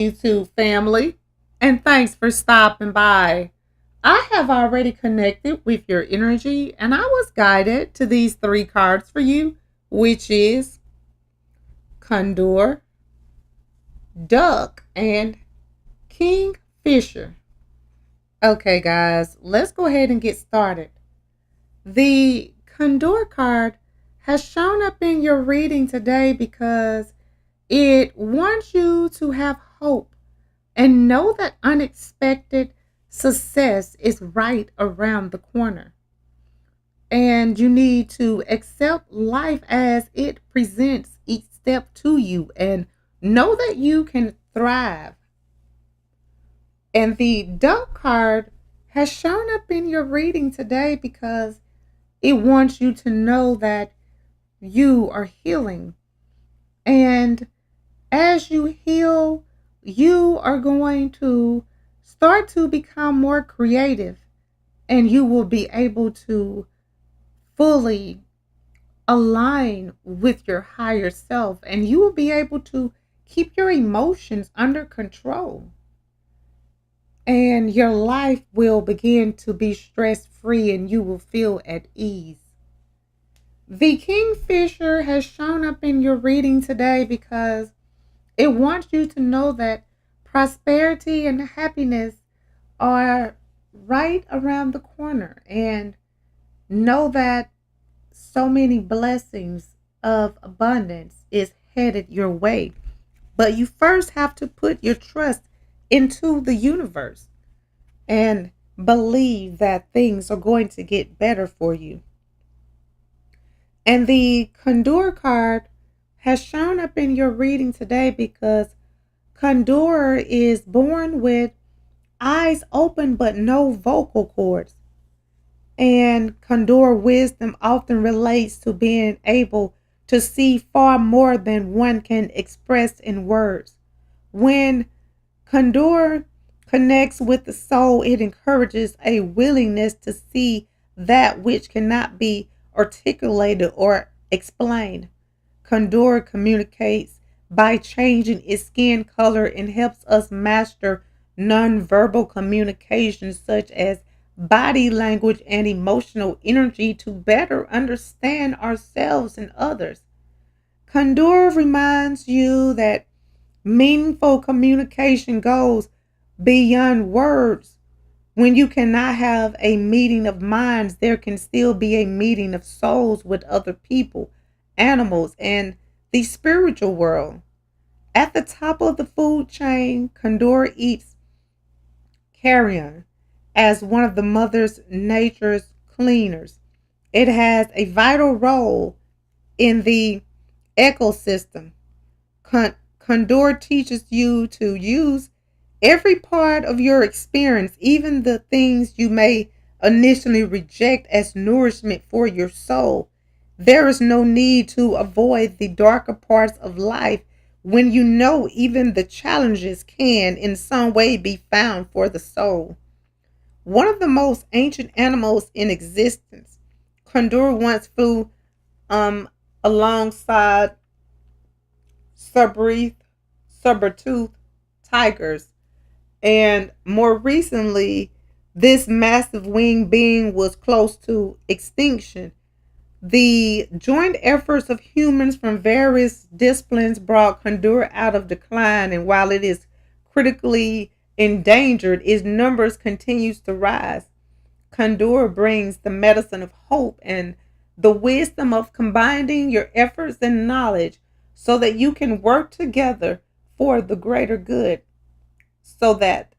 YouTube family, and thanks for stopping by. I have already connected with your energy, and I was guided to these three cards for you, which is Condor, Duck, and Kingfisher. Okay, guys, let's go ahead and get started. The Condor card has shown up in your reading today because it wants you to have hope and know that unexpected success is right around the corner. And you need to accept life as it presents each step to you and know that you can thrive. And the duck card has shown up in your reading today because it wants you to know that you are healing. And as you heal, you are going to start to become more creative and you will be able to fully align with your higher self and you will be able to keep your emotions under control and your life will begin to be stress free and you will feel at ease. The Kingfisher has shown up in your reading today because it wants you to know that prosperity and happiness are right around the corner and know that so many blessings of abundance is headed your way. But you first have to put your trust into the universe and believe that things are going to get better for you. And the Condor card has shown up in your reading today because Condor is born with eyes open but no vocal cords. And Condor wisdom often relates to being able to see far more than one can express in words. When Condor connects with the soul, it encourages a willingness to see that which cannot be articulated or explained. Condor communicates by changing its skin color and helps us master nonverbal communication such as body language and emotional energy to better understand ourselves and others. Condor reminds you that meaningful communication goes beyond words. When you cannot have a meeting of minds, there can still be a meeting of souls with other people, animals, and the spiritual world. At the top of the food chain, Condor eats carrion as one of the mother's nature's cleaners. It has a vital role in the ecosystem. Condor teaches you to use every part of your experience, even the things you may initially reject as nourishment for your soul. There is no need to avoid the darker parts of life when you know even the challenges can in some way be found for the soul. One of the most ancient animals in existence, Condor once flew um, alongside saber-toothed tigers. And more recently, this massive winged being was close to extinction. The joint efforts of humans from various disciplines brought Condor out of decline, and while it is critically endangered, its numbers continues to rise. Condor brings the medicine of hope and the wisdom of combining your efforts and knowledge so that you can work together for the greater good, so that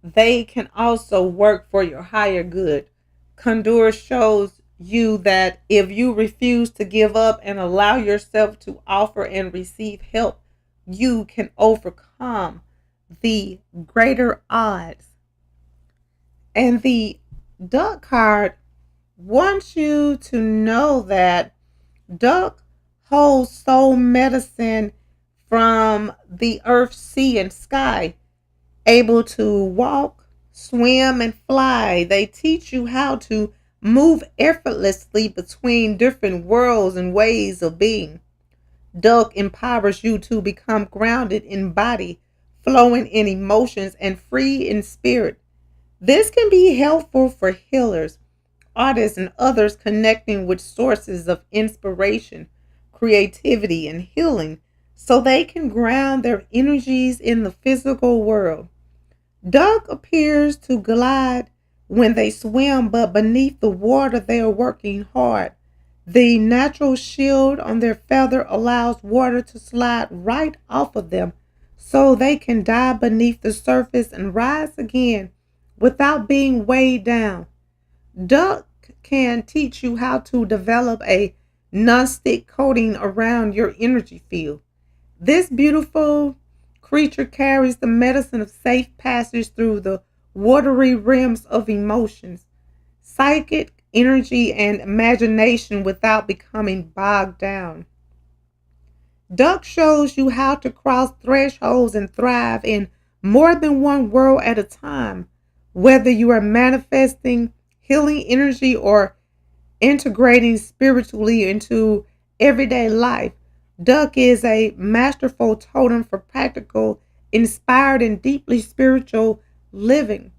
they can also work for your higher good. Condor shows you that if you refuse to give up and allow yourself to offer and receive help, you can overcome the greater odds. And the duck card wants you to know that duck holds soul medicine from the earth, sea, and sky. Able to walk, swim, and fly, they teach you how to move effortlessly between different worlds and ways of being. Duck empowers you to become grounded in body, flowing in emotions, and free in spirit. This can be helpful for healers, artists, and others connecting with sources of inspiration, creativity, and healing so they can ground their energies in the physical world. Duck appears to glide when they swim, but beneath the water they are working hard. The natural shield on their feather allows water to slide right off of them so they can dive beneath the surface and rise again without being weighed down. Duck can teach you how to develop a non-stick coating around your energy field. This beautiful creature carries the medicine of safe passage through the watery rims of emotions, psychic energy, and imagination without becoming bogged down. Duck shows you how to cross thresholds and thrive in more than one world at a time, whether you are manifesting healing energy or integrating spiritually into everyday life. Duck is a masterful totem for practical, inspired, and deeply spiritual living.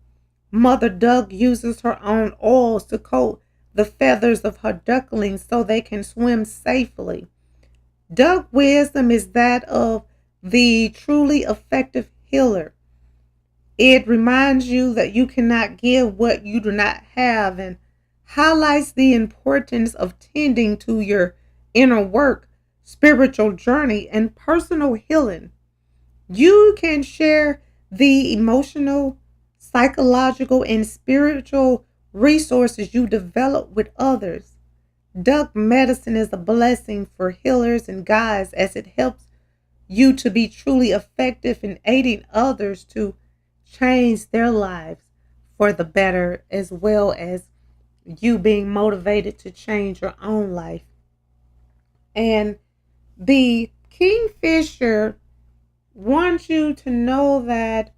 Mother Duck uses her own oils to coat the feathers of her ducklings so they can swim safely. Duck wisdom is that of the truly effective healer. It reminds you that you cannot give what you do not have and highlights the importance of tending to your inner work, spiritual journey, and personal healing. You can share the emotional, psychological, and spiritual resources you develop with others. Duck medicine is a blessing for healers and guides as it helps you to be truly effective in aiding others to change their lives for the better, as well as you being motivated to change your own life. And the kingfisher wants you to know that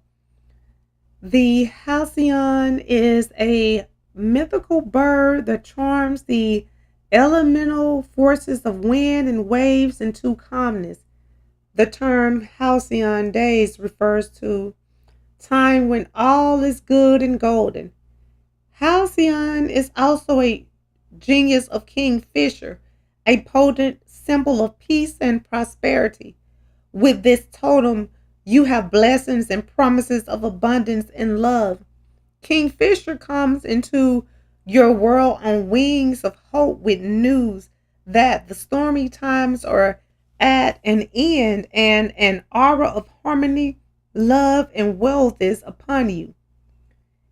the halcyon is a mythical bird that charms the elemental forces of wind and waves into calmness. The term halcyon days refers to time when all is good and golden. Halcyon is also a genius of Kingfisher, a potent symbol of peace and prosperity. With this totem, you have blessings and promises of abundance and love. Kingfisher comes into your world on wings of hope with news that the stormy times are at an end and an aura of harmony, love, and wealth is upon you.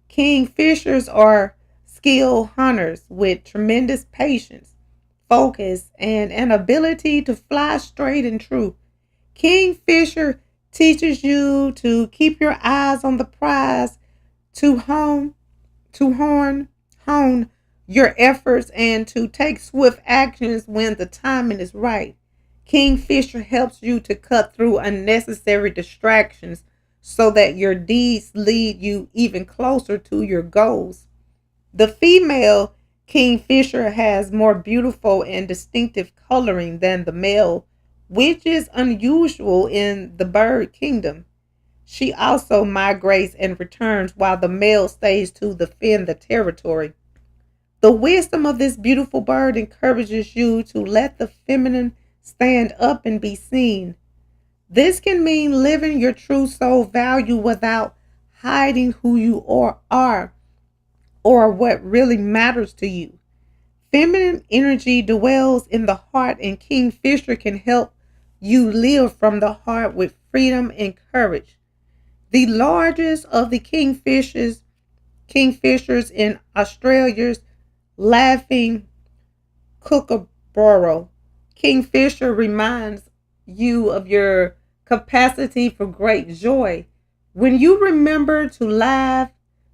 Kingfishers are skilled hunters with tremendous patience, focus, and an ability to fly straight and true. Kingfisher teaches you to keep your eyes on the prize, to hone your efforts, and to take swift actions when the timing is right. Kingfisher helps you to cut through unnecessary distractions so that your deeds lead you even closer to your goals. The female kingfisher has more beautiful and distinctive coloring than the male, which is unusual in the bird kingdom. She also migrates and returns while the male stays to defend the territory. The wisdom of this beautiful bird encourages you to let the feminine stand up and be seen. This can mean living your true soul value without hiding who you are or what really matters to you. Feminine energy dwells in the heart, and Kingfisher can help you live from the heart with freedom and courage. The largest of the kingfishers in Australia's laughing kookaburra. Kingfisher reminds you of your capacity for great joy. When you remember to laugh,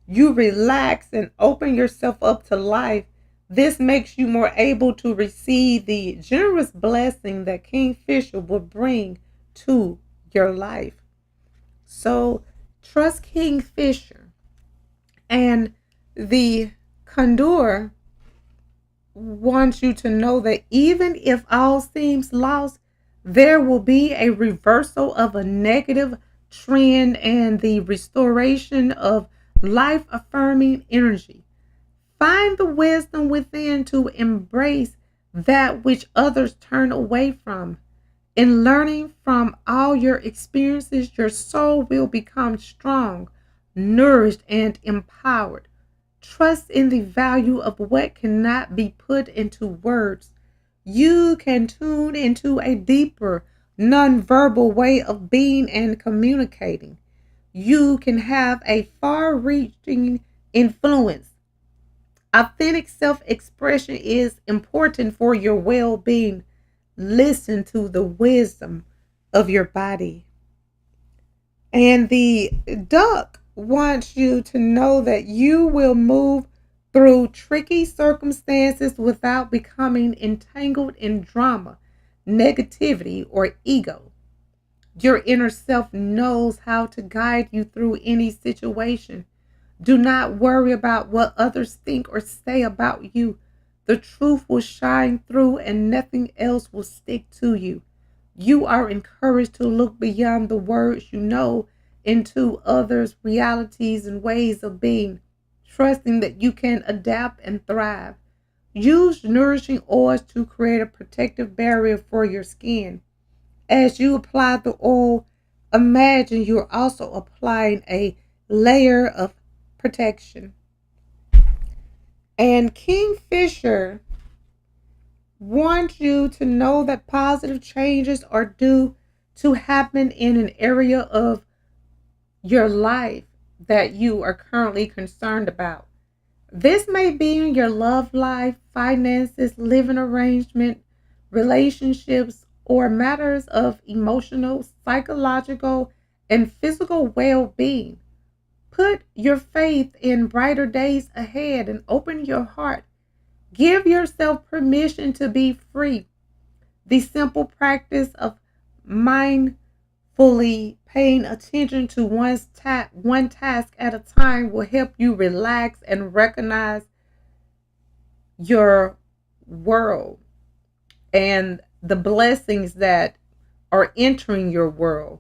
you relax and open yourself up to life. This makes you more able to receive the generous blessing that Kingfisher will bring to your life. So trust Kingfisher. And the Condor wants you to know that even if all seems lost, there will be a reversal of a negative trend and the restoration of life affirming energy. Find the wisdom within to embrace that which others turn away from. In learning from all your experiences, your soul will become strong, nourished, and empowered. Trust in the value of what cannot be put into words. You can tune into a deeper, nonverbal way of being and communicating. You can have a far reaching influence. Authentic self expression is important for your well being. Listen to the wisdom of your body. And the duck wants you to know that you will move through tricky circumstances without becoming entangled in drama, negativity, or ego. Your inner self knows how to guide you through any situation. Do not worry about what others think or say about you. The truth will shine through and nothing else will stick to you. You are encouraged to look beyond the words you know into others' realities and ways of being, trusting that you can adapt and thrive. Use nourishing oils to create a protective barrier for your skin. As you apply the oil, imagine you're also applying a layer of protection. And Kingfisher wants you to know that positive changes are due to happen in an area of your life that you are currently concerned about. This may be in your love life, finances, living arrangement, relationships, or matters of emotional, psychological, and physical well being. Put your faith in brighter days ahead and open your heart. Give yourself permission to be free. The simple practice of mindfully paying attention to one task at a time will help you relax and recognize your world and the blessings that are entering your world.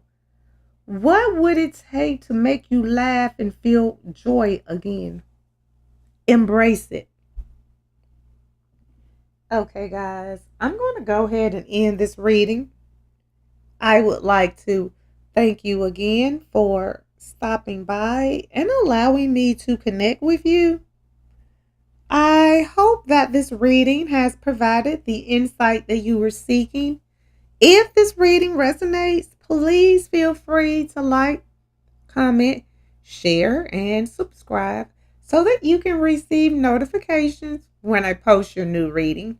What would it take to make you laugh and feel joy again? Embrace it. Okay, guys, I'm going to go ahead and end this reading. I would like to thank you again for stopping by and allowing me to connect with you. I hope that this reading has provided the insight that you were seeking. If this reading resonates, please feel free to like, comment, share, and subscribe so that you can receive notifications when I post your new reading.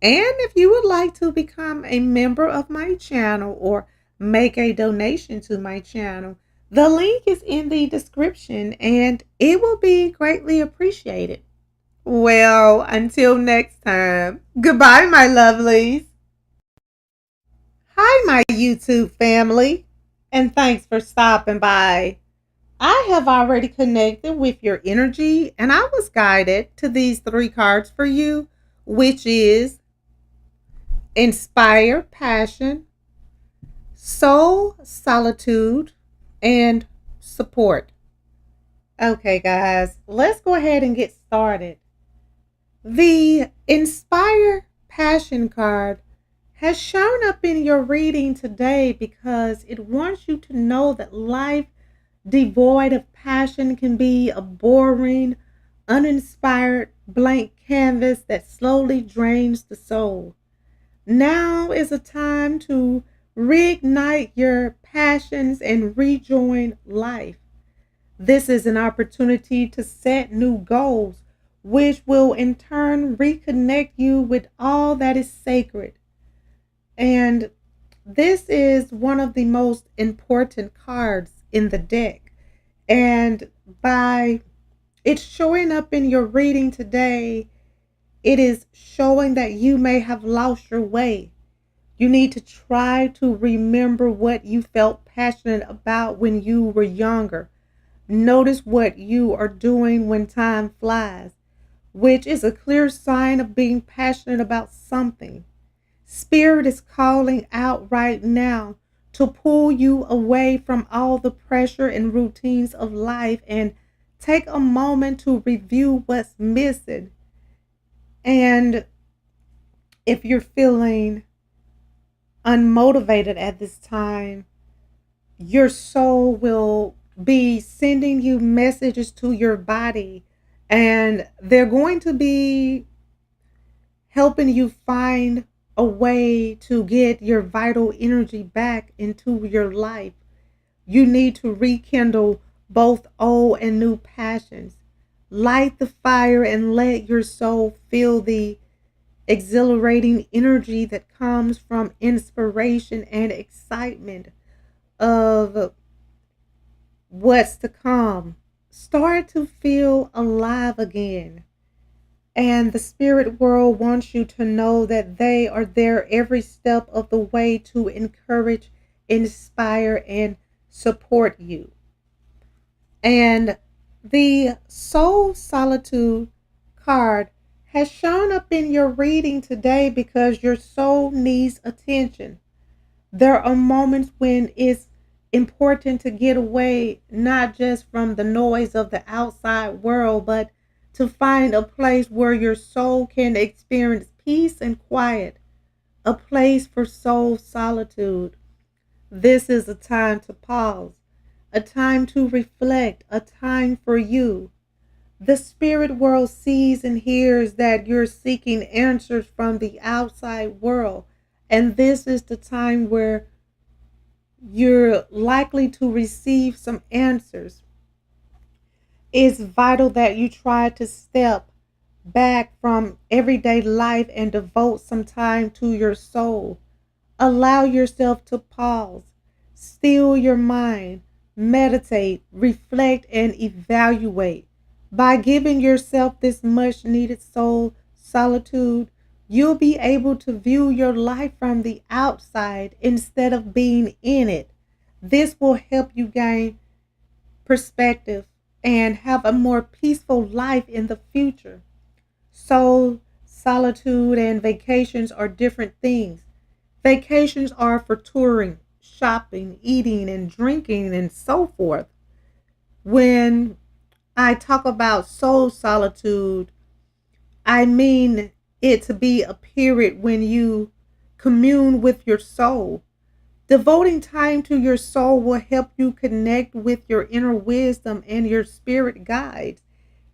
And if you would like to become a member of my channel or make a donation to my channel, the link is in the description and it will be greatly appreciated. Well, until next time, goodbye, my lovelies. Hi, my YouTube family, and thanks for stopping by. I have already connected with your energy, and I was guided to these three cards for you, which is Inspire Passion, Soul Solitude, and Support. Okay, guys, let's go ahead and get started. The Inspire Passion card has shown up in your reading today because it wants you to know that life devoid of passion can be a boring, uninspired blank canvas that slowly drains the soul. Now is a time to reignite your passions and rejoin life. This is an opportunity to set new goals, which will in turn reconnect you with all that is sacred. And this is one of the most important cards in the deck. And by it showing up in your reading today, it is showing that you may have lost your way. You need to try to remember what you felt passionate about when you were younger. Notice what you are doing when time flies, which is a clear sign of being passionate about something. Spirit is calling out right now to pull you away from all the pressure and routines of life and take a moment to review what's missing. And if you're feeling unmotivated at this time, your soul will be sending you messages to your body, and they're going to be helping you find a way to get your vital energy back into your life. You need to rekindle both old and new passions. Light the fire and let your soul feel the exhilarating energy that comes from inspiration and excitement of what's to come. Start to feel alive again. And the spirit world wants you to know that they are there every step of the way to encourage, inspire, and support you. And the Soul Solitude card has shown up in your reading today because your soul needs attention. There are moments when it's important to get away, not just from the noise of the outside world, but to find a place where your soul can experience peace and quiet, a place for soul solitude. This is a time to pause, a time to reflect, a time for you. The spirit world sees and hears that you're seeking answers from the outside world, and this is the time where you're likely to receive some answers. It's vital that you try to step back from everyday life and devote some time to your soul. Allow yourself to pause, still your mind, meditate, reflect, and evaluate. By giving yourself this much needed soul solitude, you'll be able to view your life from the outside instead of being in it. This will help you gain perspective and have a more peaceful life in the future. Soul solitude and vacations are different things. Vacations are for touring, shopping, eating, and drinking, and so forth. When I talk about soul solitude, I mean it to be a period when you commune with your soul. Devoting time to your soul will help you connect with your inner wisdom and your spirit guides.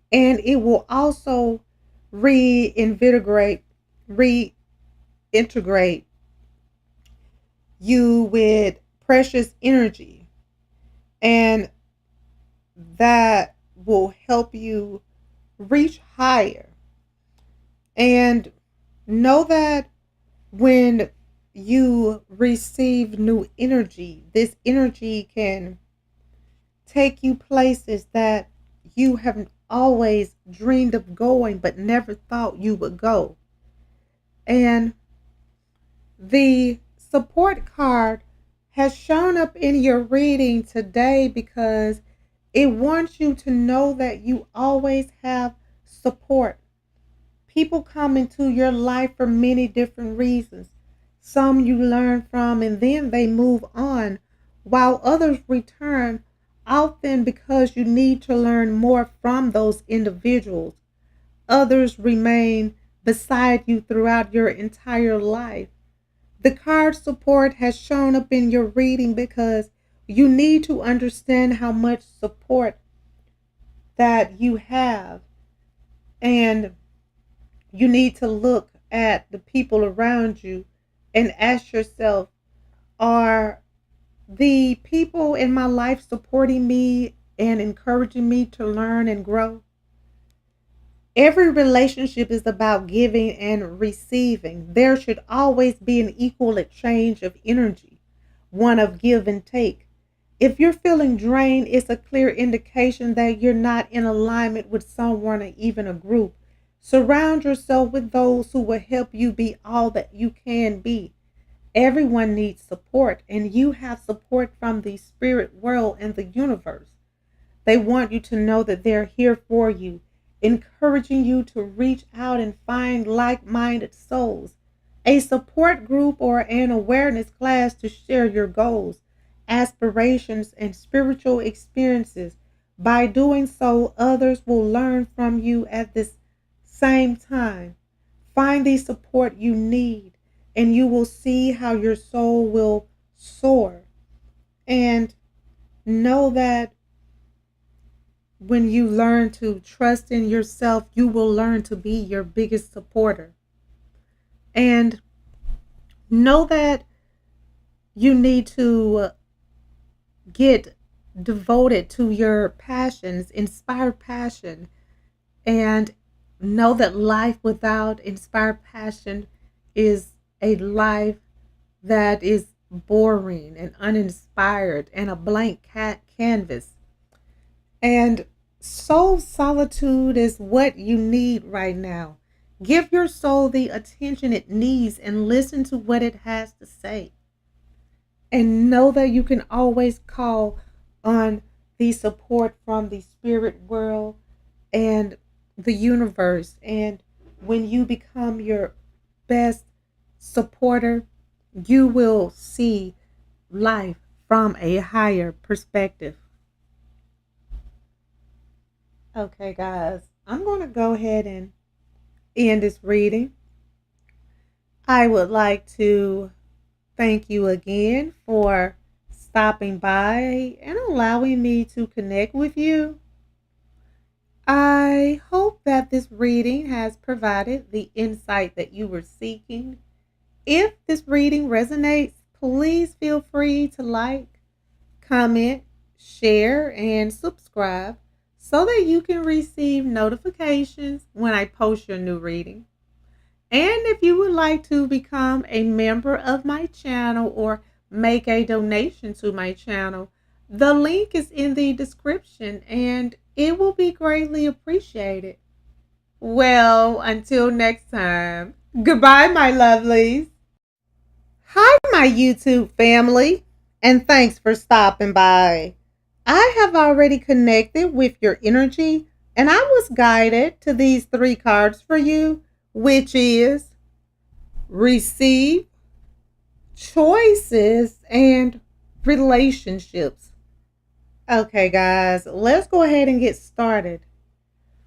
And it will also reinvigorate, reintegrate you with precious energy. And that will help you reach higher. And know that when you receive new energy, this energy can take you places that you have always dreamed of going but never thought you would go. And the support card has shown up in your reading today because it wants you to know that you always have support. People come into your life for many different reasons. Some you learn from and then they move on, while others return, often because you need to learn more from those individuals. Others remain beside you throughout your entire life. The card support has shown up in your reading because you need to understand how much support that you have, and you need to look at the people around you and ask yourself, are the people in my life supporting me and encouraging me to learn and grow? Every relationship is about giving and receiving. There should always be an equal exchange of energy, one of give and take. If you're feeling drained, it's a clear indication that you're not in alignment with someone or even a group. Surround yourself with those who will help you be all that you can be. Everyone needs support, and you have support from the spirit world and the universe. They want you to know that they're here for you, encouraging you to reach out and find like minded souls. a support group, or an awareness class to share your goals, aspirations, and spiritual experiences. By doing so, others will learn from you at this same time. Find the support you need, and you will see how your soul will soar. And know that when you learn to trust in yourself, you will learn to be your biggest supporter. And know that you need to get devoted to your passions, inspired passion, and know that life without inspired passion is a life that is boring and uninspired and a blank canvas. And soul solitude is what you need right now. Give your soul the attention it needs and listen to what it has to say. And know that you can always call on the support from the spirit world and the universe. And when you become your best supporter, you will see life from a higher perspective. Okay, guys, I'm going to go ahead and end this reading. I would like to thank you again for stopping by and allowing me to connect with you. I hope that this reading has provided the insight that you were seeking. If this reading resonates, please feel free to like, comment, share, and subscribe so that you can receive notifications when I post your new reading. And if you would like to become a member of my channel or make a donation to my channel, the link is in the description and it will be greatly appreciated. Well, until next time, goodbye, my lovelies. Hi, my YouTube family, and thanks for stopping by. I have already connected with your energy, and I was guided to these three cards for you, which is receive, choices, and relationships. Okay, guys, let's go ahead and get started.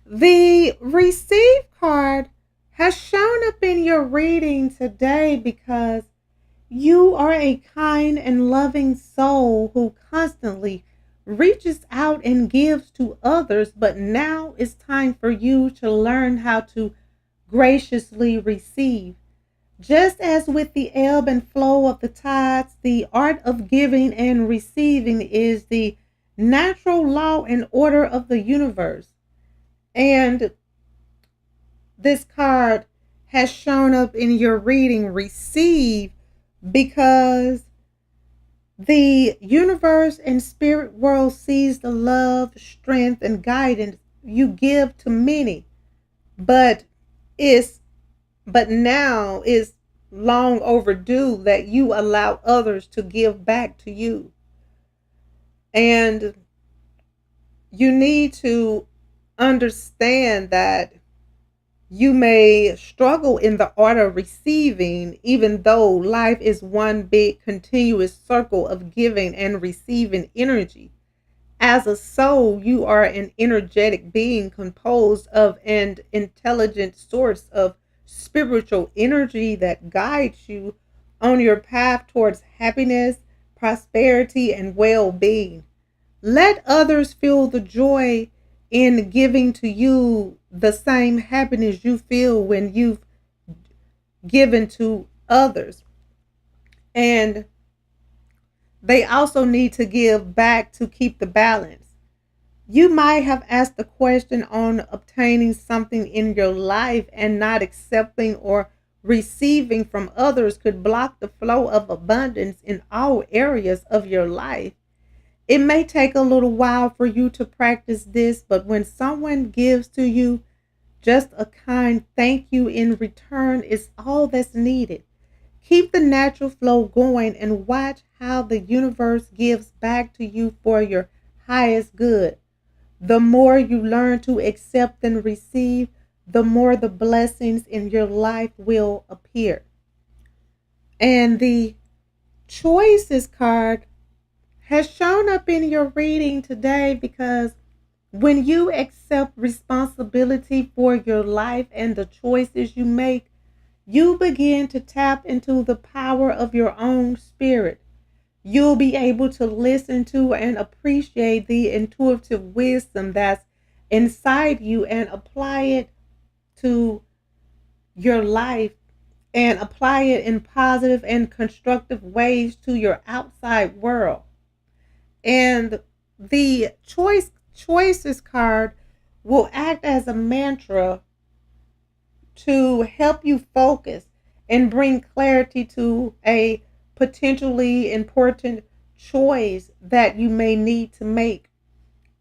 The receive card has shown up in your reading today because you are a kind and loving soul who constantly reaches out and gives to others, but now it's time for you to learn how to graciously receive. Just as with the ebb and flow of the tides, the art of giving and receiving is the natural law and order of the universe. And this card has shown up in your reading, receive, because the universe and spirit world sees the love, strength, and guidance you give to many, but it's but now is long overdue that you allow others to give back to you. And you need to understand that you may struggle in the art of receiving, even though life is one big continuous circle of giving and receiving energy. As a soul, you are an energetic being composed of an intelligent source of spiritual energy that guides you on your path towards happiness, prosperity, and well being. Let others feel the joy in giving to you the same happiness you feel when you've given to others. And they also need to give back to keep the balance. You might have asked the question on obtaining something in your life, and not accepting or receiving from others could block the flow of abundance in all areas of your life. It may take a little while for you to practice this, but when someone gives to you, just a kind thank you in return is all that's needed. Keep the natural flow going and watch how the universe gives back to you for your highest good. The more you learn to accept and receive, the more the blessings in your life will appear. And the choices card has shown up in your reading today because when you accept responsibility for your life and the choices you make, you begin to tap into the power of your own spirit. You'll be able to listen to and appreciate the intuitive wisdom that's inside you and apply it to your life and apply it in positive and constructive ways to your outside world. And the choices card will act as a mantra to help you focus and bring clarity to a potentially important choice that you may need to make.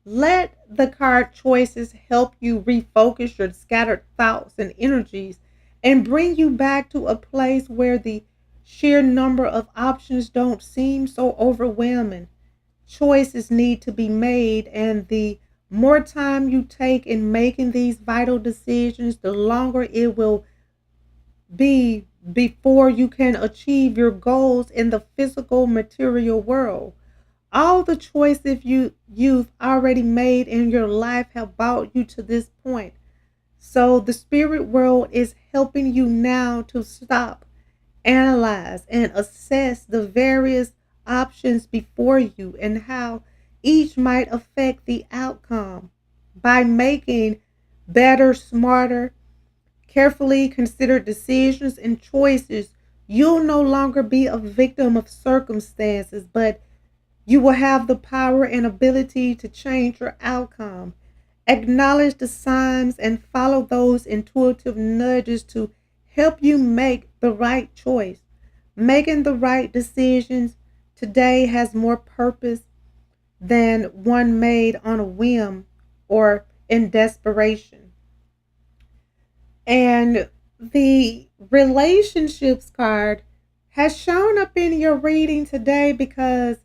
Let the card choices help you refocus your scattered thoughts and energies and bring you back to a place where the sheer number of options don't seem so overwhelming. Choices need to be made, and the more time you take in making these vital decisions, the longer it will be before you can achieve your goals in the physical material world. All the choices you've already made in your life have brought you to this point. So the spirit world is helping you now to stop, analyze, and assess the various options before you and how each might affect the outcome. By making better, smarter, carefully considered decisions and choices, you'll no longer be a victim of circumstances, but you will have the power and ability to change your outcome. Acknowledge the signs and follow those intuitive nudges to help you make the right choice. Making the right decisions today has more purpose than one made on a whim or in desperation. And the relationships card has shown up in your reading today because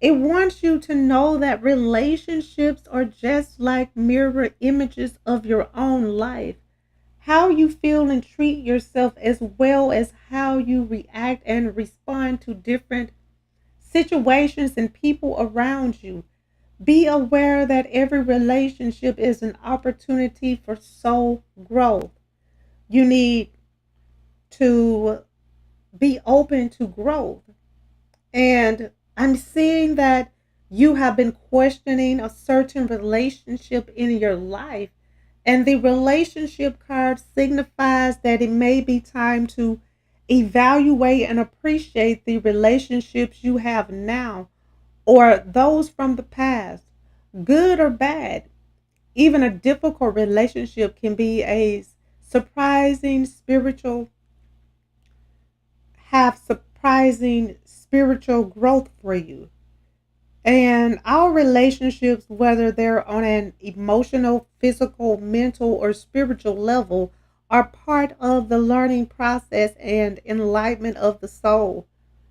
it wants you to know that relationships are just like mirror images of your own life. How you feel and treat yourself, as well as how you react and respond to different situations and people around you. Be aware that every relationship is an opportunity for soul growth. You need to be open to growth. And I'm seeing that you have been questioning a certain relationship in your life. And the relationship card signifies that it may be time to evaluate and appreciate the relationships you have now or those from the past, good or bad. Even a difficult relationship can be a surprising spiritual have surprising spiritual growth for you. And our relationships, whether they're on an emotional, physical, mental, or spiritual level, are part of the learning process and enlightenment of the soul.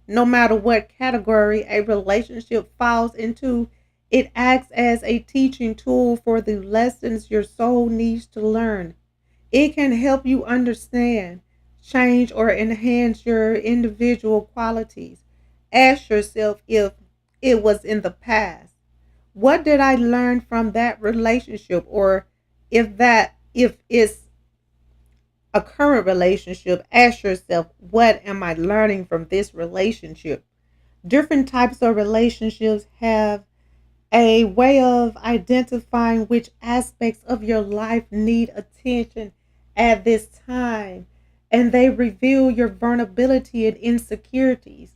No matter what category a relationship falls into, it acts as a teaching tool for the lessons your soul needs to learn. It can help you understand, change, or enhance your individual qualities. Ask yourself, if it was in the past, what did I learn from that relationship? Or if it's a current relationship, ask yourself, what am I learning from this relationship? Different types of relationships have a way of identifying which aspects of your life need attention at this time, and they reveal your vulnerability and insecurities,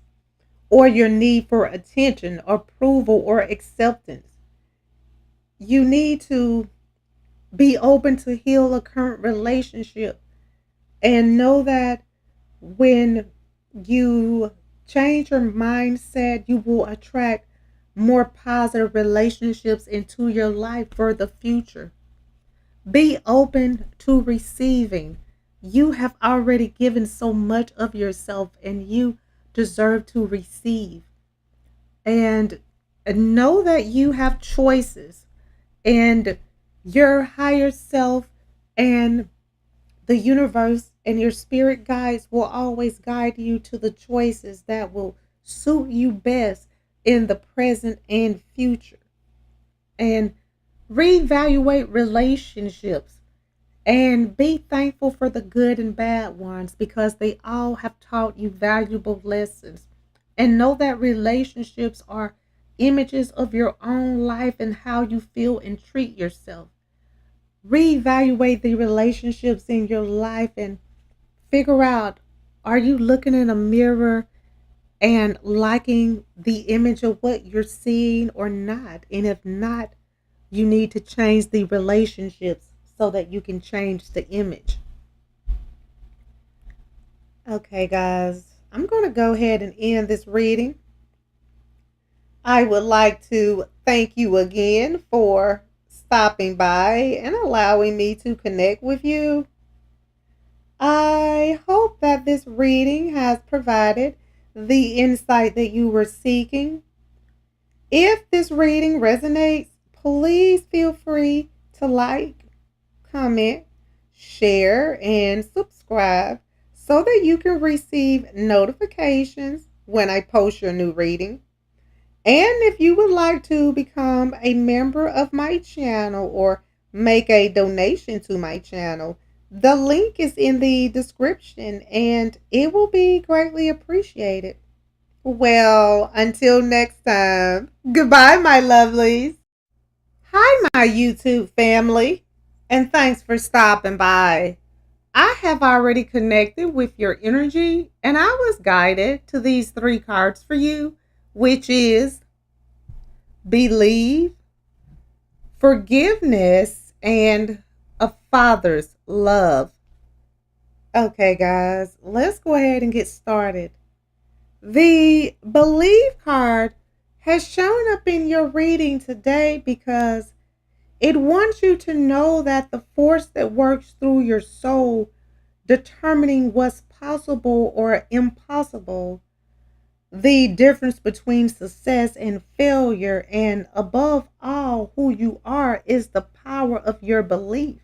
or your need for attention, approval, or acceptance. You need to be open to heal a current relationship and know that when you change your mindset, you will attract more positive relationships into your life for the future. Be open to receiving. You have already given so much of yourself and you deserve to receive. And know that you have choices, and your higher self and the universe and your spirit guides will always guide you to the choices that will suit you best in the present and future. And reevaluate relationships and be thankful for the good and bad ones because they all have taught you valuable lessons. And know that relationships are images of your own life and how you feel and treat yourself. Reevaluate the relationships in your life and figure out, are you looking in a mirror and liking the image of what you're seeing or not? And if not, you need to change the relationships so that you can change the image. Okay, guys, I'm going to go ahead and end this reading. I would like to thank you again for stopping by and allowing me to connect with you. I hope that this reading has provided the insight that you were seeking. If this reading resonates, please feel free to like, comment, share, and subscribe so that you can receive notifications when I post your new reading. And if you would like to become a member of my channel or make a donation to my channel, the link is in the description and it will be greatly appreciated. Well, until next time, goodbye, my lovelies. Hi, my YouTube family, and thanks for stopping by. I have already connected with your energy, and I was guided to these three cards for you, which is believe, forgiveness, and a father's love. Okay, guys, let's go ahead and get started. The believe card has shown up in your reading today because it wants you to know that the force that works through your soul, determining what's possible or impossible, the difference between success and failure, and above all, who you are, is the power of your belief.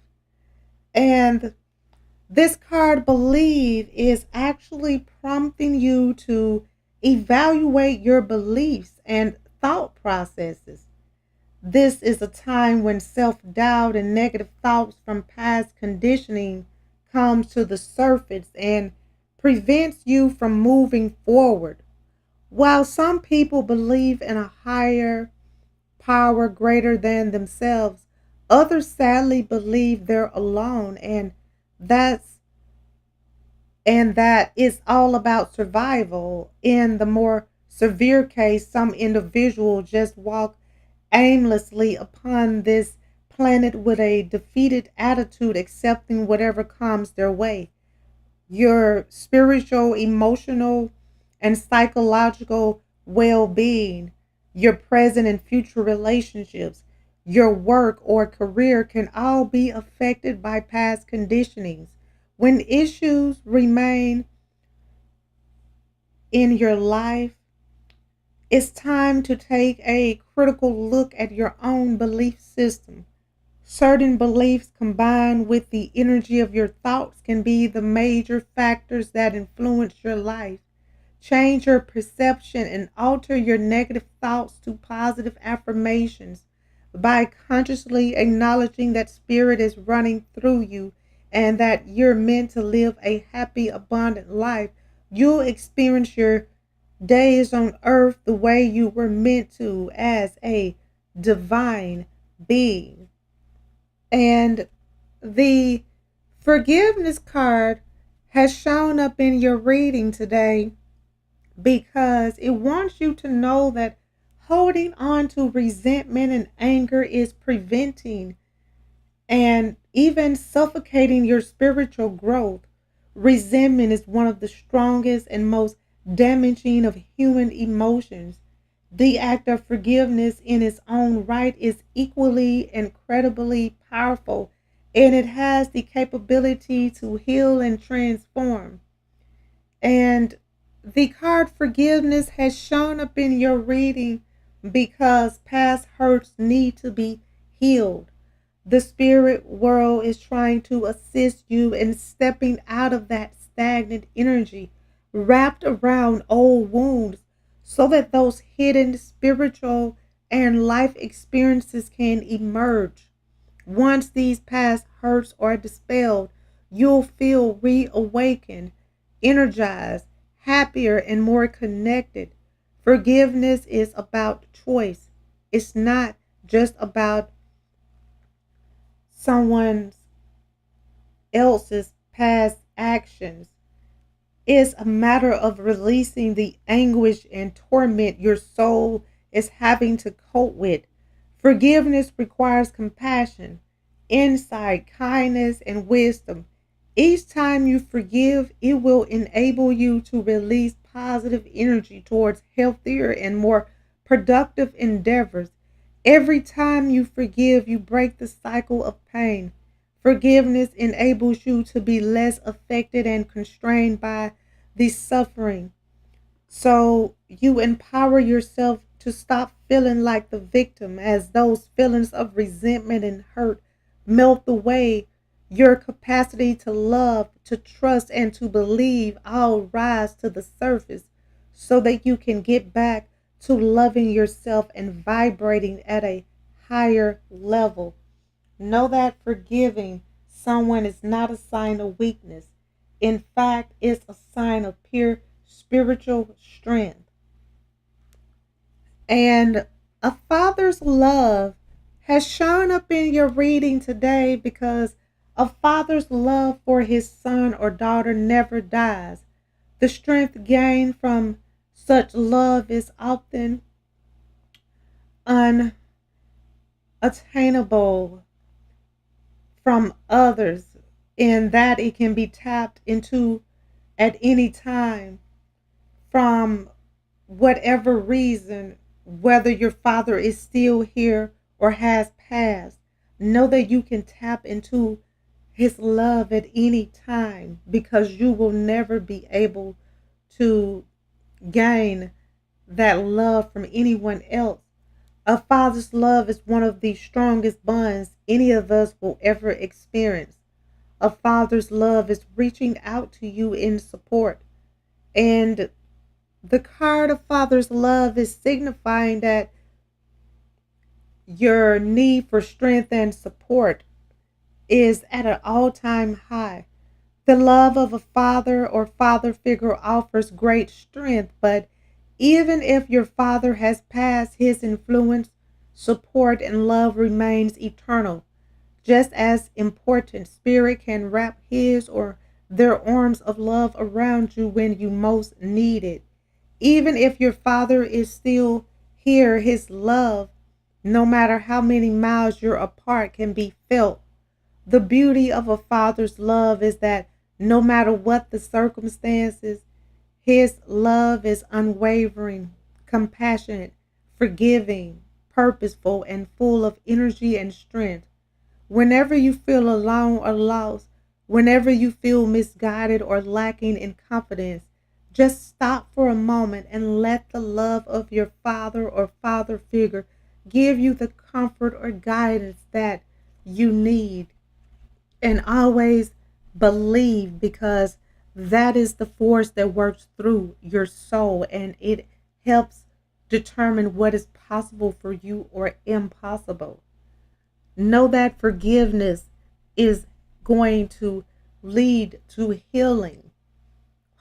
And this card, believe, is actually prompting you to evaluate your beliefs and thought processes. This is a time when self-doubt and negative thoughts from past conditioning comes to the surface and prevents you from moving forward. While some people believe in a higher power greater than themselves, others sadly believe they're alone, that's that it's all about survival. In the more severe case, some individuals just walk aimlessly upon this planet with a defeated attitude, accepting whatever comes their way. Your spiritual, emotional, and psychological well being, your present and future relationships, your work or career can all be affected by past conditionings. When issues remain in your life, it's time to take a critical look at your own belief system. Certain beliefs combined with the energy of your thoughts can be the major factors that influence your life. Change your perception and alter your negative thoughts to positive affirmations by consciously acknowledging that spirit is running through you and that you're meant to live a happy, abundant life. You'll experience your days on earth the way you were meant to as a divine being. And the forgiveness card has shown up in your reading today because it wants you to know that holding on to resentment and anger is preventing and even suffocating your spiritual growth. Resentment is one of the strongest and most damaging of human emotions. The act of forgiveness in its own right is equally incredibly powerful, and it has the capability to heal and transform. And the card forgiveness has shown up in your reading because past hurts need to be healed. The spirit world is trying to assist you in stepping out of that stagnant energy wrapped around old wounds so that those hidden spiritual and life experiences can emerge. Once these past hurts are dispelled, you'll feel reawakened, energized, happier, and more connected. Forgiveness is about choice. It's not just about someone else's past actions. It's a matter of releasing the anguish and torment your soul is having to cope with. Forgiveness requires compassion, insight, kindness, and wisdom. Each time you forgive, it will enable you to release positive energy towards healthier and more productive endeavors. Every time you forgive, you break the cycle of pain. Forgiveness enables you to be less affected and constrained by the suffering. So you empower yourself to stop feeling like the victim as those feelings of resentment and hurt melt away. Your capacity to love, to trust, and to believe all rise to the surface so that you can get back to loving yourself and vibrating at a higher level. Know that forgiving someone is not a sign of weakness. In fact, it's a sign of pure spiritual strength. And a father's love has shown up in your reading today because a father's love for his son or daughter never dies. The strength gained from such love is often unattainable from others, in that it can be tapped into at any time from whatever reason, whether your father is still here or has passed. Know that you can tap into his love at any time because you will never be able to gain that love from anyone else. A father's love is one of the strongest bonds any of us will ever experience. A father's love is reaching out to you in support. And the card of father's love is signifying that your need for strength and support is at an all-time high. The love of a father or father figure offers great strength, but even if your father has passed, his influence, support, and love remains eternal. Just as important, spirit can wrap his or their arms of love around you when you most need it. Even if your father is still here, his love, no matter how many miles you're apart, can be felt. The beauty of a father's love is that no matter what the circumstances, his love is unwavering, compassionate, forgiving, purposeful, and full of energy and strength. Whenever you feel alone or lost, whenever you feel misguided or lacking in confidence, just stop for a moment and let the love of your father or father figure give you the comfort or guidance that you need. And always believe, because that is the force that works through your soul and it helps determine what is possible for you or impossible. Know that forgiveness is going to lead to healing.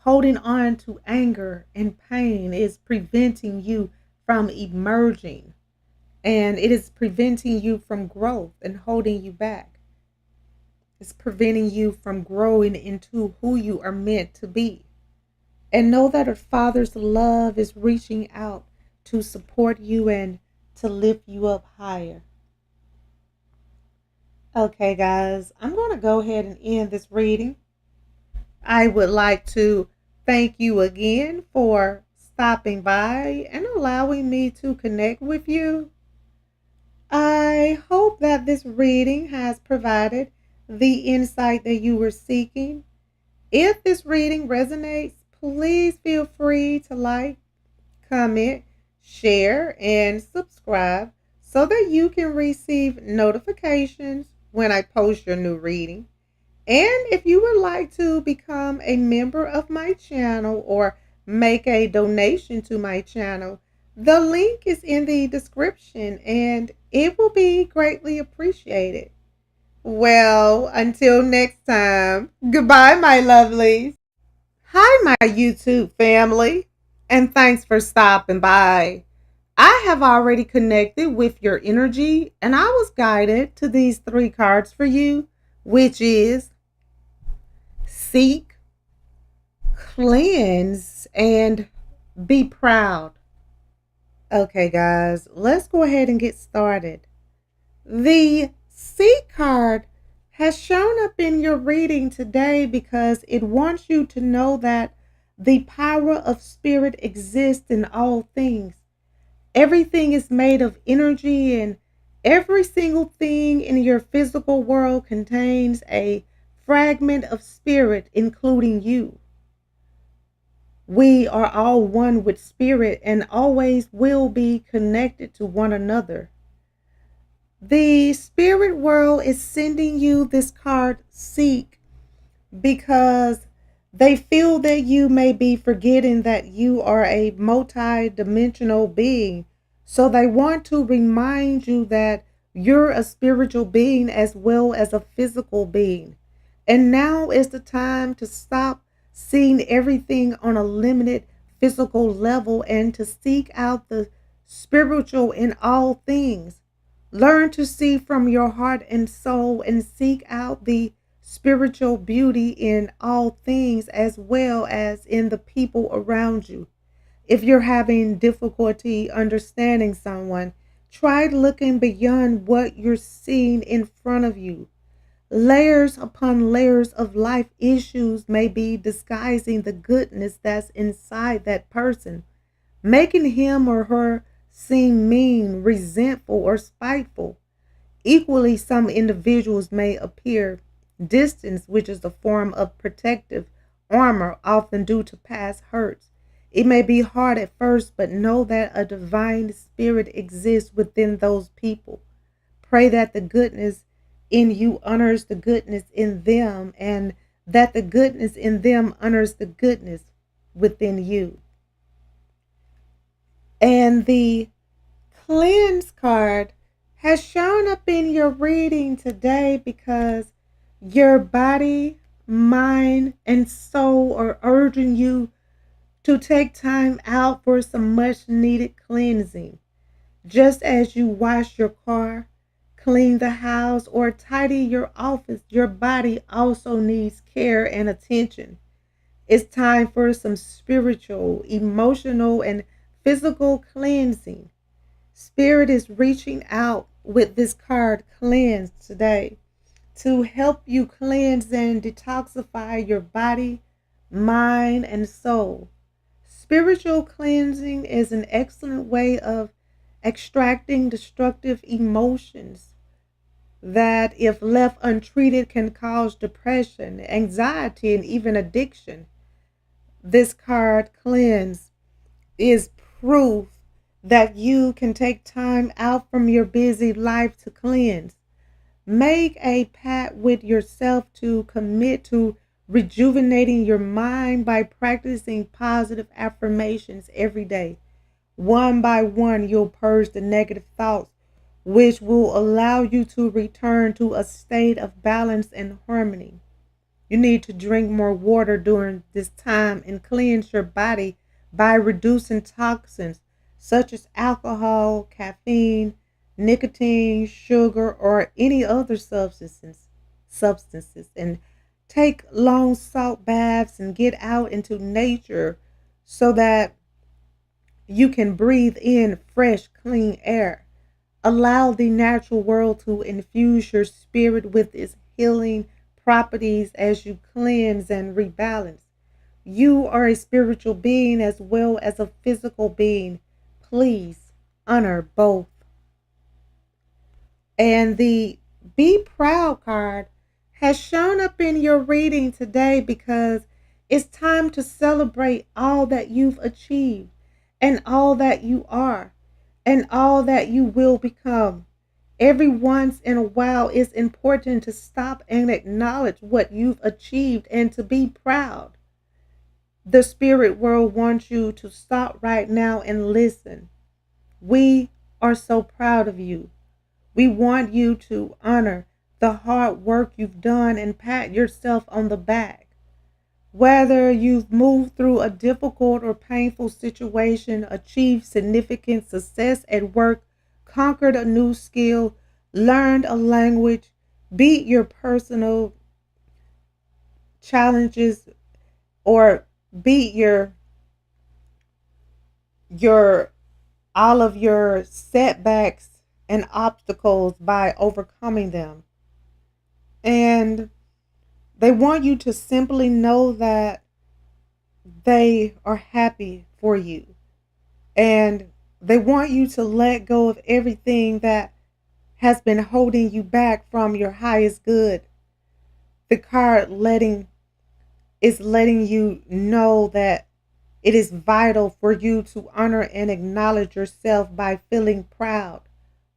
Holding on to anger and pain is preventing you from emerging, and it is preventing you from growth and holding you back. It's preventing you from growing into who you are meant to be. And know that a father's love is reaching out to support you and to lift you up higher. Okay, guys, I'm going to go ahead and end this reading. I would like to thank you again for stopping by and allowing me to connect with you. I hope that this reading has provided the insight that you were seeking. If this reading resonates, please feel free to like, comment, share, and subscribe so that you can receive notifications when I post your new reading. And if you would like to become a member of my channel or make a donation to my channel, the link is in the description and it will be greatly appreciated. Well, until next time, goodbye, my lovelies. Hi, my YouTube family, and thanks for stopping by. I have already connected with your energy, and I was guided to these three cards for you, which is Seek, Cleanse, and Be Proud. Okay, guys, let's go ahead and get started. The Seek card has shown up in your reading today because it wants you to know that the power of spirit exists in all things. Everything is made of energy, and every single thing in your physical world contains a fragment of spirit, including you. We are all one with spirit and always will be connected to one another. The spirit world is sending you this card, Seek, because they feel that you may be forgetting that you are a multi-dimensional being. So they want to remind you that you're a spiritual being as well as a physical being. And now is the time to stop seeing everything on a limited physical level and to seek out the spiritual in all things. Learn to see from your heart and soul and seek out the spiritual beauty in all things as well as in the people around you. If you're having difficulty understanding someone, try looking beyond what you're seeing in front of you. Layers upon layers of life issues may be disguising the goodness that's inside that person, making him or her seem mean, resentful, or spiteful. Equally, some individuals may appear distant, which is a form of protective armor, often due to past hurts. It may be hard at first, but know that a divine spirit exists within those people. Pray that the goodness in you honors the goodness in them, and that the goodness in them honors the goodness within you. And the Cleanse card has shown up in your reading today because your body, mind, and soul are urging you to take time out for some much needed cleansing. Just as you wash your car, clean the house, or tidy your office, your body also needs care and attention. It's time for some spiritual, emotional, and physical cleansing. Spirit is reaching out with this card, Cleanse, today to help you cleanse and detoxify your body, mind, and soul. Spiritual cleansing is an excellent way of extracting destructive emotions that, if left untreated, can cause depression, anxiety, and even addiction. This card, Cleanse, is proof that you can take time out from your busy life to cleanse. Make a pact with yourself to commit to rejuvenating your mind by practicing positive affirmations every day. One by one, you'll purge the negative thoughts, which will allow you to return to a state of balance and harmony. You need to drink more water during this time and cleanse your body by reducing toxins such as alcohol, caffeine, nicotine, sugar, or any other substances, and take long salt baths and get out into nature so that you can breathe in fresh, clean air. Allow the natural world to infuse your spirit with its healing properties as you cleanse and rebalance. You are a spiritual being as well as a physical being. Please honor both. And the Be Proud card has shown up in your reading today because it's time to celebrate all that you've achieved and all that you are and all that you will become. Every once in a while, it's important to stop and acknowledge what you've achieved and to be proud. The spirit world wants you to stop right now and listen. We are so proud of you. We want you to honor the hard work you've done and pat yourself on the back. Whether you've moved through a difficult or painful situation, achieved significant success at work, conquered a new skill, learned a language, beat your personal challenges, or beat your all of your setbacks and obstacles by overcoming them. And they want you to simply know that they are happy for you. And they want you to let go of everything that has been holding you back from your highest good. The card letting you know that it is vital for you to honor and acknowledge yourself by feeling proud.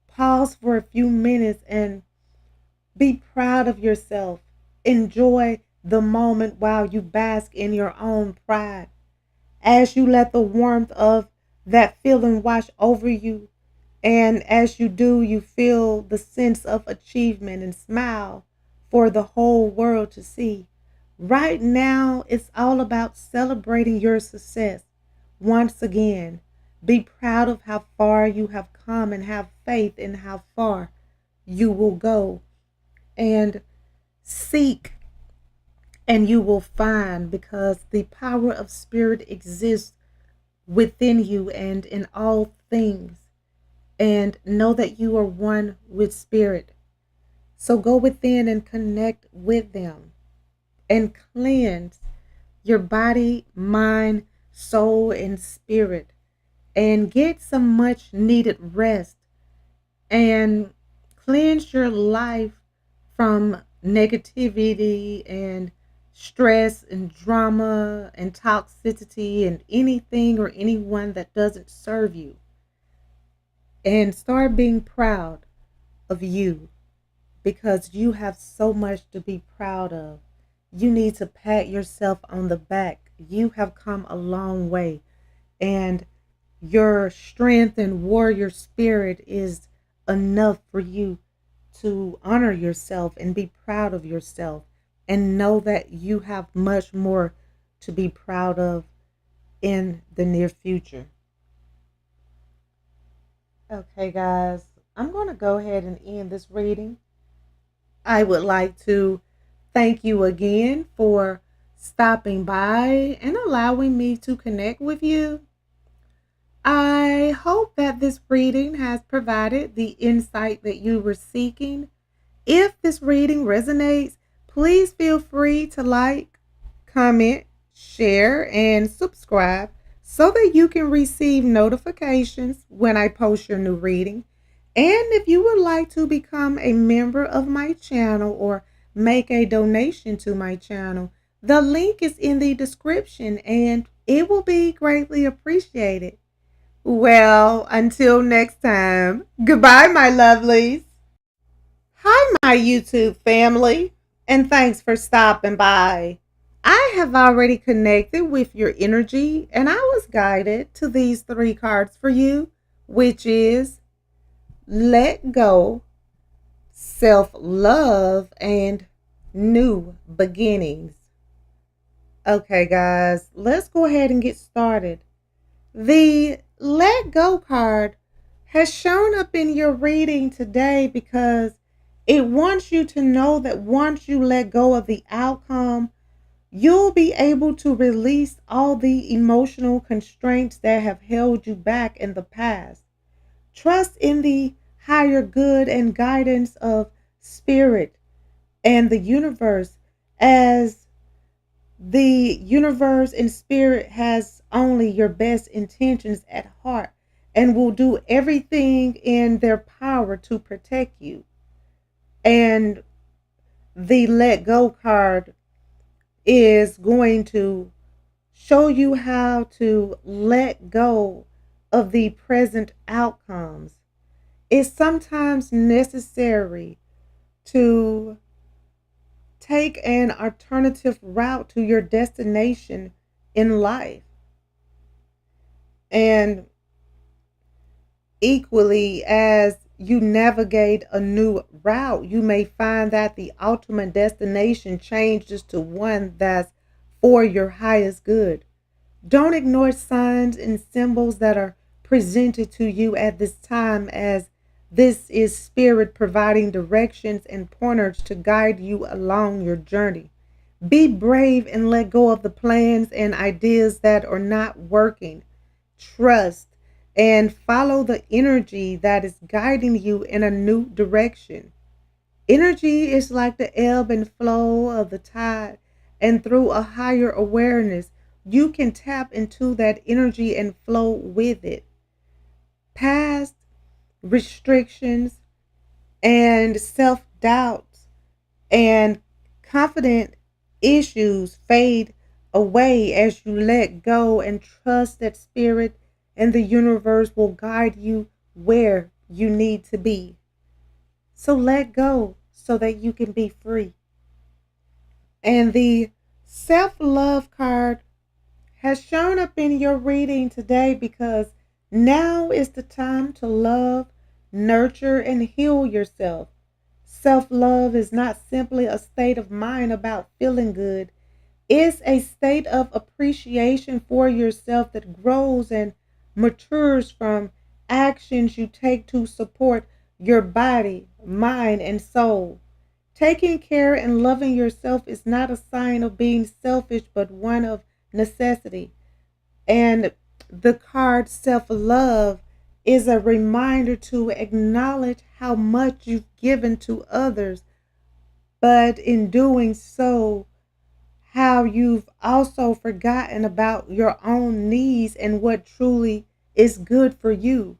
Pause for a few minutes and be proud of yourself. Enjoy the moment while you bask in your own pride. As you let the warmth of that feeling wash over you, and as you do, you feel the sense of achievement and smile for the whole world to see. Right now, it's all about celebrating your success. Once again, be proud of how far you have come and have faith in how far you will go. And seek and you will find, because the power of spirit exists within you and in all things. And know that you are one with spirit. So go within and connect with them and cleanse your body, mind, soul, and spirit, and get some much needed rest and cleanse your life from negativity and stress and drama and toxicity and anything or anyone that doesn't serve you. And start being proud of you, because you have so much to be proud of. You need to pat yourself on the back. You have come a long way, and your strength and warrior spirit is enough for you to honor yourself and be proud of yourself, and know that you have much more to be proud of in the near future. Okay, guys, I'm going to go ahead and end this reading. I would like to thank you again for stopping by and allowing me to connect with you. I hope that this reading has provided the insight that you were seeking. If this reading resonates, please feel free to like, comment, share, and subscribe so that you can receive notifications when I post your new reading. And if you would like to become a member of my channel or make a donation to my channel, the link is in the description and it will be greatly appreciated. Well, until next time, goodbye, my lovelies. Hi, my YouTube family, and thanks for stopping by. I have already connected with your energy, and I was guided to these three cards for you, which is let go, self love, and new beginnings. Okay, guys, let's go ahead and get started. The let go card has shown up in your reading today because it wants you to know that once you let go of the outcome, you'll be able to release all the emotional constraints that have held you back in the past. Trust in the higher good and guidance of spirit and the universe, as the universe and spirit has only your best intentions at heart and will do everything in their power to protect you. And the let go card is going to show you how to let go of the present outcomes It's sometimes necessary to take an alternative route to your destination in life. And equally, as you navigate a new route, you may find that the ultimate destination changes to one that's for your highest good. Don't ignore signs and symbols that are presented to you at this time, as this is spirit providing directions and pointers to guide you along your journey. Be brave and let go of the plans and ideas that are not working. Trust and follow the energy that is guiding you in a new direction. Energy is like the ebb and flow of the tide, and through a higher awareness, you can tap into that energy and flow with it. Past restrictions and self doubts and confident issues fade away as you let go and trust that spirit and the universe will guide you where you need to be. So let go so that you can be free. And the self love card has shown up in your reading today because now is the time to love, nurture, and heal yourself. Self love is not simply a state of mind about feeling good, it's a state of appreciation for yourself that grows and matures from actions you take to support your body, mind, and soul. Taking care and loving yourself is not a sign of being selfish, but one of necessity. And the card self love is a reminder to acknowledge how much you've given to others, but in doing so, how you've also forgotten about your own needs and what truly is good for you.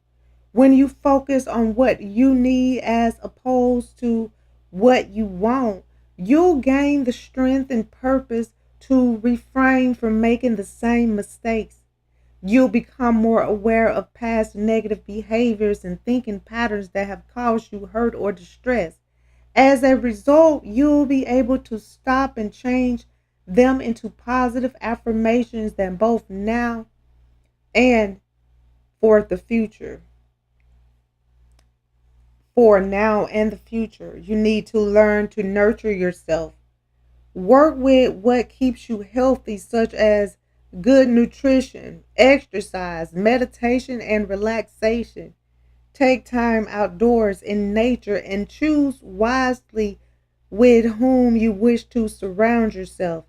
When you focus on what you need as opposed to what you want, you'll gain the strength and purpose to refrain from making the same mistakes. You'll become more aware of past negative behaviors and thinking patterns that have caused you hurt or distress. As a result, you'll be able to stop and change them into positive affirmations that both now and for the future. For now and the future, you need to learn to nurture yourself. Work with what keeps you healthy, such as good nutrition, exercise, meditation, and relaxation. Take time outdoors in nature and choose wisely with whom you wish to surround yourself.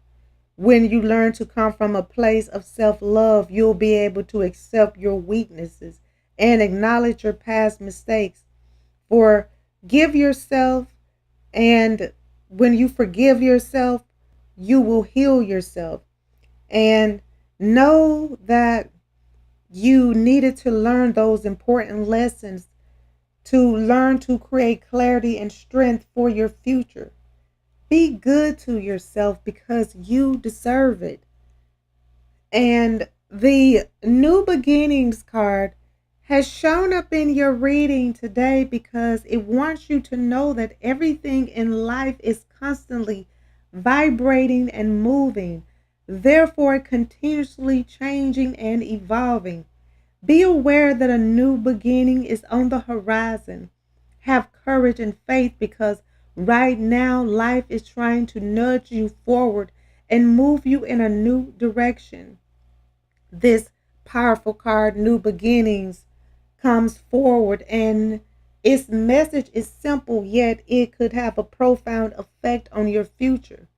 When you learn to come from a place of self love, you'll be able to accept your weaknesses and acknowledge your past mistakes. Forgive yourself, and when you forgive yourself, you will heal yourself. And know that you needed to learn those important lessons to learn to create clarity and strength for your future. Be good to yourself because you deserve it. And the new beginnings card has shown up in your reading today because it wants you to know that everything in life is constantly vibrating and moving, therefore continuously changing and evolving. Be aware that a new beginning is on the horizon. Have courage and faith because right now life is trying to nudge you forward and move you in a new direction. This powerful card, New Beginnings, comes forward and its message is simple, yet it could have a profound effect on your future.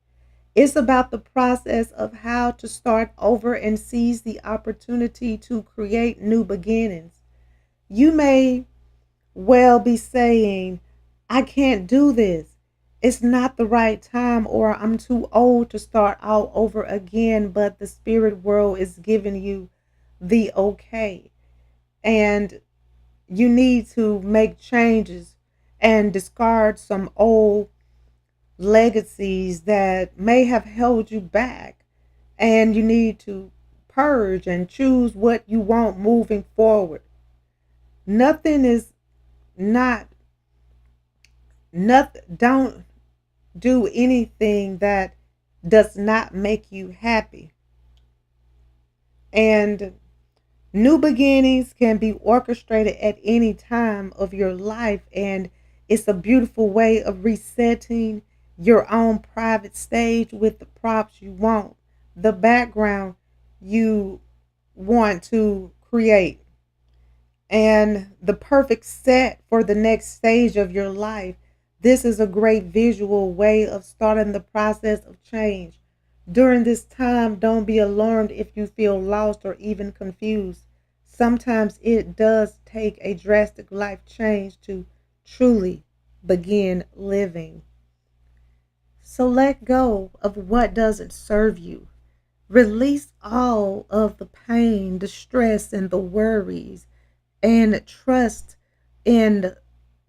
It's about the process of how to start over and seize the opportunity to create new beginnings. You may well be saying, I can't do this. It's not the right time, or I'm too old to start all over again, but the spirit world is giving you the okay. And you need to make changes and discard some old legacies that may have held you back. And you need to purge and choose what you want moving forward. Nothing is not nothing. Don't do anything that does not make you happy. And new beginnings can be orchestrated at any time of your life, and it's a beautiful way of resetting your own private stage with the props you want, the background you want to create, and the perfect set for the next stage of your life. This is a great visual way of starting the process of change. During this time, don't be alarmed if you feel lost or even confused. Sometimes it does take a drastic life change to truly begin living. So let go of what doesn't serve you. Release all of the pain, the stress, and the worries, and trust in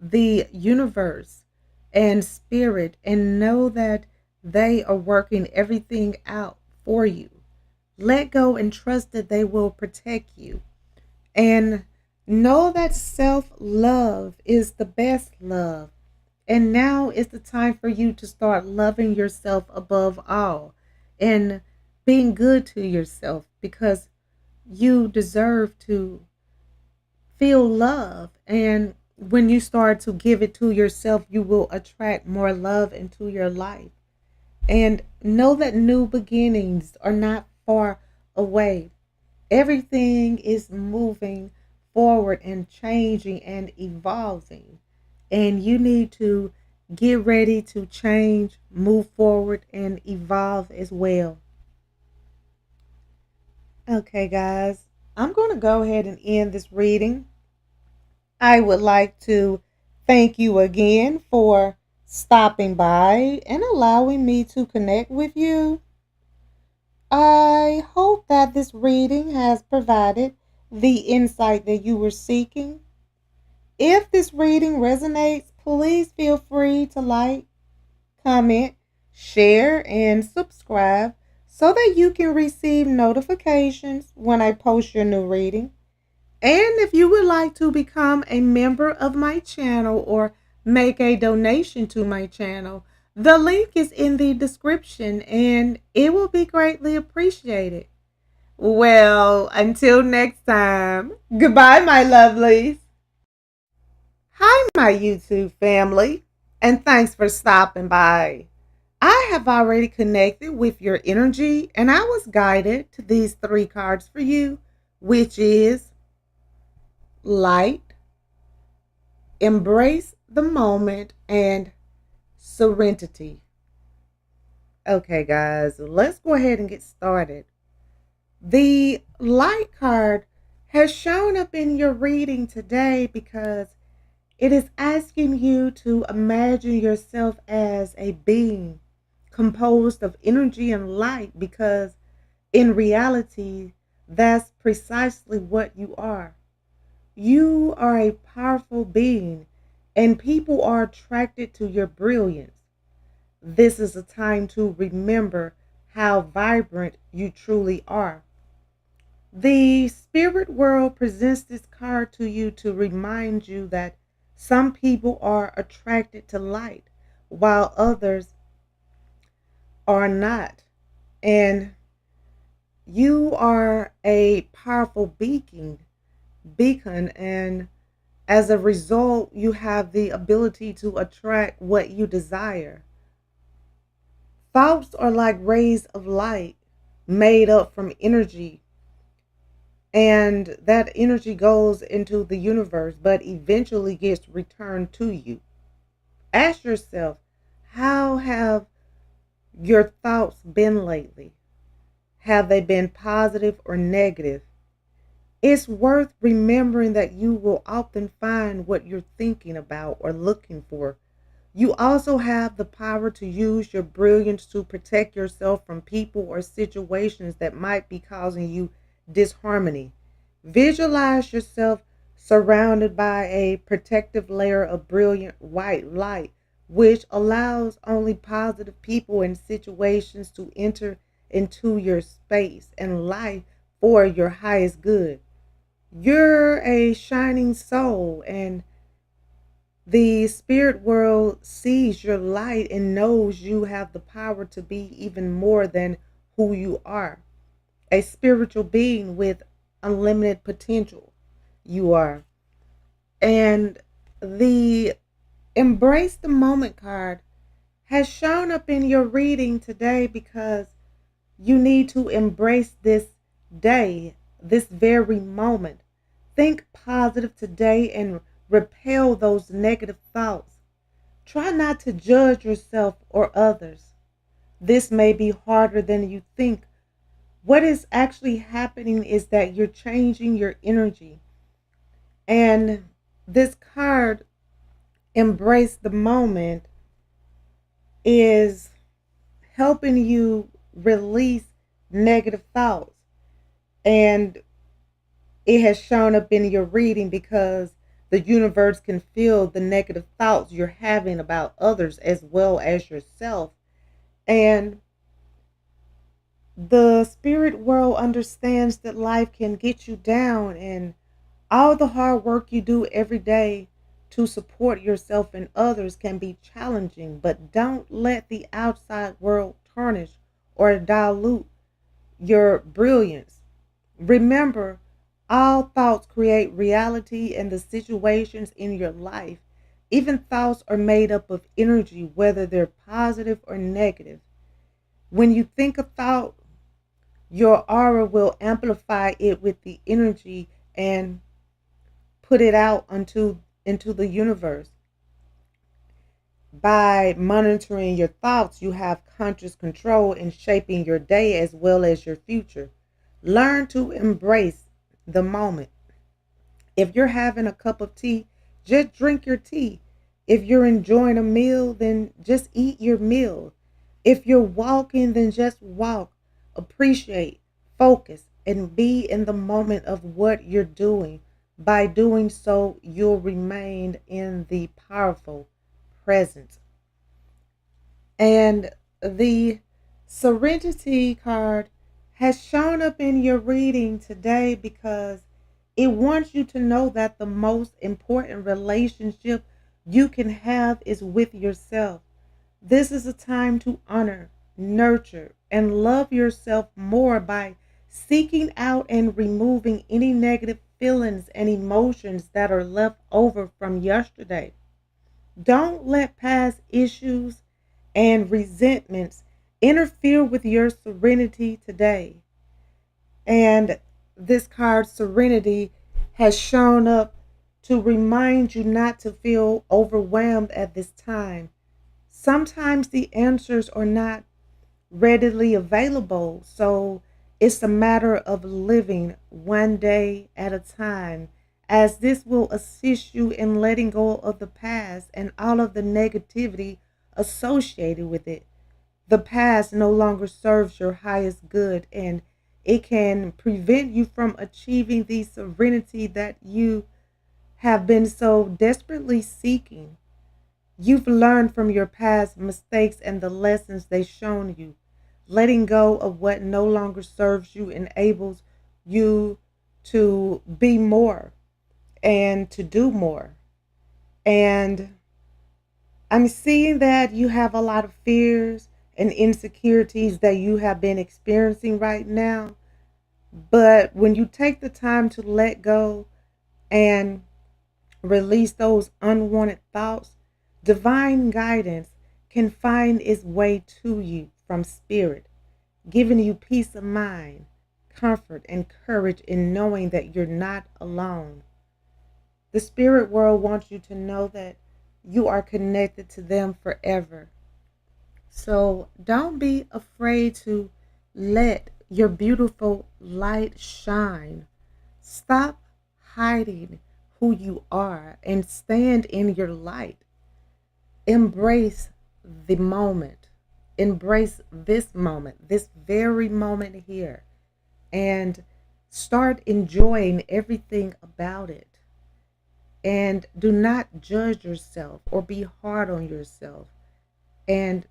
the universe and spirit, and know that they are working everything out for you. Let go and trust that they will protect you. And know that self love is the best love. And now is the time for you to start loving yourself above all and being good to yourself, because you deserve to feel love. And when you start to give it to yourself, you will attract more love into your life. And know that new beginnings are not far away. Everything is moving forward and changing and evolving. And you need to get ready to change, move forward, and evolve as well. Okay, guys, I'm going to go ahead and end this reading. I would like to thank you again for stopping by and allowing me to connect with you. I hope that this reading has provided the insight that you were seeking. If this reading resonates, please feel free to like, comment, share, and subscribe so that you can receive notifications when I post your new reading. And if you would like to become a member of my channel or make a donation to my channel, the link is in the description and it will be greatly appreciated. Well, until next time, goodbye, my lovelies. Hi, my YouTube family, and thanks for stopping by. I have already connected with your energy and I was guided to these three cards for you, which is light, embrace the moment, and serenity. Okay, guys, let's go ahead and get started. The light card has shown up in your reading today because it is asking you to imagine yourself as a being composed of energy and light, because in reality, that's precisely what you are. You are a powerful being, and people are attracted to your brilliance. This is a time to remember how vibrant you truly are. The spirit world presents this card to you to remind you that some people are attracted to light while others are not. And you are a powerful beacon, and as a result, you have the ability to attract what you desire. Thoughts are like rays of light made up from energy, and that energy goes into the universe but eventually gets returned to you. Ask yourself, how have your thoughts been lately? Have they been positive or negative? It's worth remembering that you will often find what you're thinking about or looking for. You also have the power to use your brilliance to protect yourself from people or situations that might be causing you disharmony. Visualize yourself surrounded by a protective layer of brilliant white light, which allows only positive people and situations to enter into your space and life for your highest good. You're a shining soul, and The spirit world sees your light and knows you have the power to be even more than who you are. A spiritual being with unlimited potential. You are. And the Embrace the Moment card has shown up in your reading today because you need to embrace this day, this very moment. Think positive today and repel those negative thoughts. Try not to judge yourself or others. This may be harder than you think. What is actually happening is that you're changing your energy. And this card, Embrace the Moment, is helping you release negative thoughts. And it has shown up in your reading because the universe can feel the negative thoughts you're having about others as well as yourself. And the spirit world understands that life can get you down, and all the hard work you do every day to support yourself and others can be challenging, but don't let the outside world tarnish or dilute your brilliance. Remember, all thoughts create reality, and the situations in your life, even thoughts are made up of energy, whether they're positive or negative. When you think a thought, your aura will amplify it with the energy and put it out into the universe. By monitoring your thoughts, you have conscious control in shaping your day as well as your future. Learn to embrace the moment. If you're having a cup of tea, just drink your tea. If you're enjoying a meal, then just eat your meal. If you're walking, then just walk. Appreciate, focus, and be in the moment of what you're doing. By doing so, you'll remain in the powerful present. And the Serenity card has shown up in your reading today because it wants you to know that the most important relationship you can have is with yourself. This is a time to honor, nurture, and love yourself more by seeking out and removing any negative feelings and emotions that are left over from yesterday. Don't let past issues and resentments interfere with your serenity today. And this card, Serenity, has shown up to remind you not to feel overwhelmed at this time. Sometimes the answers are not readily available, so it's a matter of living one day at a time, as this will assist you in letting go of the past and all of the negativity associated with it. The past no longer serves your highest good, and it can prevent you from achieving the serenity that you have been so desperately seeking. You've learned from your past mistakes and the lessons they've shown you. Letting go of what no longer serves you enables you to be more and to do more. And I'm seeing that you have a lot of fears and insecurities that you have been experiencing right now. But when you take the time to let go and release those unwanted thoughts, divine guidance can find its way to you from spirit, giving you peace of mind, comfort, and courage in knowing that you're not alone. The spirit world wants you to know that you are connected to them forever. So don't be afraid to let your beautiful light shine. Stop hiding who you are and stand in your light. Embrace the moment. Embrace this moment, this very moment here, and start enjoying everything about it. And do not judge yourself or be hard on yourself. And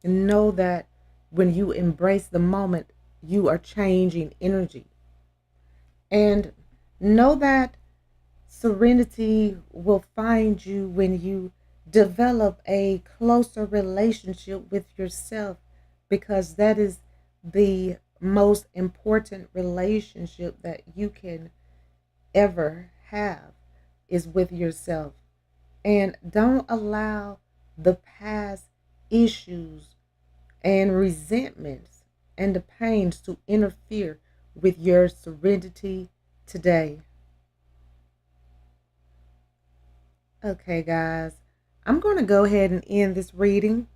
know that when you embrace the moment, you are changing energy. And know that Serenity will find you when you develop a closer relationship with yourself, because that is the most important relationship that you can ever have is with yourself. And don't allow the past issues and resentments and the pains to interfere with your serenity today. Okay, guys, I'm going to go ahead and end this reading.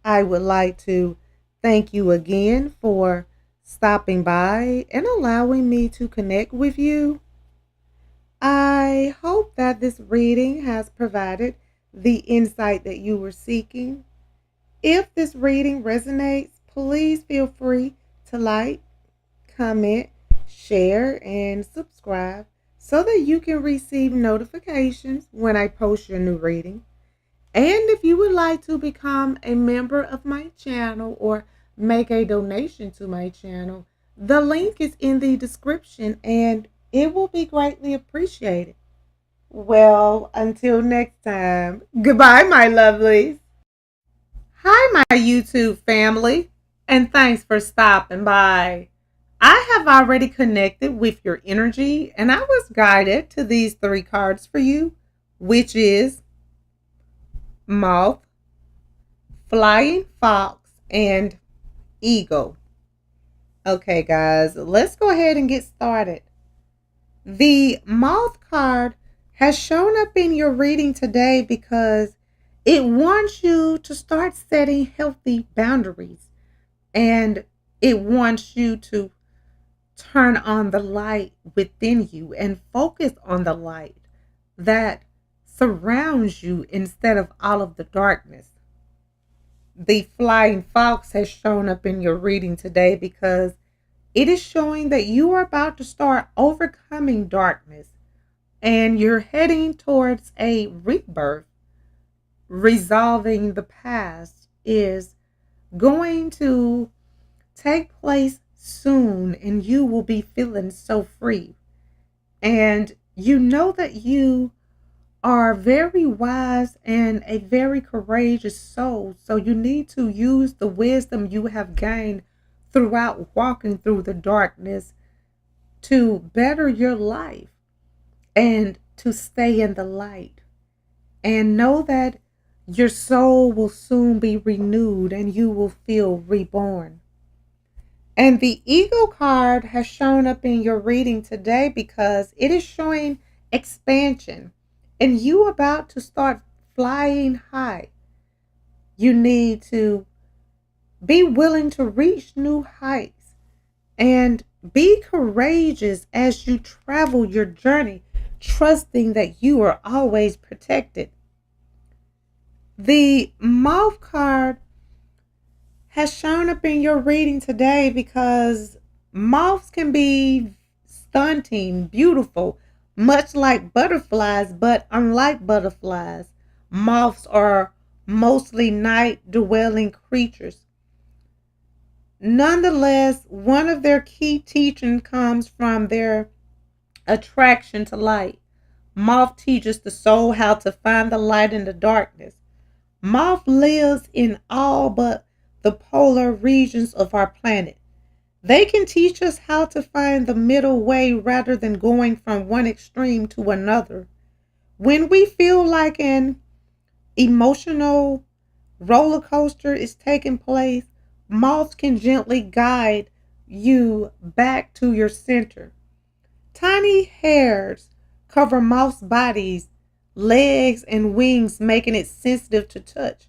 I would like to thank you again for stopping by and allowing me to connect with you. I hope that this reading has provided the insight that you were seeking. If this reading resonates, please feel free to like, comment, share, and subscribe so that you can receive notifications when I post your new reading. And if you would like to become a member of my channel or make a donation to my channel, the link is in the description and it will be greatly appreciated. Well, until next time, goodbye, my lovelies. Hi, my YouTube family, and thanks for stopping by. I have already connected with your energy, and I was guided to these three cards for you, which is Moth, Flying Fox, and Eagle. Okay, guys, let's go ahead and get started. The Moth card has shown up in your reading today because it wants you to start setting healthy boundaries, and it wants you to turn on the light within you and focus on the light that surrounds you instead of all of the darkness. The Flying Fox has shown up in your reading today because it is showing that you are about to start overcoming darkness and you're heading towards a rebirth. Resolving the past is going to take place soon, and you will be feeling so free. And you know that you are very wise and a very courageous soul. So you need to use the wisdom you have gained throughout walking through the darkness to better your life and to stay in the light. And know that your soul will soon be renewed and you will feel reborn. And the Eagle card has shown up in your reading today because it is showing expansion and you about to start flying high. You need to be willing to reach new heights and be courageous as you travel your journey, trusting that you are always protected. The Moth card has shown up in your reading today because moths can be stunting, beautiful, much like butterflies, but unlike butterflies, moths are mostly night dwelling creatures. Nonetheless, one of their key teachings comes from their attraction to light. Moth teaches the soul how to find the light in the darkness. Moth lives in all but the polar regions of our planet. They can teach us how to find the middle way rather than going from one extreme to another. When we feel like an emotional roller coaster is taking place, moths can gently guide you back to your center. Tiny hairs cover moths' bodies, legs, and wings, making it sensitive to touch.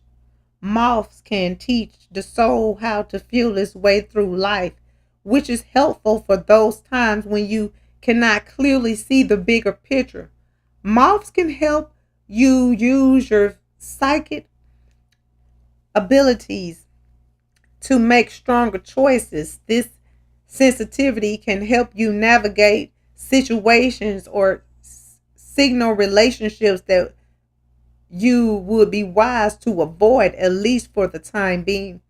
Moths can teach the soul how to feel its way through life, which is helpful for those times when you cannot clearly see the bigger picture. Moths can help you use your psychic abilities to make stronger choices. This sensitivity can help you navigate situations or signal relationships that you would be wise to avoid, at least for the time being.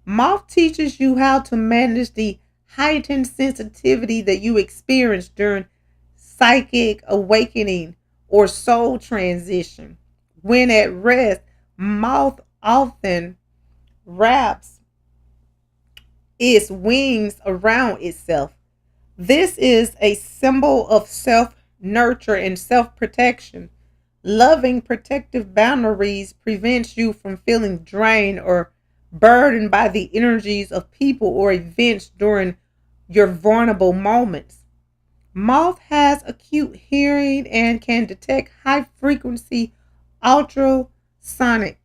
Moth teaches you how to manage the heightened sensitivity that you experience during psychic awakening, or soul transition. When at rest, moth often wraps its wings around itself. This is a symbol of self nurture and self protection. Loving protective boundaries prevents you from feeling drained or burdened by the energies of people or events during your vulnerable moments. Moth has acute hearing and can detect high frequency ultrasonic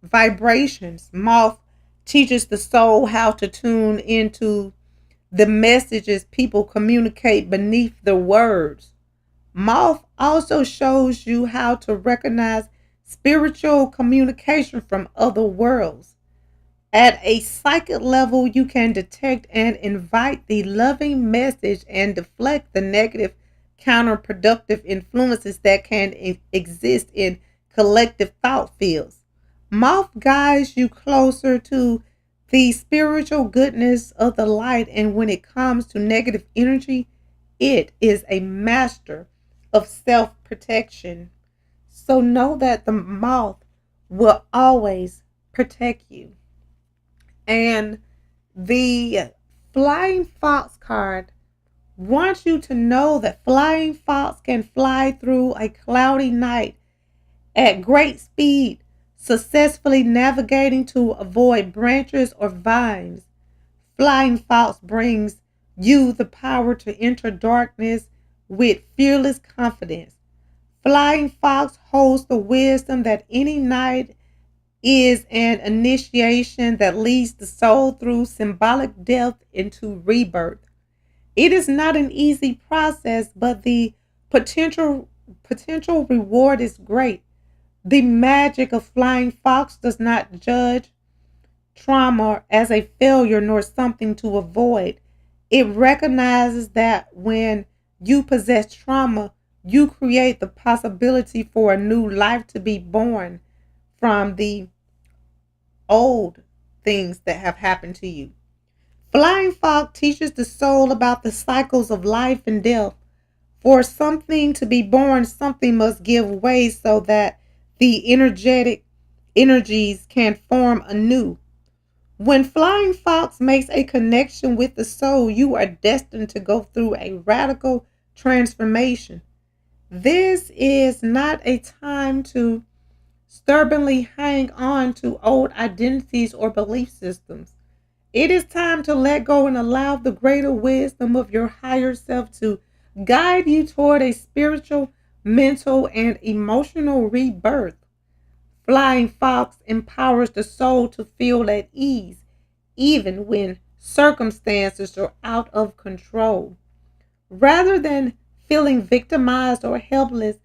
vibrations. Moth teaches the soul how to tune into the messages people communicate beneath the words. Moth also shows you how to recognize spiritual communication from other worlds. At a psychic level, you can detect and invite the loving message and deflect the negative, counterproductive influences that can exist in collective thought fields. Moth guides you closer to the spiritual goodness of the light, and when it comes to negative energy, it is a master of self protection. So know that the moth will always protect you. And the Flying Fox card wants you to know that Flying Fox can fly through a cloudy night at great speed, successfully navigating to avoid branches or vines. Flying Fox brings you the power to enter darkness with fearless confidence. Flying Fox holds the wisdom that any night is an initiation that leads the soul through symbolic death into rebirth. It is not an easy process, but the potential reward is great. The magic of Flying Fox does not judge trauma as a failure nor something to avoid. It recognizes that when you possess trauma, you create the possibility for a new life to be born from the old things that have happened to you. Flying Fox teaches the soul about the cycles of life and death. For something to be born, something must give way so that the energetic energies can form anew. When Flying Fox makes a connection with the soul, you are destined to go through a radical transformation. This is not a time to stubbornly hang on to old identities or belief systems. It is time to let go and allow the greater wisdom of your higher self to guide you toward a spiritual, mental, and emotional rebirth. Flying Fox empowers the soul to feel at ease, even when circumstances are out of control. Rather than feeling victimized or helpless,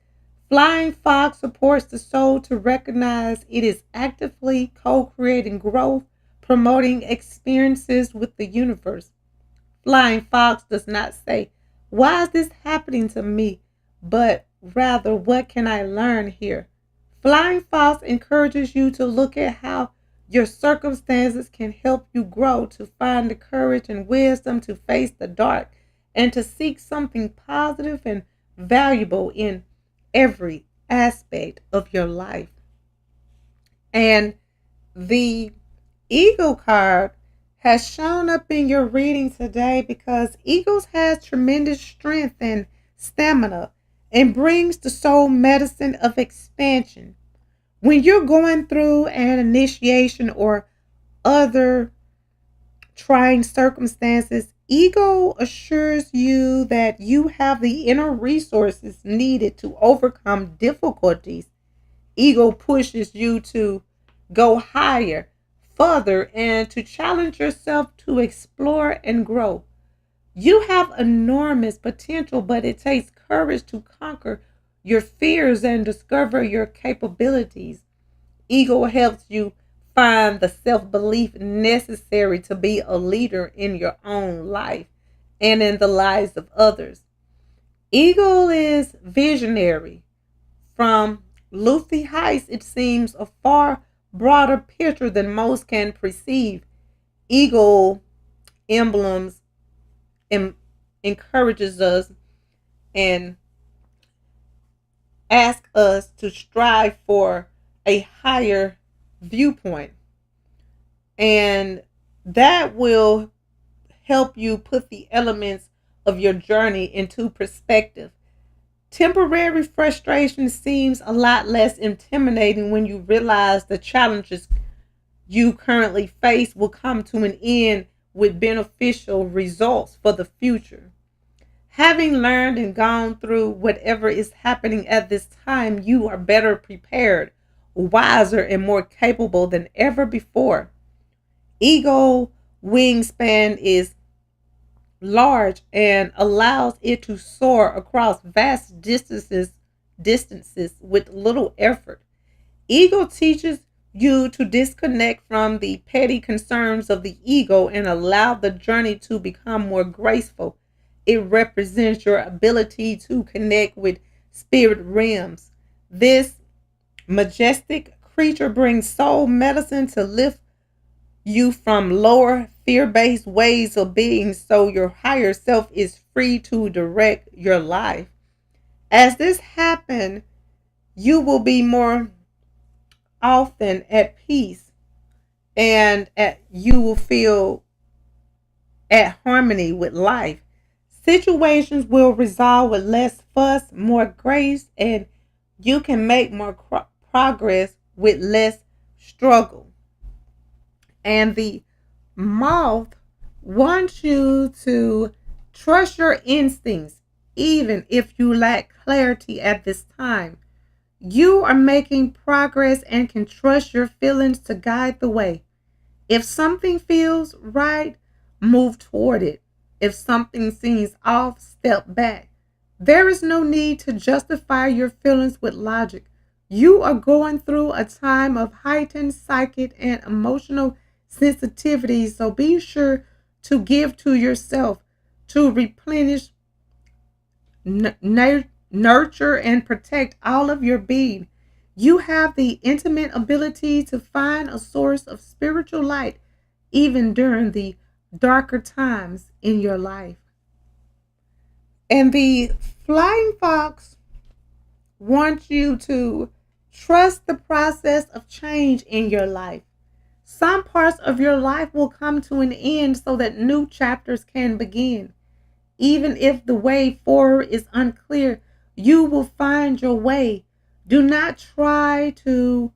Flying Fox supports the soul to recognize it is actively co creating growth, promoting experiences with the universe. Flying Fox does not say, "Why is this happening to me?" but rather, "What can I learn here?" Flying Fox encourages you to look at how your circumstances can help you grow, to find the courage and wisdom to face the dark, and to seek something positive and valuable in every aspect of your life. And the Eagle card has shown up in your reading today because Eagles has tremendous strength and stamina and brings the soul medicine of expansion. When you're going through an initiation or other trying circumstances, Ego assures you that you have the inner resources needed to overcome difficulties. Ego pushes you to go higher, further, and to challenge yourself to explore and grow. You have enormous potential, but it takes courage to conquer your fears and discover your capabilities. Ego helps you find the self belief necessary to be a leader in your own life and in the lives of others. Ego is visionary. From Lucy Heights, it seems a far broader picture than most can perceive. Eagle emblems encourages us and ask us to strive for a higher viewpoint. And that will help you put the elements of your journey into perspective. Temporary frustration seems a lot less intimidating when you realize the challenges you currently face will come to an end with beneficial results for the future. Having learned and gone through whatever is happening at this time, you are better prepared, wiser, and more capable than ever before. Ego wingspan is large and allows it to soar across vast distances with little effort. Ego teaches you to disconnect from the petty concerns of the ego and allow the journey to become more graceful. It represents your ability to connect with spirit realms. This majestic creature brings soul medicine to lift you from lower fear based ways of being so your higher self is free to direct your life. As this happens, you will be more often at peace and you will feel at harmony with life. Situations will resolve with less fuss, more grace, and you can make more progress with less struggle. And the moth wants you to trust your instincts, even if you lack clarity at this time. You are making progress and can trust your feelings to guide the way. If something feels right, move toward it. If something seems off, step back. There is no need to justify your feelings with logic. You are going through a time of heightened psychic and emotional sensitivity, so be sure to give to yourself to replenish, nurture, and protect all of your being. You have the intimate ability to find a source of spiritual light even during the darker times in your life. And the flying fox wants you to trust the process of change in your life. Some parts of your life will come to an end so that new chapters can begin. Even if the way forward is unclear, you will find your way. Do not try to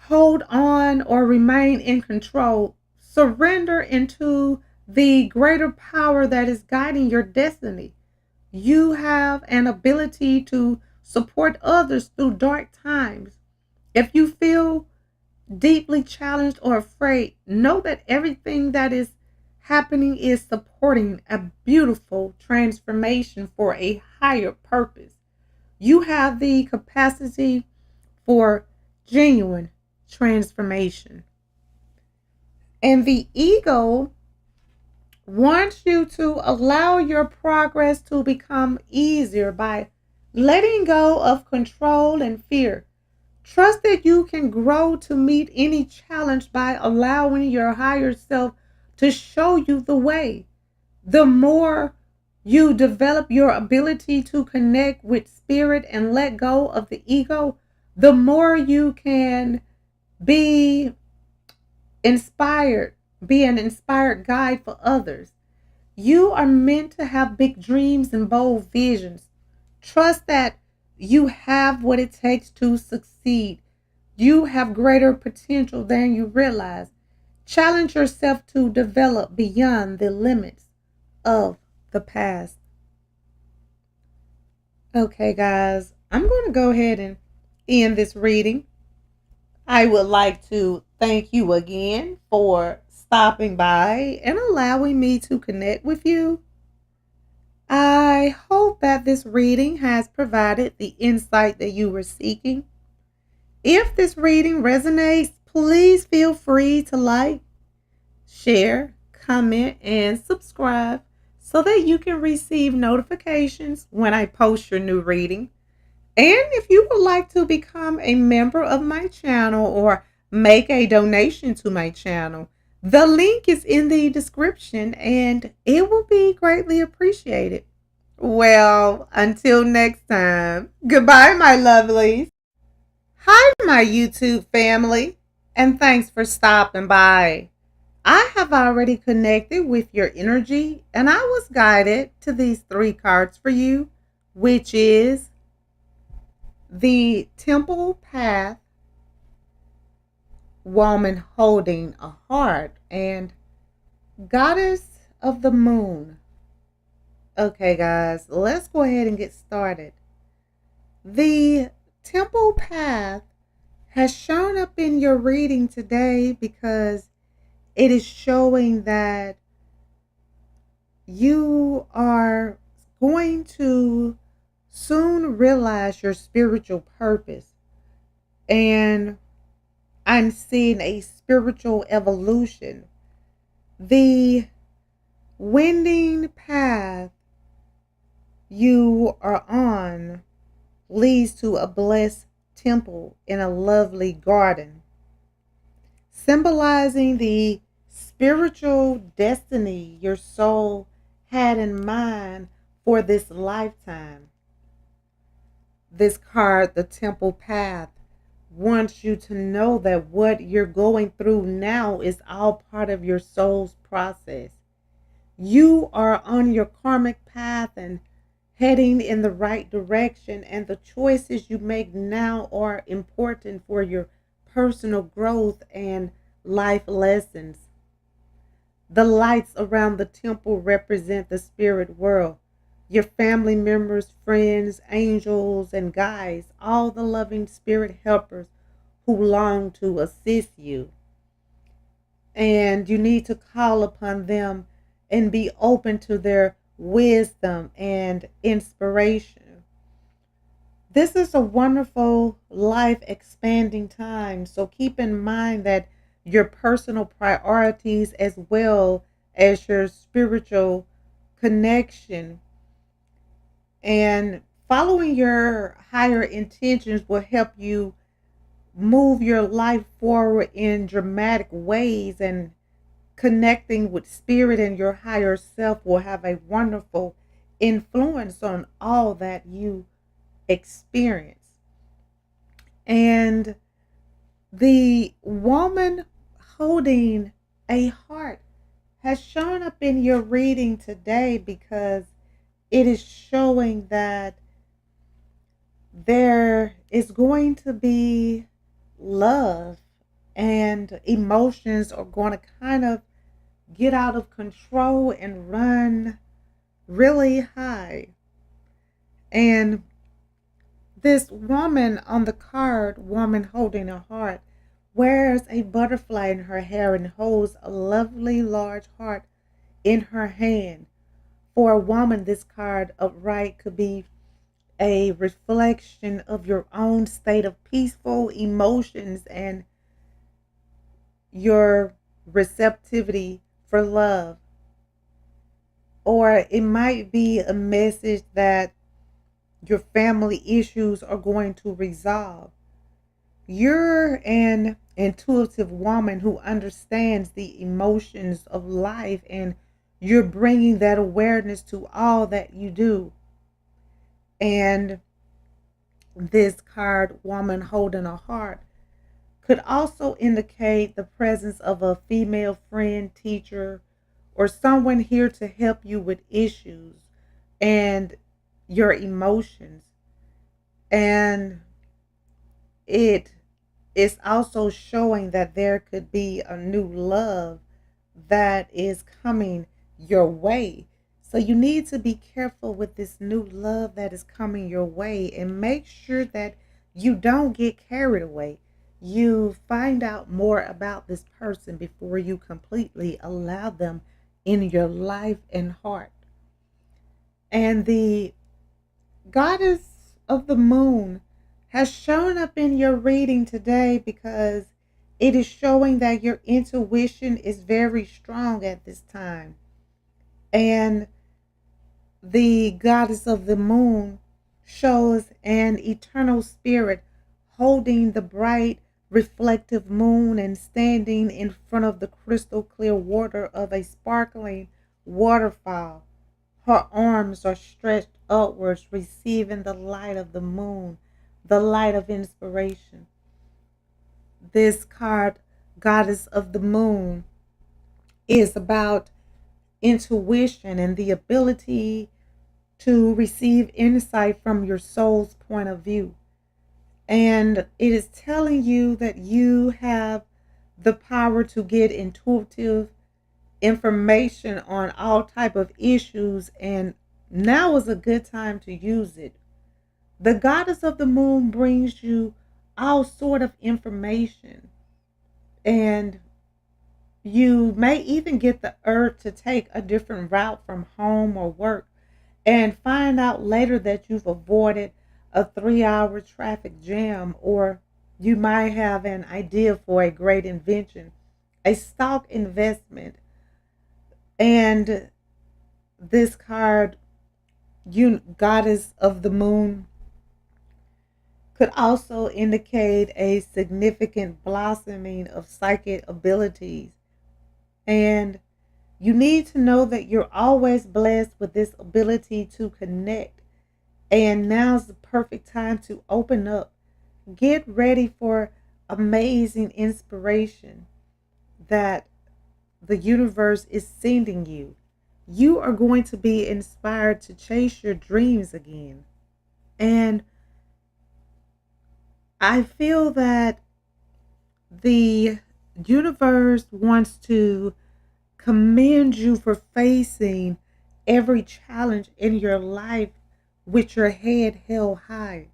hold on or remain in control. Surrender into the greater power that is guiding your destiny. You have an ability to support others through dark times. If you feel deeply challenged or afraid, know that everything that is happening is supporting a beautiful transformation for a higher purpose. You have the capacity for genuine transformation. And the ego wants you to allow your progress to become easier by letting go of control and fear. Trust that you can grow to meet any challenge by allowing your higher self to show you the way. The more you develop your ability to connect with spirit and let go of the ego, the more you can be inspired, be an inspired guide for others. You are meant to have big dreams and bold visions. Trust that you have what it takes to succeed. You have greater potential than you realize. Challenge yourself to develop beyond the limits of the past. Okay, guys, I'm going to go ahead and end this reading. I would like to thank you again for stopping by and allowing me to connect with you. I hope that this reading has provided the insight that you were seeking. If this reading resonates, please feel free to like, share, comment, and subscribe so that you can receive notifications when I post your new reading. And if you would like to become a member of my channel or make a donation to my channel, the link is in the description and it will be greatly appreciated. Well, until next time, goodbye, my lovelies. Hi, my YouTube family, and thanks for stopping by. I have already connected with your energy, and I was guided to these three cards for you, which is the Temple Path, Woman Holding a Heart, and Goddess of the Moon. Okay, guys, let's go ahead and get started. The Temple Path has shown up in your reading today because it is showing that you are going to soon realize your spiritual purpose. And I'm seeing a spiritual evolution. The winding path you are on leads to a blessed temple in a lovely garden, symbolizing the spiritual destiny your soul had in mind for this lifetime. This card, the Temple Path, wants you to know that what you're going through now is all part of your soul's process. You are on your karmic path and heading in the right direction, and the choices you make now are important for your personal growth and life lessons. The lights around the temple represent the spirit world. Your family members, friends, angels, and guides, all the loving spirit helpers who long to assist you. And you need to call upon them and be open to their wisdom and inspiration. This is a wonderful life expanding time. So keep in mind that your personal priorities as well as your spiritual connection and following your higher intentions will help you move your life forward in dramatic ways, and connecting with spirit and your higher self will have a wonderful influence on all that you experience. And the woman holding a heart has shown up in your reading today because it is showing that there is going to be love, and emotions are going to kind of get out of control and run really high. And this woman on the card, woman holding a heart, wears a butterfly in her hair and holds a lovely large heart in her hand. For a woman, this card upright could be a reflection of your own state of peaceful emotions and your receptivity for love. Or it might be a message that your family issues are going to resolve. You're an intuitive woman who understands the emotions of life, and you're bringing that awareness to all that you do. And this card, woman holding a heart, could also indicate the presence of a female friend, teacher, or someone here to help you with issues and your emotions. And it is also showing that there could be a new love that is coming your way. So you need to be careful with this new love that is coming your way and make sure that you don't get carried away. You find out more about this person before you completely allow them in your life and heart. And the goddess of the moon has shown up in your reading today because it is showing that your intuition is very strong at this time. And the goddess of the moon shows an eternal spirit holding the bright, reflective moon and standing in front of the crystal clear water of a sparkling waterfall, Her arms are stretched upwards, receiving the light of the moon, the light of inspiration. This card, Goddess of the Moon, is about intuition and the ability to receive insight from your soul's point of view. And it is telling you that you have the power to get intuitive information on all type of issues, and now is a good time to use it. The Goddess of the Moon brings you all sort of information, and you may even get the urge to take a different route from home or work and find out later that you've avoided a 3 hour traffic jam, or you might have an idea for a great invention, a stock investment. And this card, you Goddess of the Moon, could also indicate a significant blossoming of psychic abilities. And you need to know that you're always blessed with this ability to connect. And now's the perfect time to open up. Get ready for amazing inspiration that the universe is sending you. You are going to be inspired to chase your dreams again. And I feel that the universe wants to commend you for facing every challenge in your life with your head held high.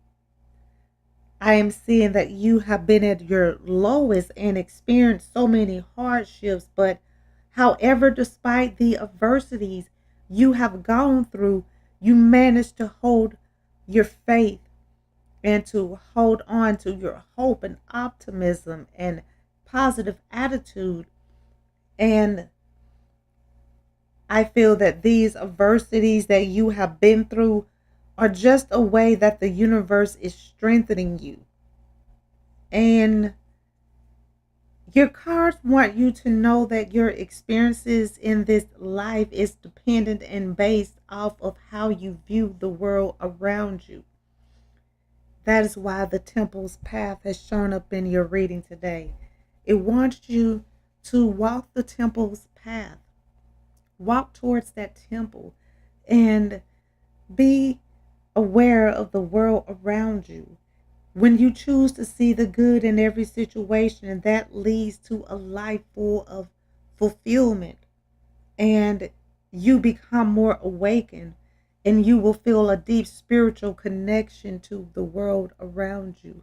I am seeing that you have been at your lowest and experienced so many hardships, but however, despite the adversities you have gone through, you managed to hold your faith and to hold on to your hope and optimism and positive attitude. And I feel that these adversities that you have been through are just a way that the universe is strengthening you. And your cards want you to know that your experiences in this life is dependent and based off of how you view the world around you. That is why the temple's path has shown up in your reading today. It wants you to walk the temple's path. Walk towards that temple and be aware of the world around you. When you choose to see the good in every situation, that leads to a life full of fulfillment, and you become more awakened, and you will feel a deep spiritual connection to the world around you.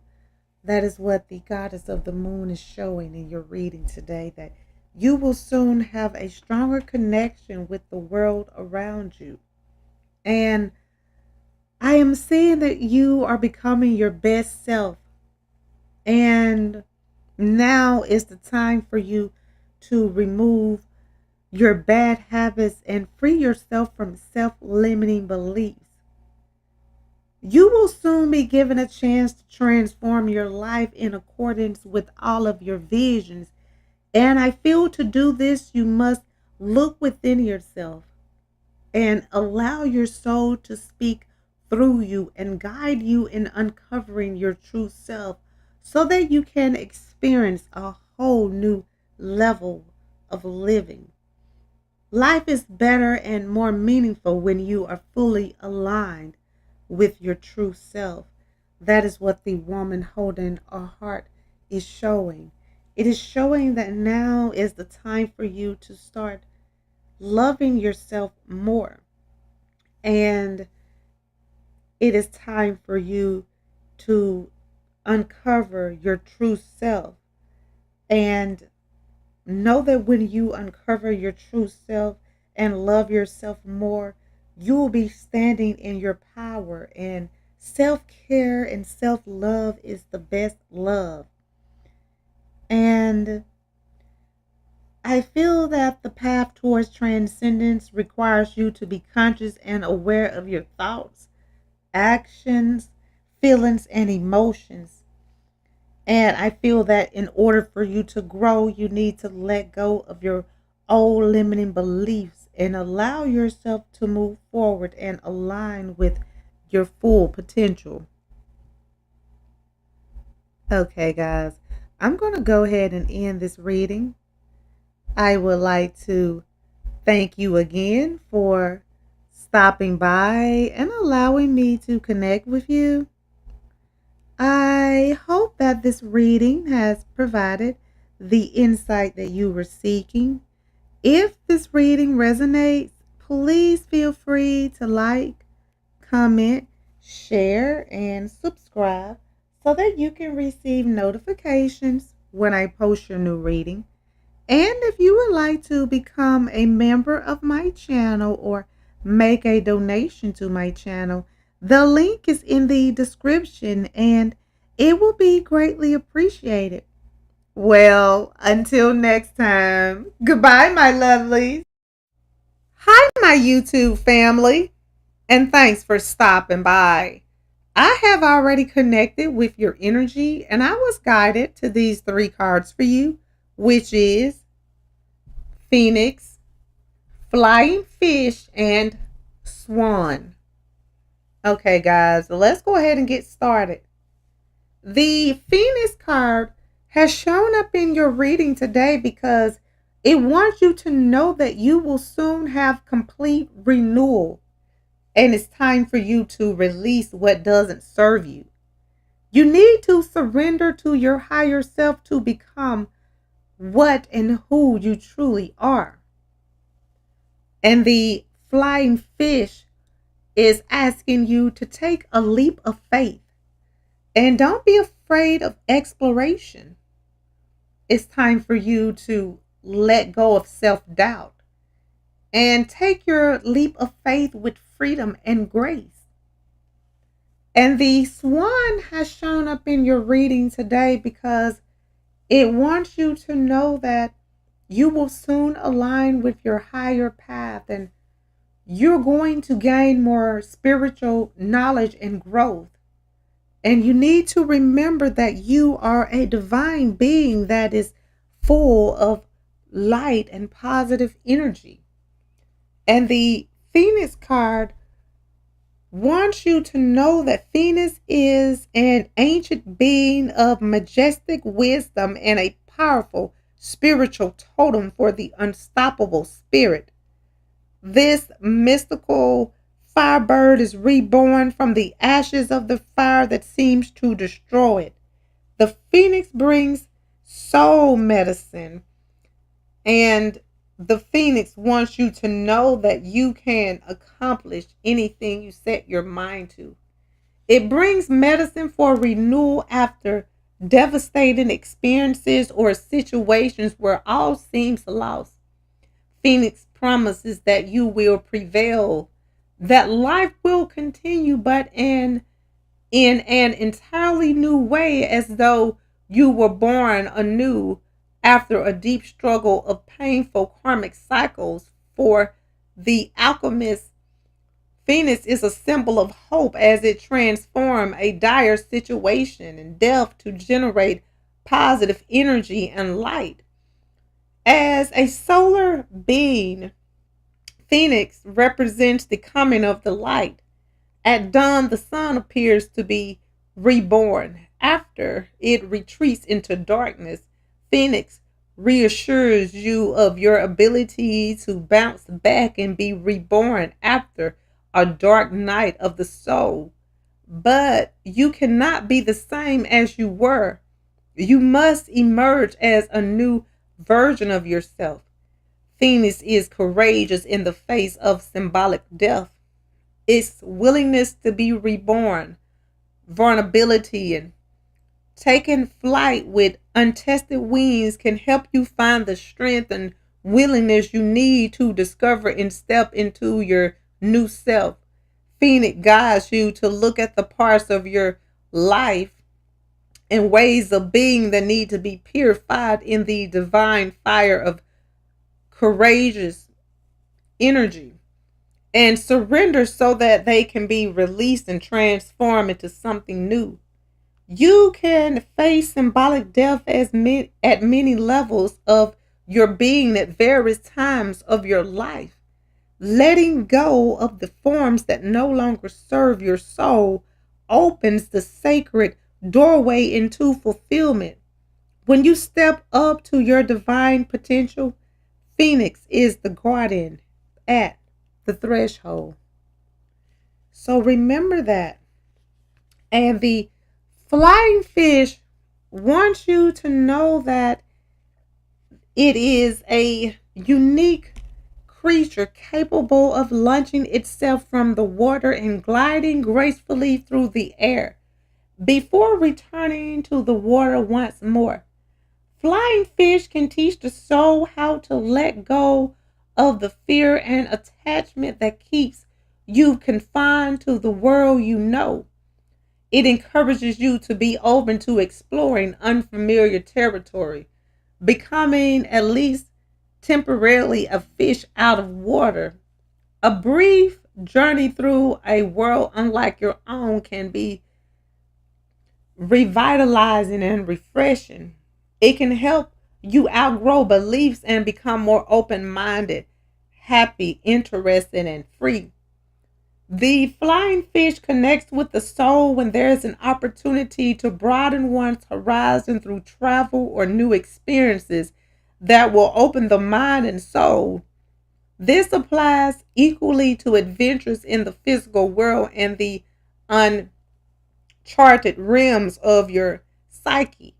That is what the Goddess of the Moon is showing in your reading today, that you will soon have a stronger connection with the world around you. And I am seeing that you are becoming your best self. And now is the time for you to remove your bad habits and free yourself from self limiting beliefs. You will soon be given a chance to transform your life in accordance with all of your visions. And I feel to do this, you must look within yourself and allow your soul to speak through you and guide you in uncovering your true self so that you can experience a whole new level of living. Life is better and more meaningful when you are fully aligned with your true self. That is what the woman holding a heart is showing. It is showing that now is the time for you to start loving yourself more. And it is time for you to uncover your true self. And know that when you uncover your true self and love yourself more, you will be standing in your power. And self-care and self-love is the best love. And I feel that the path towards transcendence requires you to be conscious and aware of your thoughts, actions, feelings, and emotions. And I feel that in order for you to grow, you need to let go of your old limiting beliefs and allow yourself to move forward and align with your full potential. Okay, guys, I'm going to go ahead and end this reading. I would like to thank you again for stopping by and allowing me to connect with you. I hope that this reading has provided the insight that you were seeking. If this reading resonates, please feel free to like, comment, share, and subscribe so that you can receive notifications when I post your new reading. And if you would like to become a member of my channel or make a donation to my channel, the link is in the description and it will be greatly appreciated. Well, until next time, goodbye, my lovelies. Hi, my YouTube family, and thanks for stopping by. I have already connected with your energy and I was guided to these three cards for you, which is Phoenix, Flying Fish, and Swan. Okay, guys, let's go ahead and get started. The Phoenix card has shown up in your reading today because it wants you to know that you will soon have complete renewal and it's time for you to release what doesn't serve you. You need to surrender to your higher self to become what and who you truly are. And the flying fish is asking you to take a leap of faith and don't be afraid of exploration. It's time for you to let go of self-doubt and take your leap of faith with freedom and grace. And the swan has shown up in your reading today because it wants you to know that you will soon align with your higher path and you're going to gain more spiritual knowledge and growth. And you need to remember that you are a divine being that is full of light and positive energy. And the Phoenix card wants you to know that Phoenix is an ancient being of majestic wisdom and a powerful spiritual totem for the unstoppable spirit. This mystical firebird is reborn from the ashes of the fire that seems to destroy it. The phoenix brings soul medicine, and the phoenix wants you to know that you can accomplish anything you set your mind to. It brings medicine for renewal after devastating experiences or situations where all seems lost. Phoenix promises that you will prevail, that life will continue, but in an entirely new way, as though you were born anew after a deep struggle of painful karmic cycles. For the alchemist, Phoenix is a symbol of hope as it transforms a dire situation and death to generate positive energy and light. As a solar being, Phoenix represents the coming of the light. At dawn, the sun appears to be reborn. After it retreats into darkness, Phoenix reassures you of your ability to bounce back and be reborn after a dark night of the soul. But you cannot be the same as you were. You must emerge as a new version of yourself. Phoenix is courageous in the face of symbolic death. Its willingness to be reborn, vulnerability, and taking flight with untested wings can help you find the strength and willingness you need to discover and step into your new self. Phoenix guides you to look at the parts of your life and ways of being that need to be purified in the divine fire of courageous energy and surrender so that they can be released and transformed into something new. You can face symbolic death at many levels of your being at various times of your life. Letting go of the forms that no longer serve your soul opens the sacred doorway into fulfillment. When you step up to your divine potential, Phoenix is the guardian at the threshold. So remember that. And the flying fish wants you to know that it is a unique creature capable of launching itself from the water and gliding gracefully through the air before returning to the water once more. Flying fish can teach the soul how to let go of the fear and attachment that keeps you confined to the world you know. It encourages you to be open to exploring unfamiliar territory, becoming at least temporarily a fish out of water. A brief journey through a world unlike your own can be revitalizing and refreshing. It can help you outgrow beliefs and become more open minded, happy, interested, and free. The flying fish connects with the soul when there is an opportunity to broaden one's horizon through travel or new experiences that will open the mind and soul. This applies equally to adventures in the physical world and the uncharted realms of your psyche.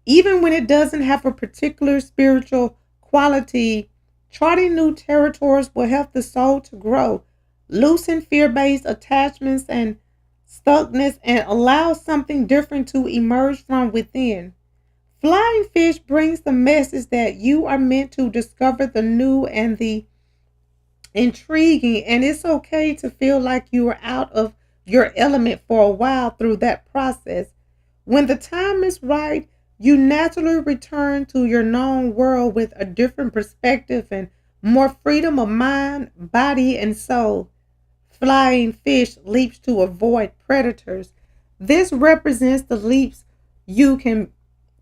Even when it doesn't have a particular spiritual quality, charting new territories will help the soul to grow, loosen fear based attachments and stuckness, and allow something different to emerge from within. Flying fish brings the message that you are meant to discover the new and the intriguing, and it's okay to feel like you are out of your element for a while through that process. When the time is right, you naturally return to your known world with a different perspective and more freedom of mind, body, and soul. Flying fish leaps to avoid predators. This represents the leaps you can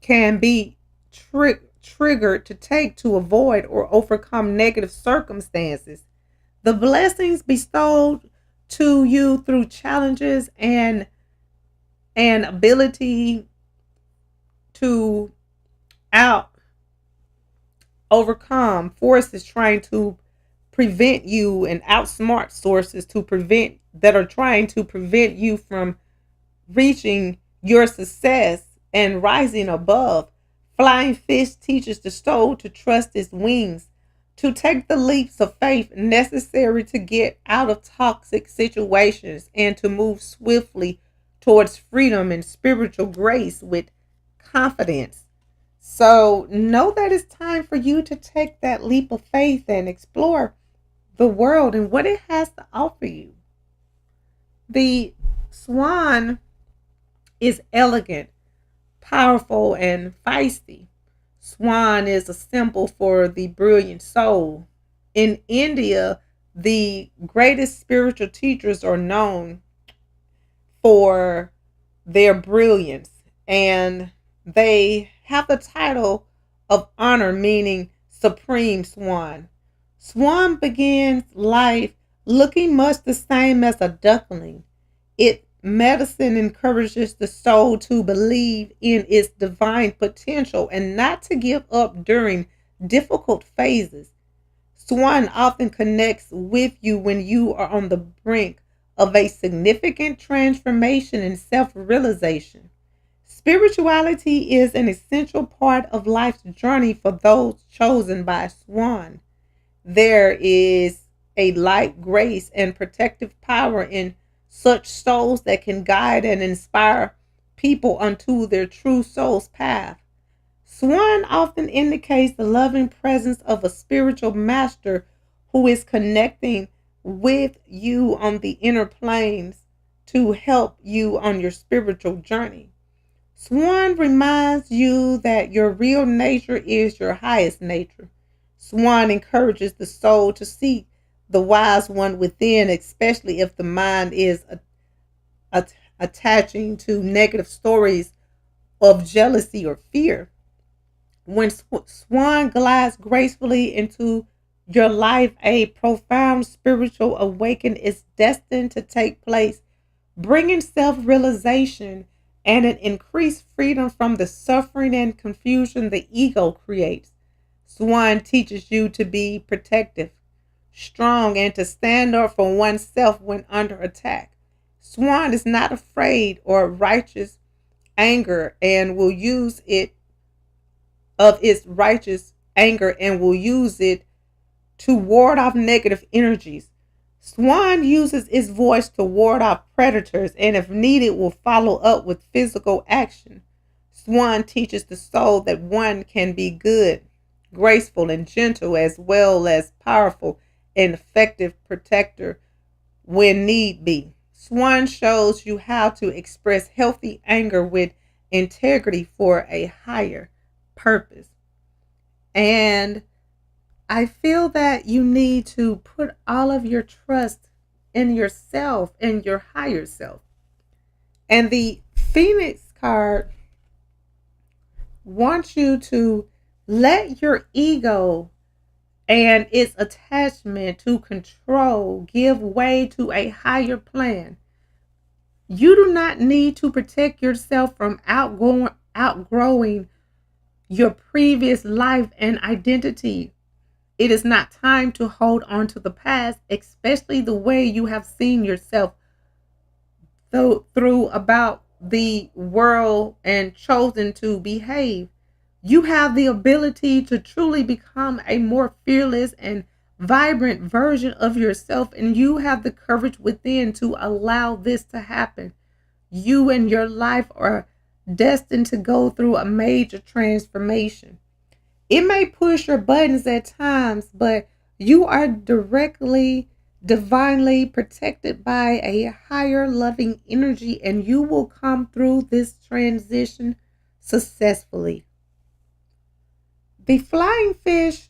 be triggered to take to avoid or overcome negative circumstances. The blessings bestowed to you through challenges and ability to out overcome forces trying to prevent you and outsmart sources to prevent that are trying to prevent you from reaching your success and rising above. Flying fish teaches the soul to trust its wings, to take the leaps of faith necessary to get out of toxic situations and to move swiftly towards freedom and spiritual grace with confidence. So know that it's time for you to take that leap of faith and explore the world and what it has to offer you. The swan is elegant, powerful, and feisty. Swan is a symbol for the brilliant soul. In India, the greatest spiritual teachers are known for their brilliance, and they have the title of honor, meaning supreme swan. Swan begins life looking much the same as a duckling. It medicine encourages the soul to believe in its divine potential and not to give up during difficult phases. Swan often connects with you when you are on the brink of a significant transformation and self realization. Spirituality is an essential part of life's journey for those chosen by Swan. There is a light, grace, and protective power in such souls that can guide and inspire people unto their true soul's path. Swan often indicates the loving presence of a spiritual master who is connecting with you on the inner planes to help you on your spiritual journey. Swan reminds you that your real nature is your highest nature. Swan encourages the soul to seek the wise one within, especially if the mind is attaching to negative stories of jealousy or fear. When Swan glides gracefully into your life, a profound spiritual awakening is destined to take place, bringing self realization and an increased freedom from the suffering and confusion the ego creates. Swan teaches you to be protective, strong, and to stand up for oneself when under attack. Swan is not afraid or righteous anger and will use it of its righteous anger and will use it to ward off negative energies. Swan uses its voice to ward off predators and, if needed, will follow up with physical action. Swan teaches the soul that one can be good, graceful, and gentle, as well as powerful and effective protector when need be. Swan shows you how to express healthy anger with integrity for a higher purpose. And I feel that you need to put all of your trust in yourself and your higher self. And the Phoenix card wants you to let your ego and its attachment to control give way to a higher plan. You do not need to protect yourself from outgrowing your previous life and identity. It is not time to hold on to the past, especially the way you have seen yourself through about the world and chosen to behave. You have the ability to truly become a more fearless and vibrant version of yourself, and you have the courage within to allow this to happen. You and your life are destined to go through a major transformation. It may push your buttons at times, but you are divinely protected by a higher loving energy, and you will come through this transition successfully. The flying fish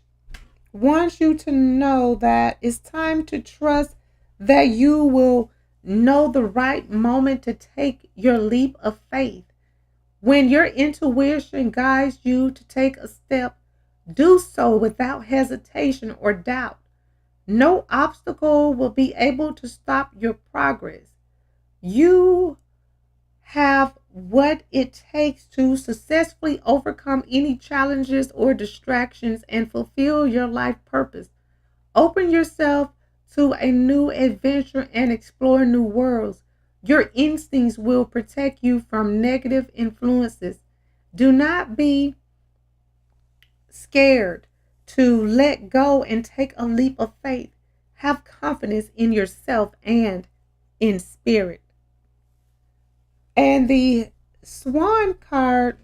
wants you to know that it's time to trust that you will know the right moment to take your leap of faith. When your intuition guides you to take a step, do so without hesitation or doubt. No obstacle will be able to stop your progress. You have what it takes to successfully overcome any challenges or distractions and fulfill your life purpose. Open yourself to a new adventure and explore new worlds. Your instincts will protect you from negative influences. Do not be scared to let go and take a leap of faith. Have confidence in yourself and in spirit. And the Swan card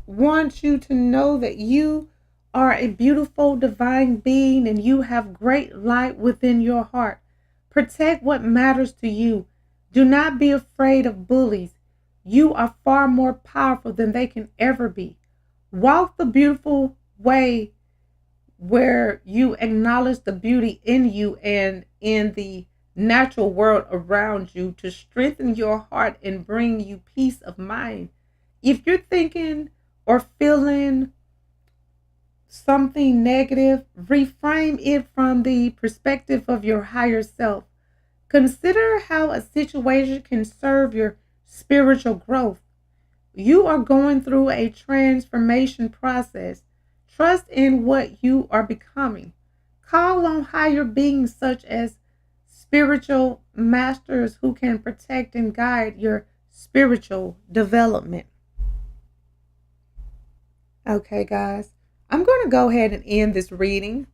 wants you to know that you are a beautiful divine being and you have great light within your heart. Protect what matters to you. Do not be afraid of bullies. You are far more powerful than they can ever be. Walk the beautiful way where you acknowledge the beauty in you and in the natural world around you to strengthen your heart and bring you peace of mind. If you're thinking or feeling something negative, reframe it from the perspective of your higher self. Consider how a situation can serve your spiritual growth. You are going through a transformation process. Trust in what you are becoming. Call on higher beings such as spiritual masters who can protect and guide your spiritual development. Okay, guys, I'm going to go ahead and end this reading.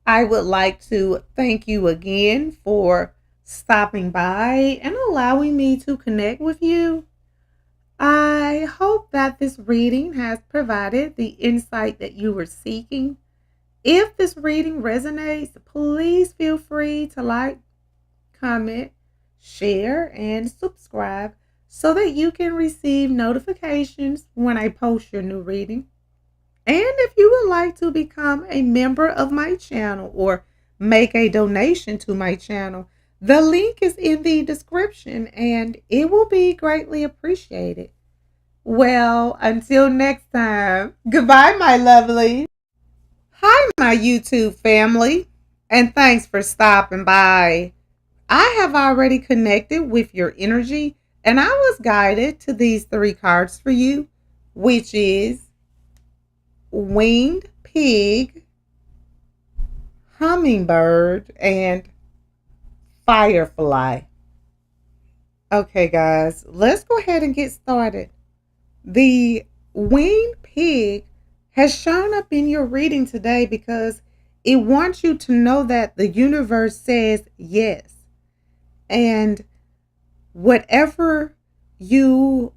I would like to thank you again for stopping by and allowing me to connect with you. I hope that this reading has provided the insight that you were seeking. If this reading resonates, please feel free to like, comment, share, and subscribe so that you can receive notifications when I post your new reading. And if you would like to become a member of my channel or make a donation to my channel, the link is in the description and it will be greatly appreciated. Well, until next time, goodbye, my lovely. Hi. My YouTube family, and thanks for stopping by. I have already connected with your energy, and I was guided to these three cards for you, which is Winged Pig, Hummingbird, and Firefly. Okay, guys, let's go ahead and get started. The Winged Pig has shown up in your reading today because it wants you to know that the universe says yes. And whatever you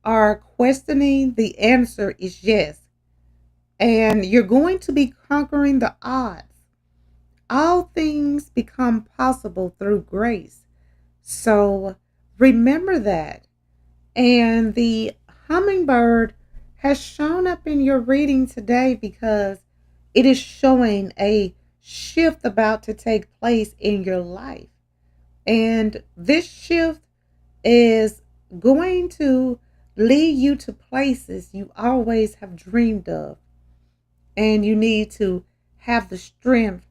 are questioning, the answer is yes. And you're going to be conquering the odds. All things become possible through grace. So remember that. And the hummingbird has shown up in your reading today because it is showing a shift about to take place in your life. And this shift is going to lead you to places you always have dreamed of. And you need to have the strength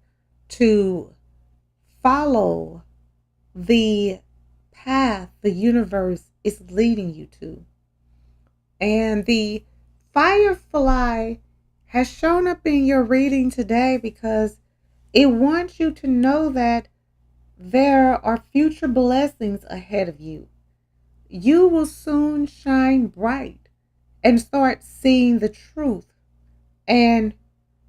to follow the path the universe is leading you to. And the firefly has shown up in your reading today because it wants you to know that there are future blessings ahead of you. You will soon shine bright and start seeing the truth. And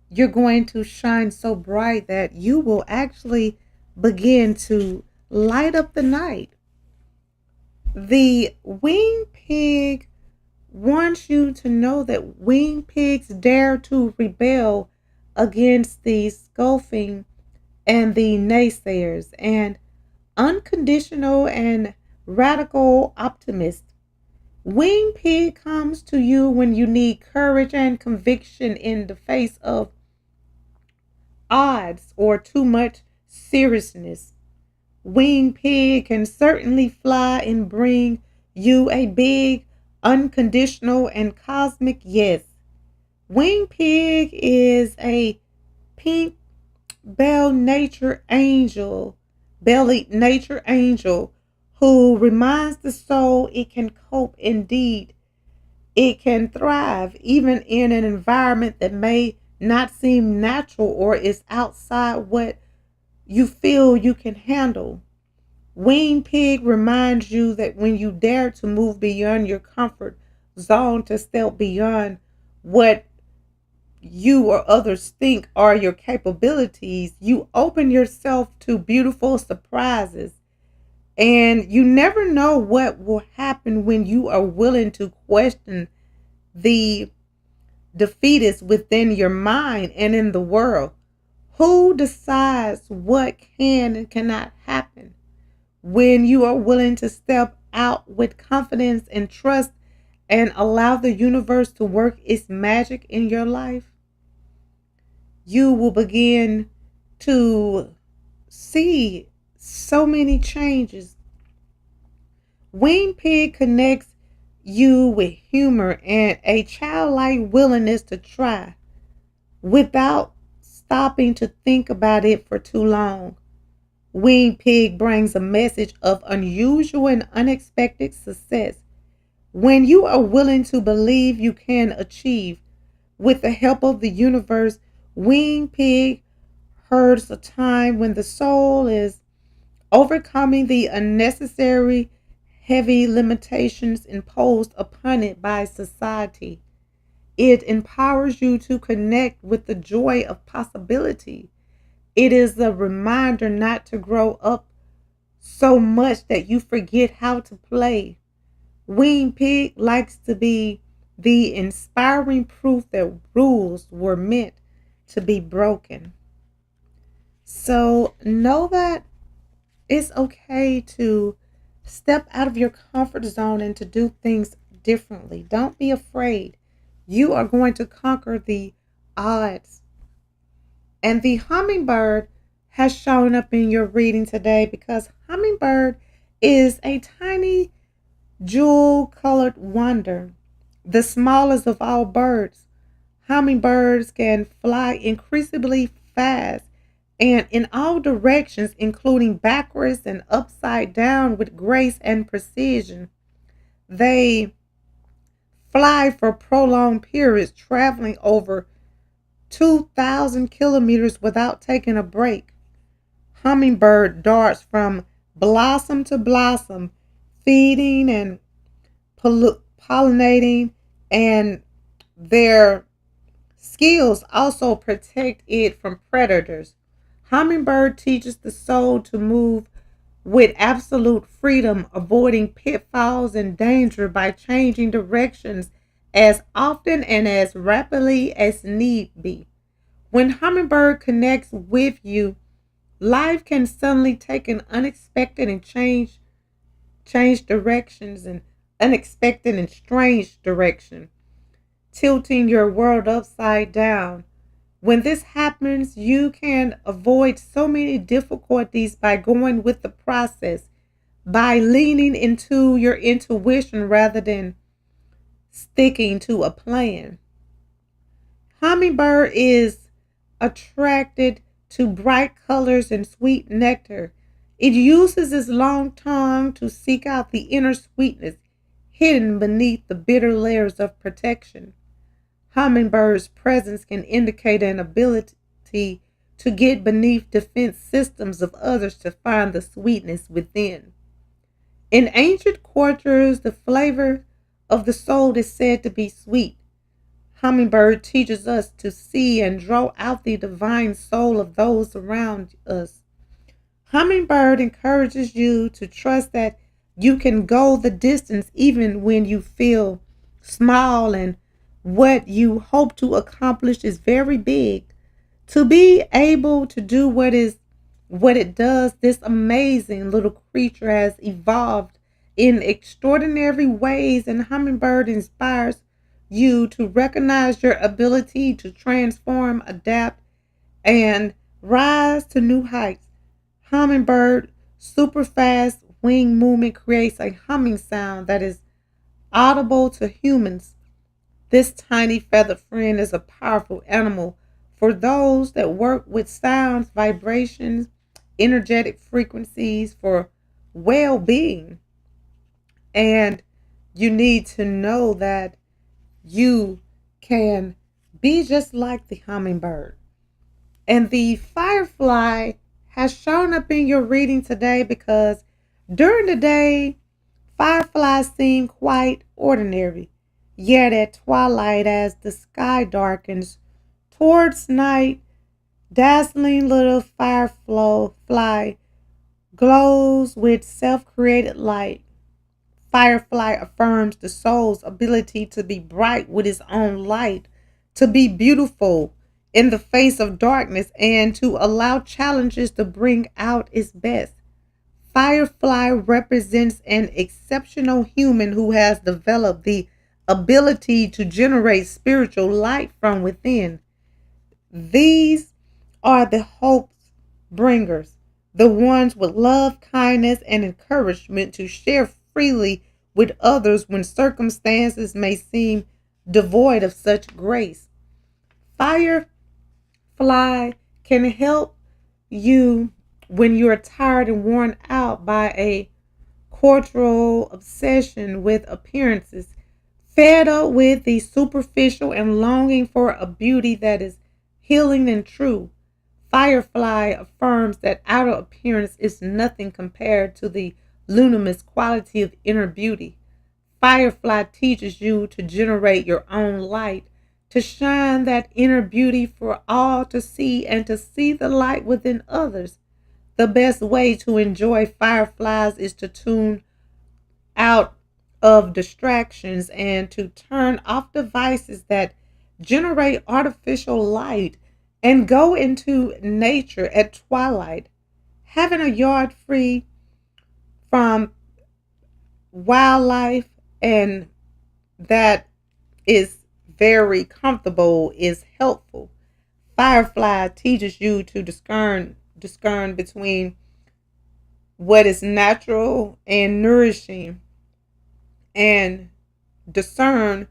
you're going to shine so bright that you will actually begin to light up the night. The winged pig wants you to know that winged pigs dare to rebel against the scoffing and the naysayers, and unconditional and radical optimist. Winged pig comes to you when you need courage and conviction in the face of odds or too much seriousness. Winged pig can certainly fly and bring you a big, unconditional, and cosmic yes. Winged pig is a pink bellied nature angel who reminds the soul it can cope indeed. It can thrive even in an environment that may not seem natural or is outside what you feel you can handle. Winged Pig reminds you that when you dare to move beyond your comfort zone to step beyond what you or others think are your capabilities, you open yourself to beautiful surprises. And you never know what will happen when you are willing to question the defeatist within your mind and in the world. Who decides what can and cannot happen? When you are willing to step out with confidence and trust and allow the universe to work its magic in your life, you will begin to see so many changes. Winged Pig connects you with humor and a childlike willingness to try without stopping to think about it for too long. Winged Pig brings a message of unusual and unexpected success. When you are willing to believe you can achieve, with the help of the universe, Winged Pig herds a time when the soul is overcoming the unnecessary heavy limitations imposed upon it by society. It empowers you to connect with the joy of possibility. It is a reminder not to grow up so much that you forget how to play. Winged Pig likes to be the inspiring proof that rules were meant to be broken. So know that it's okay to step out of your comfort zone and to do things differently. Don't be afraid. You are going to conquer the odds. And the hummingbird has shown up in your reading today because hummingbird is a tiny jewel colored wonder, the smallest of all birds. Hummingbirds can fly increasingly fast and in all directions, including backwards and upside down, with grace and precision. They fly for prolonged periods, traveling over 2,000 kilometers without taking a break. Hummingbird darts from blossom to blossom, feeding and pollinating, and their skills also protect it from predators. Hummingbird teaches the soul to move with absolute freedom, avoiding pitfalls and danger by changing directions as often and as rapidly as need be. When Hummingbird connects with you, life can suddenly take an unexpected and change directions and unexpected and strange direction, tilting your world upside down. When this happens, you can avoid so many difficulties by going with the process, by leaning into your intuition rather than sticking to a plan. Hummingbird is attracted to bright colors and sweet nectar. It uses its long tongue to seek out the inner sweetness hidden beneath the bitter layers of protection. Hummingbird's presence can indicate an ability to get beneath defense systems of others to find the sweetness within. In ancient cultures, the flavor of the soul is said to be sweet. Hummingbird teaches us to see and draw out the divine soul of those around us. Hummingbird encourages you to trust that you can go the distance even when you feel small and what you hope to accomplish is very big. To be able to do what it does, this amazing little creature has evolved in extraordinary ways, and Hummingbird inspires you to recognize your ability to transform, adapt, and rise to new heights. Hummingbird super fast wing movement creates a humming sound that is audible to humans. This tiny feathered friend is a powerful animal for those that work with sounds, vibrations, energetic frequencies for well being. And you need to know that you can be just like the hummingbird. And the firefly has shown up in your reading today because during the day, fireflies seem quite ordinary. Yet at twilight, as the sky darkens towards night, dazzling little firefly glows with self created light. Firefly affirms the soul's ability to be bright with its own light, to be beautiful in the face of darkness, and to allow challenges to bring out its best. Firefly represents an exceptional human who has developed the ability to generate spiritual light from within. These are the hope bringers, the ones with love, kindness, and encouragement to share freely with others when circumstances may seem devoid of such grace. Firefly can help you when you're tired and worn out by a cultural obsession with appearances, fed up with the superficial and longing for a beauty that is healing and true. Firefly affirms that outer appearance is nothing compared to the luminous quality of inner beauty. Firefly teaches you to generate your own light, to shine that inner beauty for all to see and to see the light within others. The best way to enjoy fireflies is to tune out of distractions and to turn off devices that generate artificial light and go into nature at twilight. Having a yard free from wildlife and that is very comfortable is helpful. Firefly teaches you to discern between what is natural and nourishing and discern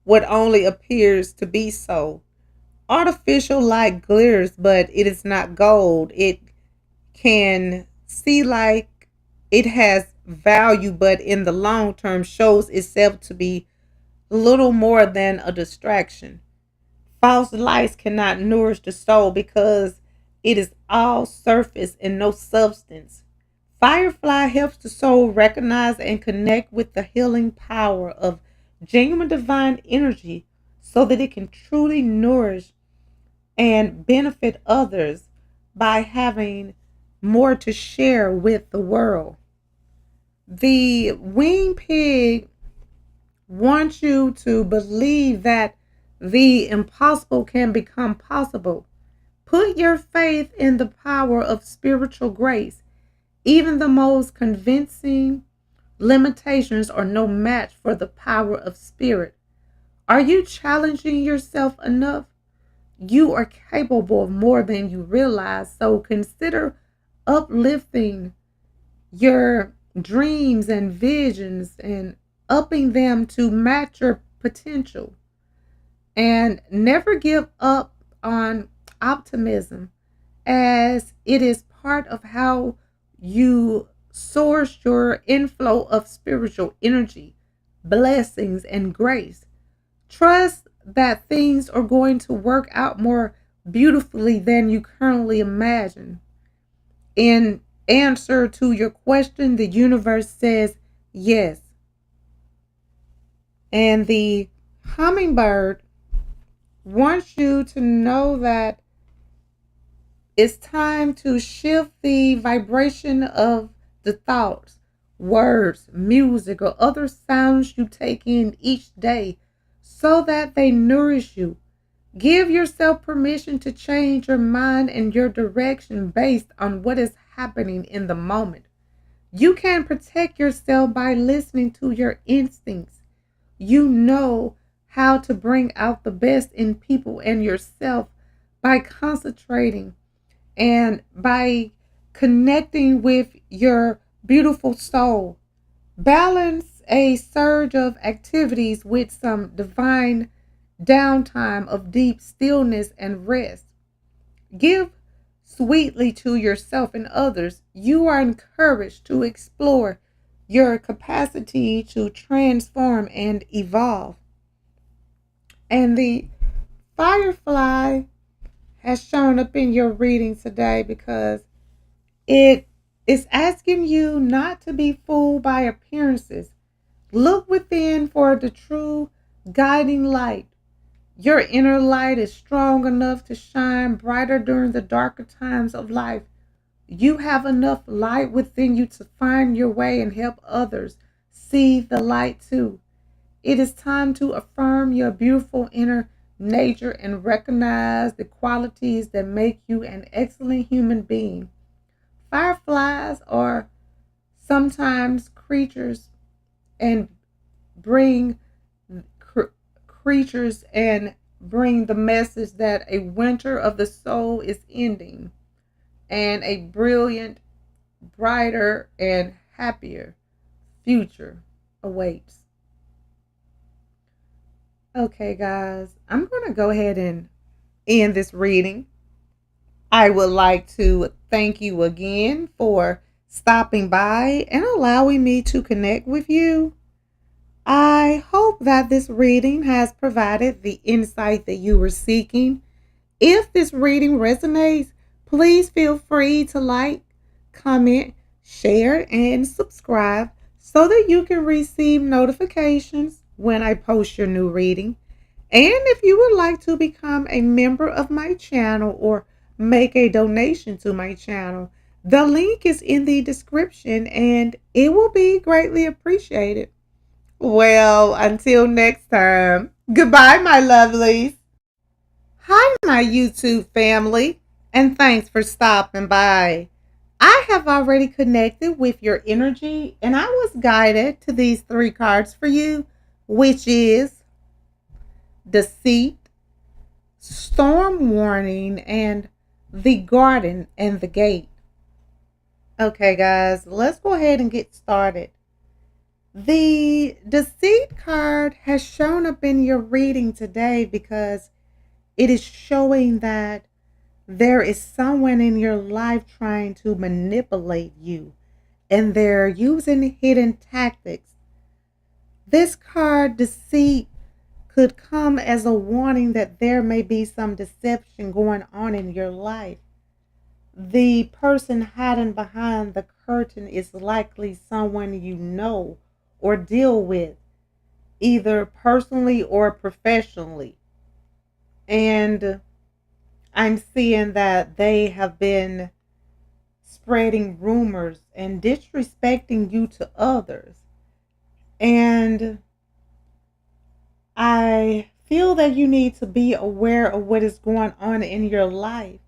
what only appears to be so. artificial light glitters, but it is not gold. It can see like it has value, but in the long term shows itself to be little more than a distraction. False lights cannot nourish the soul because it is all surface and no substance. Firefly helps the soul recognize and connect with the healing power of genuine divine energy so that it can truly nourish and benefit others by having more to share with the world. The wing pig wants you to believe that the impossible can become possible. Put your faith in the power of spiritual grace. Even the most convincing limitations are no match for the power of spirit. Are you challenging yourself enough? You are capable of more than you realize, so consider uplifting your dreams and visions and upping them to match your potential. And never give up on optimism, as it is part of how you source your inflow of spiritual energy, blessings, and grace. Trust that things are going to work out more beautifully than you currently imagine. In answer to your question, the universe says yes. And the hummingbird wants you to know that it's time to shift the vibration of the thoughts, words, music, or other sounds you take in each day so that they nourish you. Give yourself permission to change your mind and your direction based on what is happening in the moment. You can protect yourself by listening to your instincts. You know how to bring out the best in people and yourself by concentrating and by connecting with your beautiful soul. Balance a surge of activities with some divine downtime of deep stillness and rest. Give sweetly to yourself and others. You are encouraged to explore your capacity to transform and evolve. And the firefly has shown up in your reading today because it is asking you not to be fooled by appearances. Look within for the true guiding light. Your inner light is strong enough to shine brighter during the darker times of life. You have enough light within you to find your way and help others see the light too. It is time to affirm your beautiful inner nature and recognize the qualities that make you an excellent human being. Fireflies are sometimes creatures and bring creatures and bring the message that a winter of the soul is ending and a brilliant, brighter, and happier future awaits. Okay, guys, I'm going to go ahead and end this reading. I would like to thank you again for stopping by and allowing me to connect with you. I hope that this reading has provided the insight that you were seeking. If this reading resonates, please feel free to like, comment, share, and subscribe so that you can receive notifications when I post your new reading. And if you would like to become a member of my channel or make a donation to my channel, the link is in the description and it will be greatly appreciated. Well, until next time, goodbye, my lovelies. Hi, my YouTube family, and thanks for stopping by. I have already connected with your energy, and I was guided to these three cards for you, which is Deceit, Storm Warning, and the Garden and the Gate. Okay, guys, let's go ahead and get started. The Deceit card has shown up in your reading today because It is showing that there is someone in your life trying to manipulate you, and they're using hidden tactics. This card, deceit, could come as a warning that there may be some deception going on in your life. The person hiding behind the curtain is likely someone you know or deal with, either personally or professionally. And I'm seeing that they have been spreading rumors and disrespecting you to others. And I feel that you need to be aware of what is going on in your life.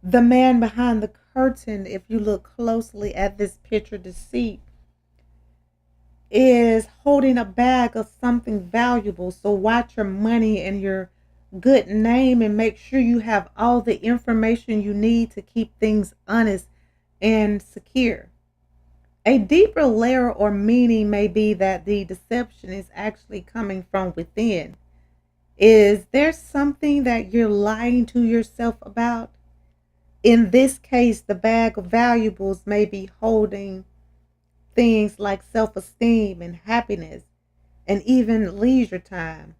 The man behind the curtain, if you look closely at this picture, deceit, is holding a bag of something valuable. So watch your money and your good name and make sure you have all the information you need to keep things honest and secure. A deeper layer or meaning may be that the deception is actually coming from within. Is there something that you're lying to yourself about? In this case, the bag of valuables may be holding things like self esteem and happiness and even leisure time.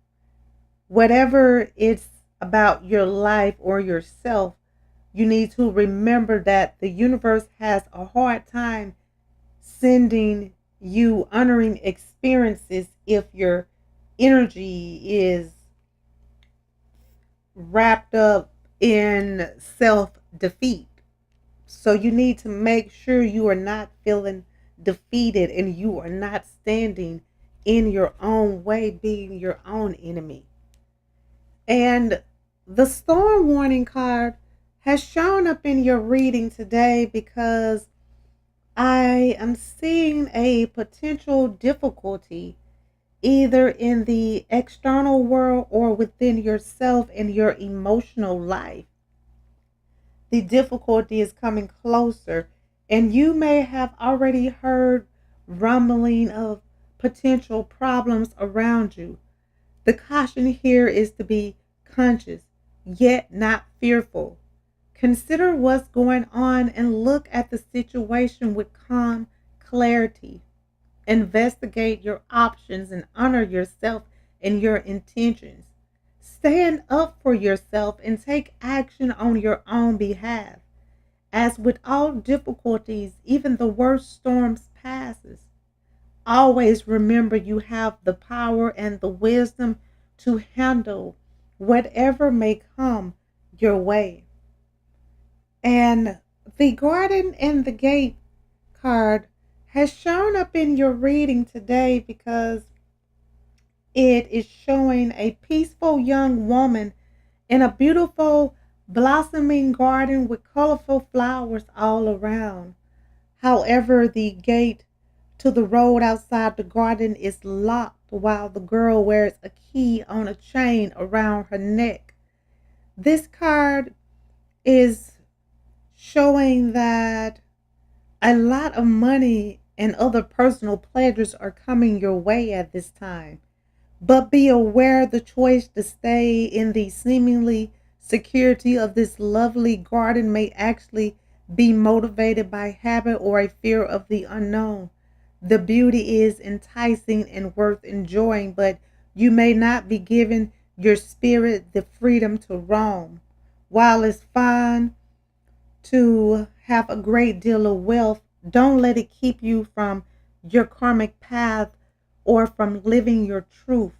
Whatever it's about your life or yourself, you need to remember that the universe has a hard time sending you honoring experiences if your energy is wrapped up in self defeat. So you need to make sure you are not feeling defeated and you are not standing in your own way, being your own enemy. And the storm warning card has shown up in your reading today because I am seeing a potential difficulty either in the external world or within yourself and your emotional life. The difficulty is coming closer, and you may have already heard rumbling of potential problems around you. The caution here is to be conscious, yet not fearful. Consider what's going on and look at the situation with calm clarity. Investigate your options and honor yourself and your intentions. Stand up for yourself and take action on your own behalf. As with all difficulties, even the worst storms passes. Always remember you have the power and the wisdom to handle whatever may come your way. And the garden and the gate card has shown up in your reading today because it is showing a peaceful young woman in a beautiful blossoming garden with colorful flowers all around. However, the gate to the road outside the garden is locked while the girl wears a key on a chain around her neck. This card is showing that a lot of money and other personal pleasures are coming your way at this time. But be aware the choice to stay in the seemingly security of this lovely garden may actually be motivated by habit or a fear of the unknown. The beauty is enticing and worth enjoying, but you may not be giving your spirit the freedom to roam. While it's fine to have a great deal of wealth, don't let it keep you from your karmic path or from living your truth.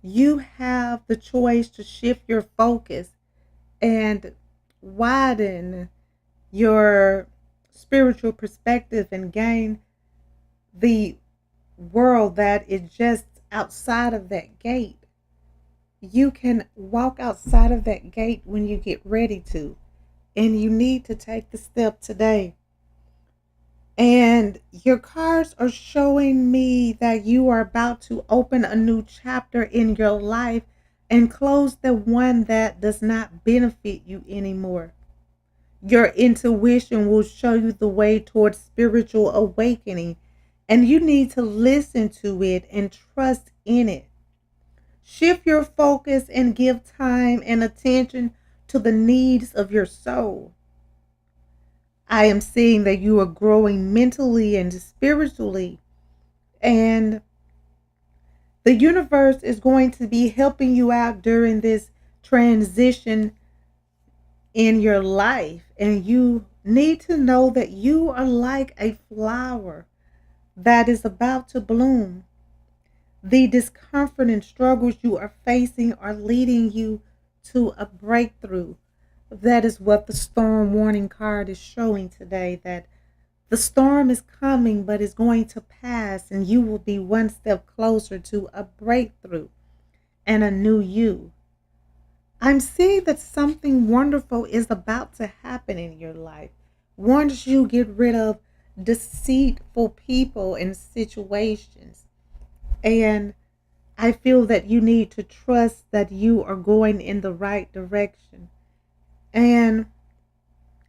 You have the choice to shift your focus and widen your spiritual perspective and gain the world that is just outside of that gate. You can walk outside of that gate when you get ready to, and you need to take the step today. And your cards are showing me that you are about to open a new chapter in your life and close the one that does not benefit you anymore. Your intuition will show you the way towards spiritual awakening, and you need to listen to it and trust in it. Shift your focus and give time and attention to the needs of your soul. I am seeing that you are growing mentally and spiritually, and the universe is going to be helping you out during this transition in your life. And you need to know that you are like a flower that is about to bloom. The discomfort and struggles you are facing are leading you to a breakthrough. That is what the storm warning card is showing today, that the storm is coming, but it's going to pass, and you will be one step closer to a breakthrough and a new you. I'm seeing that something wonderful is about to happen in your life. Once you get rid of deceitful people and situations, and I feel that you need to trust that you are going in the right direction. And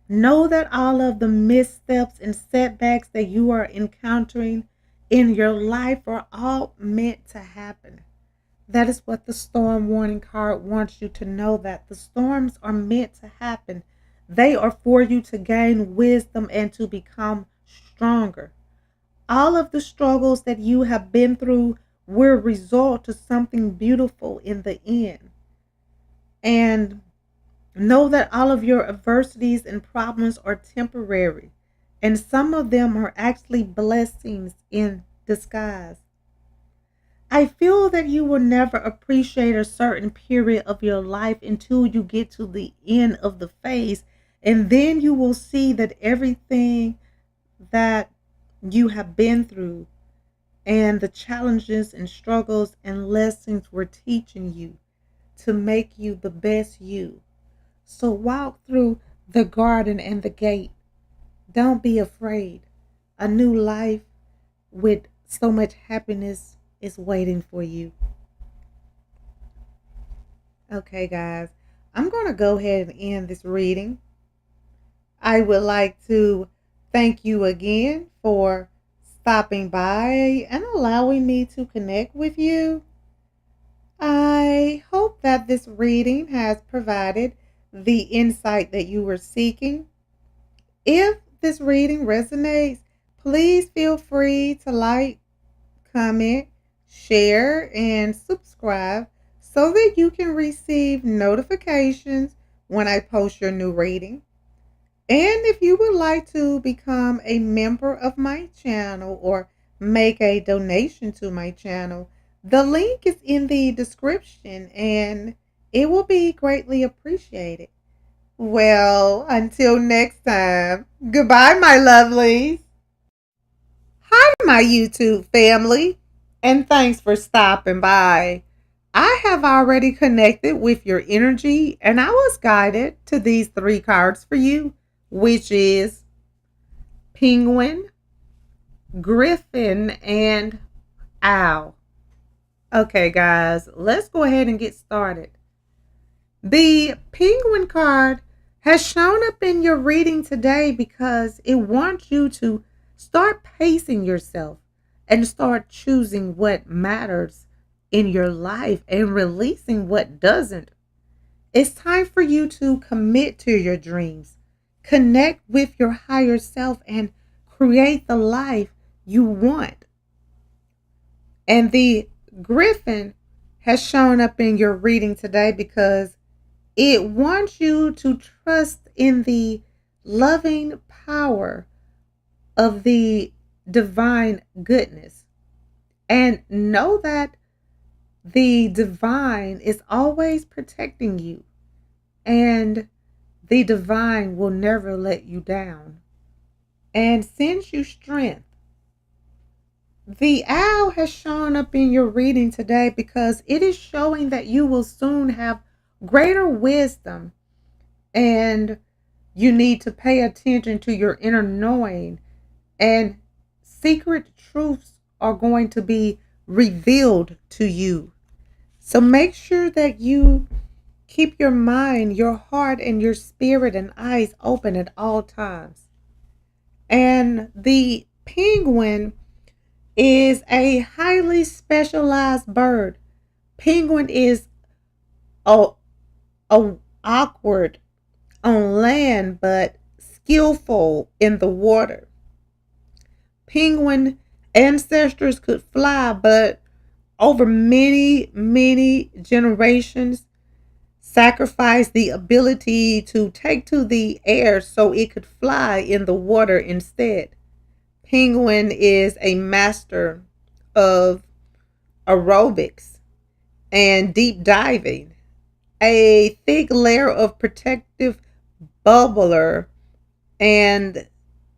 know that all of the missteps and setbacks that you are encountering in your life are all meant to happen. That is what the storm warning card wants you to know, that the storms are meant to happen. They are for you to gain wisdom and to become stronger. All of the struggles that you have been through will result to something beautiful in the end. And know that all of your adversities and problems are temporary, and some of them are actually blessings in disguise. I feel that you will never appreciate a certain period of your life until you get to the end of the phase, and then you will see that everything that you have been through and the challenges and struggles and lessons were teaching you to make you the best you. So walk through the garden and the gate. Don't be afraid. A new life with so much happiness is waiting for you. Okay, guys, I'm going to go ahead and end this reading. I would like to thank you again for stopping by and allowing me to connect with you. I hope that this reading has provided the insight that you were seeking. If this reading resonates, please feel free to like, comment, share, and subscribe so that you can receive notifications when I post your new reading. And if you would like to become a member of my channel or make a donation to my channel, the link is in the description and it will be greatly appreciated. Well, until next time, goodbye, my lovelies. Hi, my YouTube family, and thanks for stopping by. I have already connected with your energy, and I was guided to these three cards for you, which is Penguin, Griffin, and Owl. Okay, guys, let's go ahead and get started. The Penguin card has shown up in your reading today because it wants you to start pacing yourself and start choosing what matters in your life and releasing what doesn't. It's time for you to commit to your dreams, connect with your higher self, and create the life you want. And the Griffin has shown up in your reading today because it wants you to trust in the loving power of the divine goodness and know that the divine is always protecting you and the divine will never let you down and sends you strength. The owl has shown up in your reading today because it is showing that you will soon have greater wisdom and you need to pay attention to your inner knowing, and secret truths are going to be revealed to you. So make sure that you keep your mind, your heart, and your spirit and eyes open at all times. And the penguin is a highly specialized bird Penguin is a, awkward on land but skillful in the water. Penguin ancestors could fly, but over many generations sacrificed the ability to take to the air so it could fly in the water instead. Penguin is a master of aerobics and deep diving. A thick layer of protective bubbler and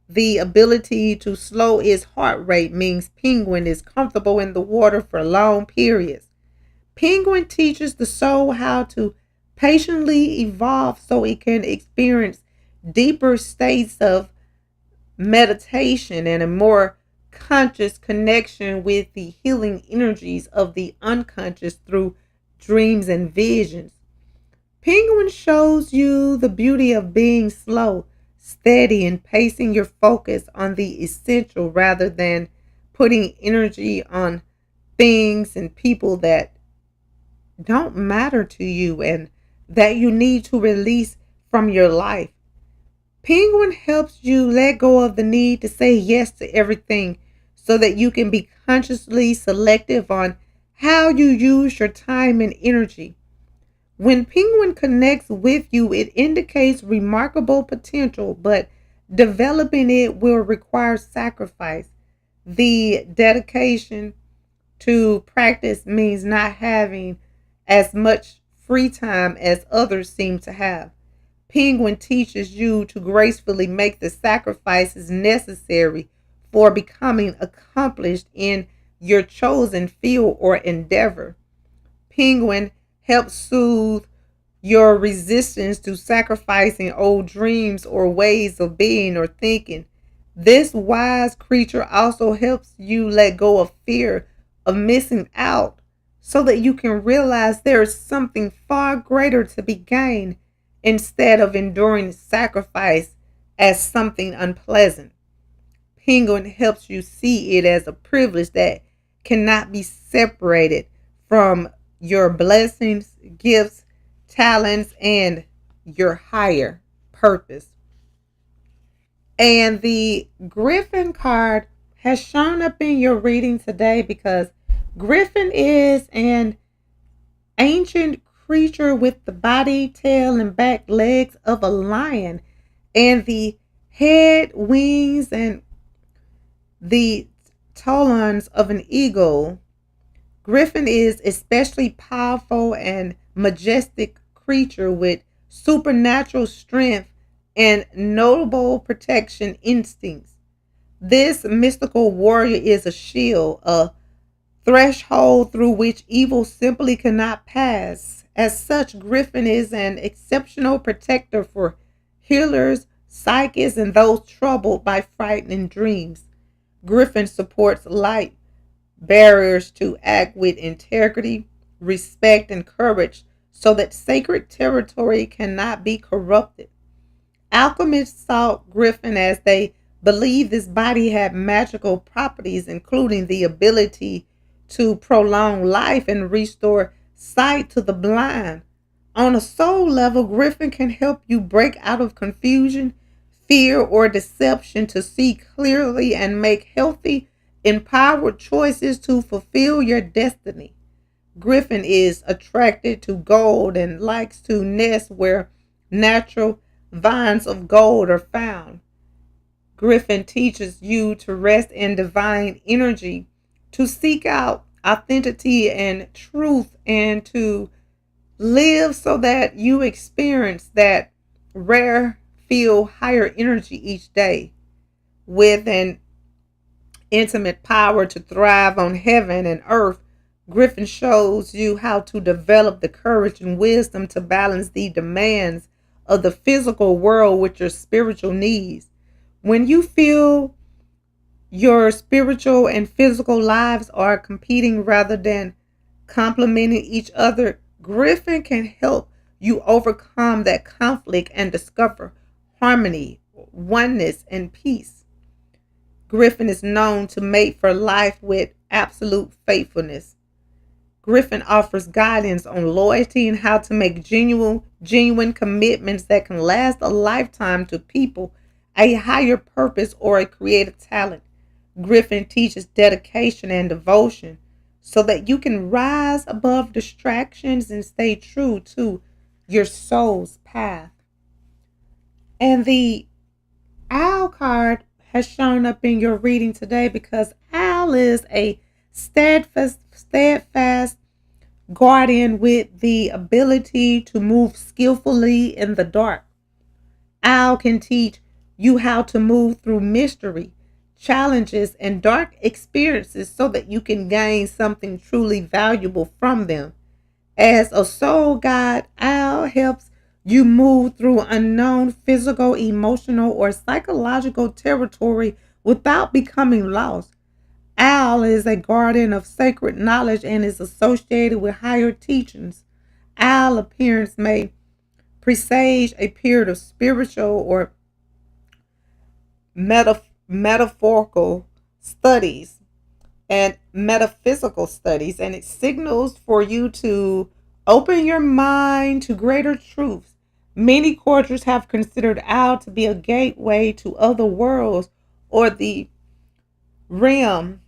the ability to slow its heart rate means penguin is comfortable in the water for long periods. Penguin teaches the soul how to patiently evolve so it can experience deeper states of meditation and a more conscious connection with the healing energies of the unconscious through dreams and visions. Penguin shows you the beauty of being slow, steady, and pacing your focus on the essential rather than putting energy on things and people that don't matter to you and that you need to release from your life. Penguin helps you let go of the need to say yes to everything so that you can be consciously selective on how you use your time and energy. When Penguin connects with you, it indicates remarkable potential, but developing it will require sacrifice. The dedication to practice means not having as much free time as others seem to have. Penguin teaches you to gracefully make the sacrifices necessary for becoming accomplished in your chosen field or endeavor. Penguin helps soothe your resistance to sacrificing old dreams or ways of being or thinking. This wise creature also helps you let go of fear of missing out so that you can realize there is something far greater to be gained instead of enduring sacrifice as something unpleasant. Penguin helps you see it as a privilege that cannot be separated from your blessings, gifts, talents, and your higher purpose. And the Griffin card has shown up in your reading today because Griffin is an ancient creature with the body, tail, and back legs of a lion, and the head, wings, and the talons of an eagle. Griffin is especially powerful and majestic creature with supernatural strength and notable protection instincts. This mystical warrior is a shield, a threshold through which evil simply cannot pass. As such, Griffin is an exceptional protector for healers, psychics, and those troubled by frightening dreams. Griffin supports light barriers to act with integrity, respect, and courage so that sacred territory cannot be corrupted. Alchemists sought Griffin as they believed this body had magical properties, including the ability to prolong life and restore sight to the blind. On a soul level, Griffin can help you break out of confusion, fear, or deception to see clearly and make healthy, empowered choices to fulfill your destiny. Griffin is attracted to gold and likes to nest where natural vines of gold are found. Griffin teaches you to rest in divine energy, to seek out authenticity and truth, and to live so that you experience that rare, feel higher energy each day with an intimate power to thrive on heaven and earth. Griffin shows you how to develop the courage and wisdom to balance the demands of the physical world with your spiritual needs. When you feel your spiritual and physical lives are competing rather than complementing each other, Griffin can help you overcome that conflict and discover harmony, oneness, and peace. Griffin is known to mate for life with absolute faithfulness. Griffin offers guidance on loyalty and how to make genuine commitments that can last a lifetime to people, a higher purpose, or a creative talent. Griffin teaches dedication and devotion so that you can rise above distractions and stay true to your soul's path. And the Owl card has shown up in your reading today because Owl is a steadfast guardian with the ability to move skillfully in the dark. Owl can teach you how to move through mystery, challenges, and dark experiences so that you can gain something truly valuable from them. As a soul guide, Owl helps you move through unknown physical, emotional, or psychological territory without becoming lost. Owl is a guardian of sacred knowledge and is associated with higher teachings. Owl appearance may presage a period of spiritual or metaphorical studies and metaphysical studies, and it signals for you to open your mind to greater truths. Many cultures have considered Owl to be a gateway to other worlds or the realm,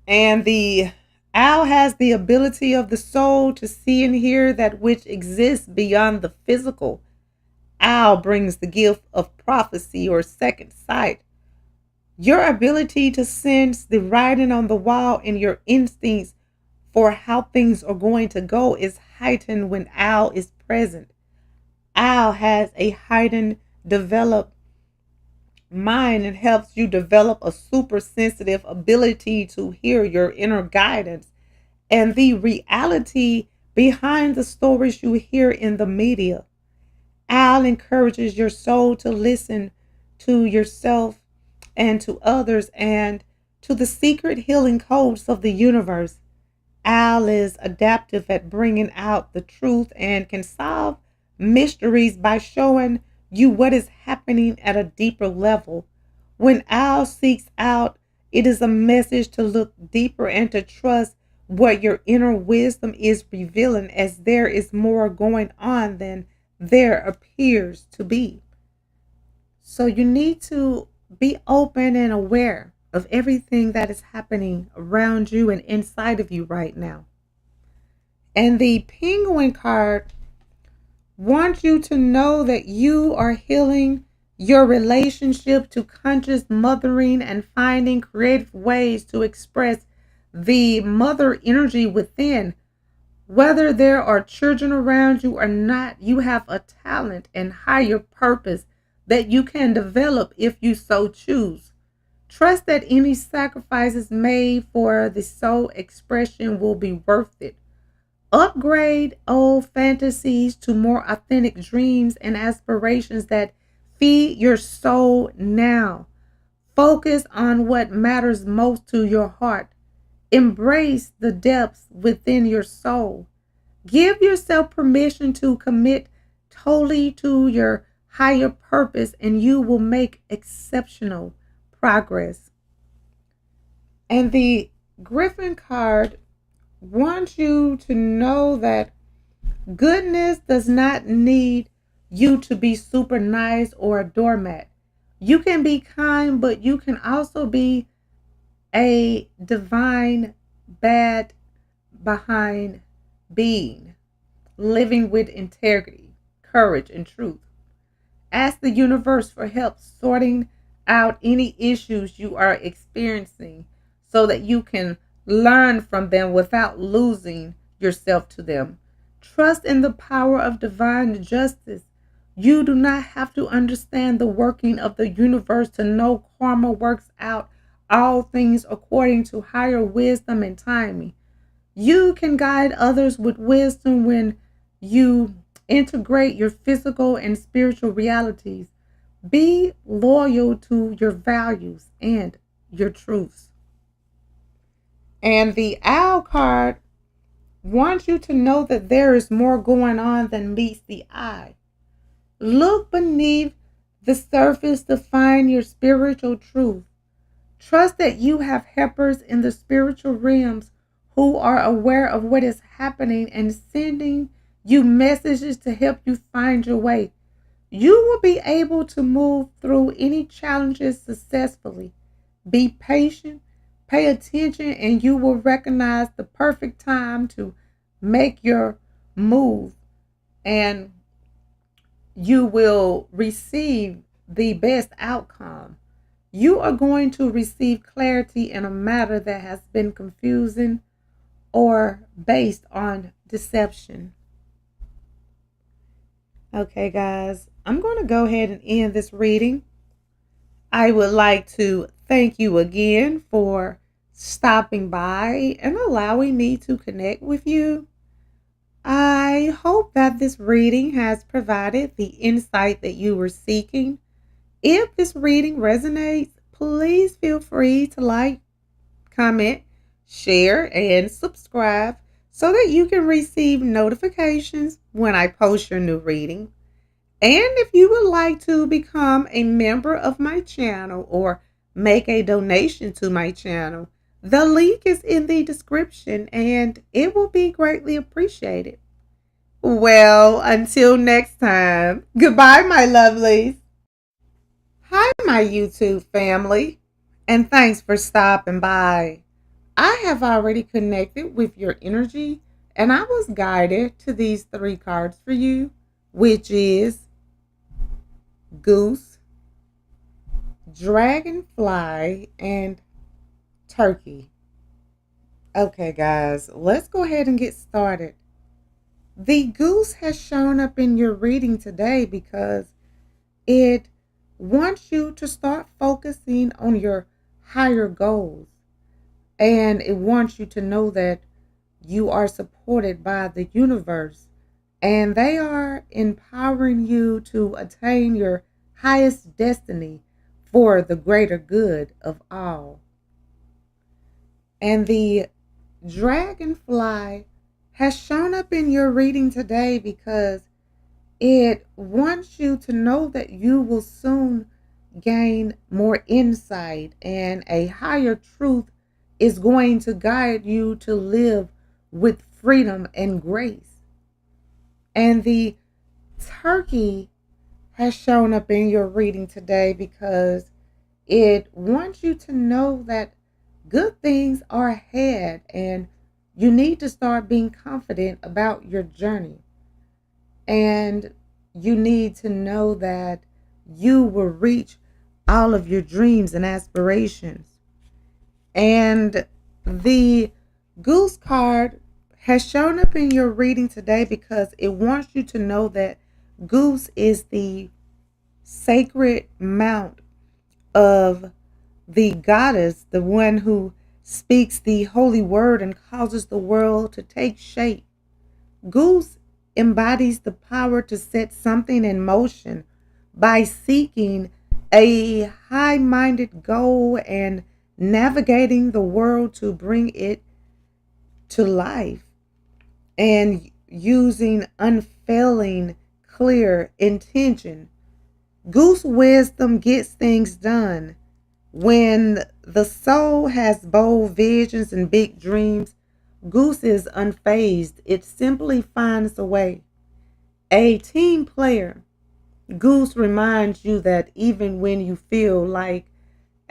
and the Owl has the ability of the soul to see and hear that which exists beyond the physical. Owl brings the gift of prophecy or second sight. Your ability to sense the writing on the wall and your instincts for how things are going to go is heightened when Owl is present. Owl has a heightened, developed mind and helps you develop a super sensitive ability to hear your inner guidance and the reality behind the stories you hear in the media. Owl encourages your soul to listen to yourself and to others and to the secret healing codes of the universe. Owl is adaptive at bringing out the truth and can solve mysteries by showing you what is happening at a deeper level. When Owl seeks out, it is a message to look deeper and to trust what your inner wisdom is revealing, as there is more going on than there appears to be. So you need to be open and aware of everything that is happening around you and inside of you right now. And the Penguin card wants you to know that you are healing your relationship to conscious mothering and finding creative ways to express the mother energy within. Whether there are children around you or not, you have a talent and higher purpose that you can develop if you so choose. Trust that any sacrifices made for the soul expression will be worth it. Upgrade old fantasies to more authentic dreams and aspirations that feed your soul now. Focus on what matters most to your heart. Embrace the depths within your soul. Give yourself permission to commit totally to your higher purpose, and you will make exceptional progress. And the Griffin card wants you to know that goodness does not need you to be super nice or a doormat. You can be kind, but you can also be a divine bad behind being, living with integrity, courage, and truth. Ask the universe for help sorting out any issues you are experiencing so that you can learn from them without losing yourself to them. Trust in the power of divine justice. You do not have to understand the working of the universe to know karma works out all things according to higher wisdom and timing. You can guide others with wisdom when you integrate your physical and spiritual realities. Be loyal to your values and your truths. And the Owl card wants you to know that there is more going on than meets the eye. Look beneath the surface to find your spiritual truth. Trust that you have helpers in the spiritual realms who are aware of what is happening and sending you messages to help you find your way. You will be able to move through any challenges successfully. Be patient, pay attention, and you will recognize the perfect time to make your move, and you will receive the best outcome. You are going to receive clarity in a matter that has been confusing or based on deception. Okay, guys, I'm going to go ahead and end this reading. I would like to thank you again for stopping by and allowing me to connect with you. I hope that this reading has provided the insight that you were seeking. If this reading resonates, please feel free to like, comment, share, and subscribe so that you can receive notifications when I post your new reading. And if you would like to become a member of my channel or make a donation to my channel, the link is in the description and it will be greatly appreciated. Well, until next time, goodbye, my lovelies. Hi, my YouTube family, and thanks for stopping by. I have already connected with your energy, and I was guided to these three cards for you, which is Goose, Dragonfly, and Turkey. Okay, guys, let's go ahead and get started. The goose has shown up in your reading today because it wants you to start focusing on your higher goals. And it wants you to know that you are supported by the universe and they are empowering you to attain your highest destiny for the greater good of all. And the dragonfly has shown up in your reading today because it wants you to know that you will soon gain more insight and a higher truth is going to guide you to live with freedom and grace. And the turkey has shown up in your reading today because it wants you to know that good things are ahead and you need to start being confident about your journey. And you need to know that you will reach all of your dreams and aspirations. And the goose card has shown up in your reading today because it wants you to know that goose is the sacred mount of the goddess, the one who speaks the holy word and causes the world to take shape. Goose embodies the power to set something in motion by seeking a high-minded goal and navigating the world to bring it to life and using unfailing, clear intention. Goose wisdom gets things done. When the soul has bold visions and big dreams, Goose is unfazed. It simply finds a way. A team player, Goose reminds you that even when you feel like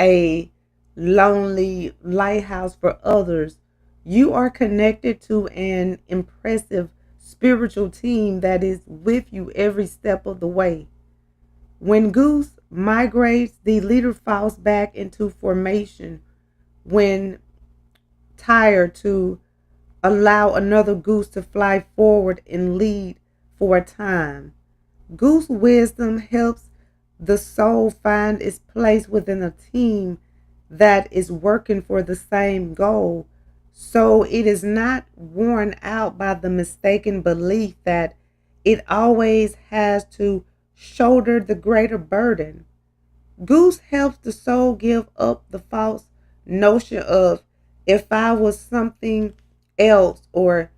a lonely lighthouse for others, you are connected to an impressive spiritual team that is with you every step of the way. When Goose migrates, the leader falls back into formation when tired to allow another goose to fly forward and lead for a time. Goose wisdom helps the soul find its place within a team that is working for the same goal, so it is not worn out by the mistaken belief that it always has to shoulder the greater burden. Goose helps the soul give up the false notion of if I was something else or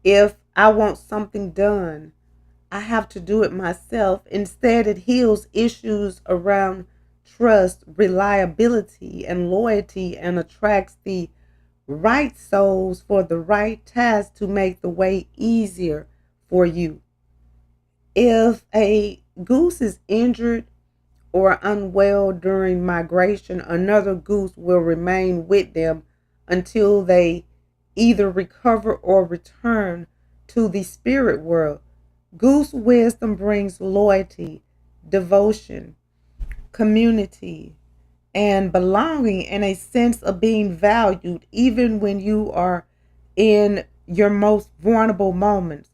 if I want something done, I have to do it myself. Instead, it heals issues around trust, reliability, and loyalty and attracts the right souls for the right task to make the way easier for you. If a goose is injured or unwell during migration, another goose will remain with them until they either recover or return to the spirit world. Goose wisdom brings loyalty, devotion, community, and belonging, and a sense of being valued even when you are in your most vulnerable moments.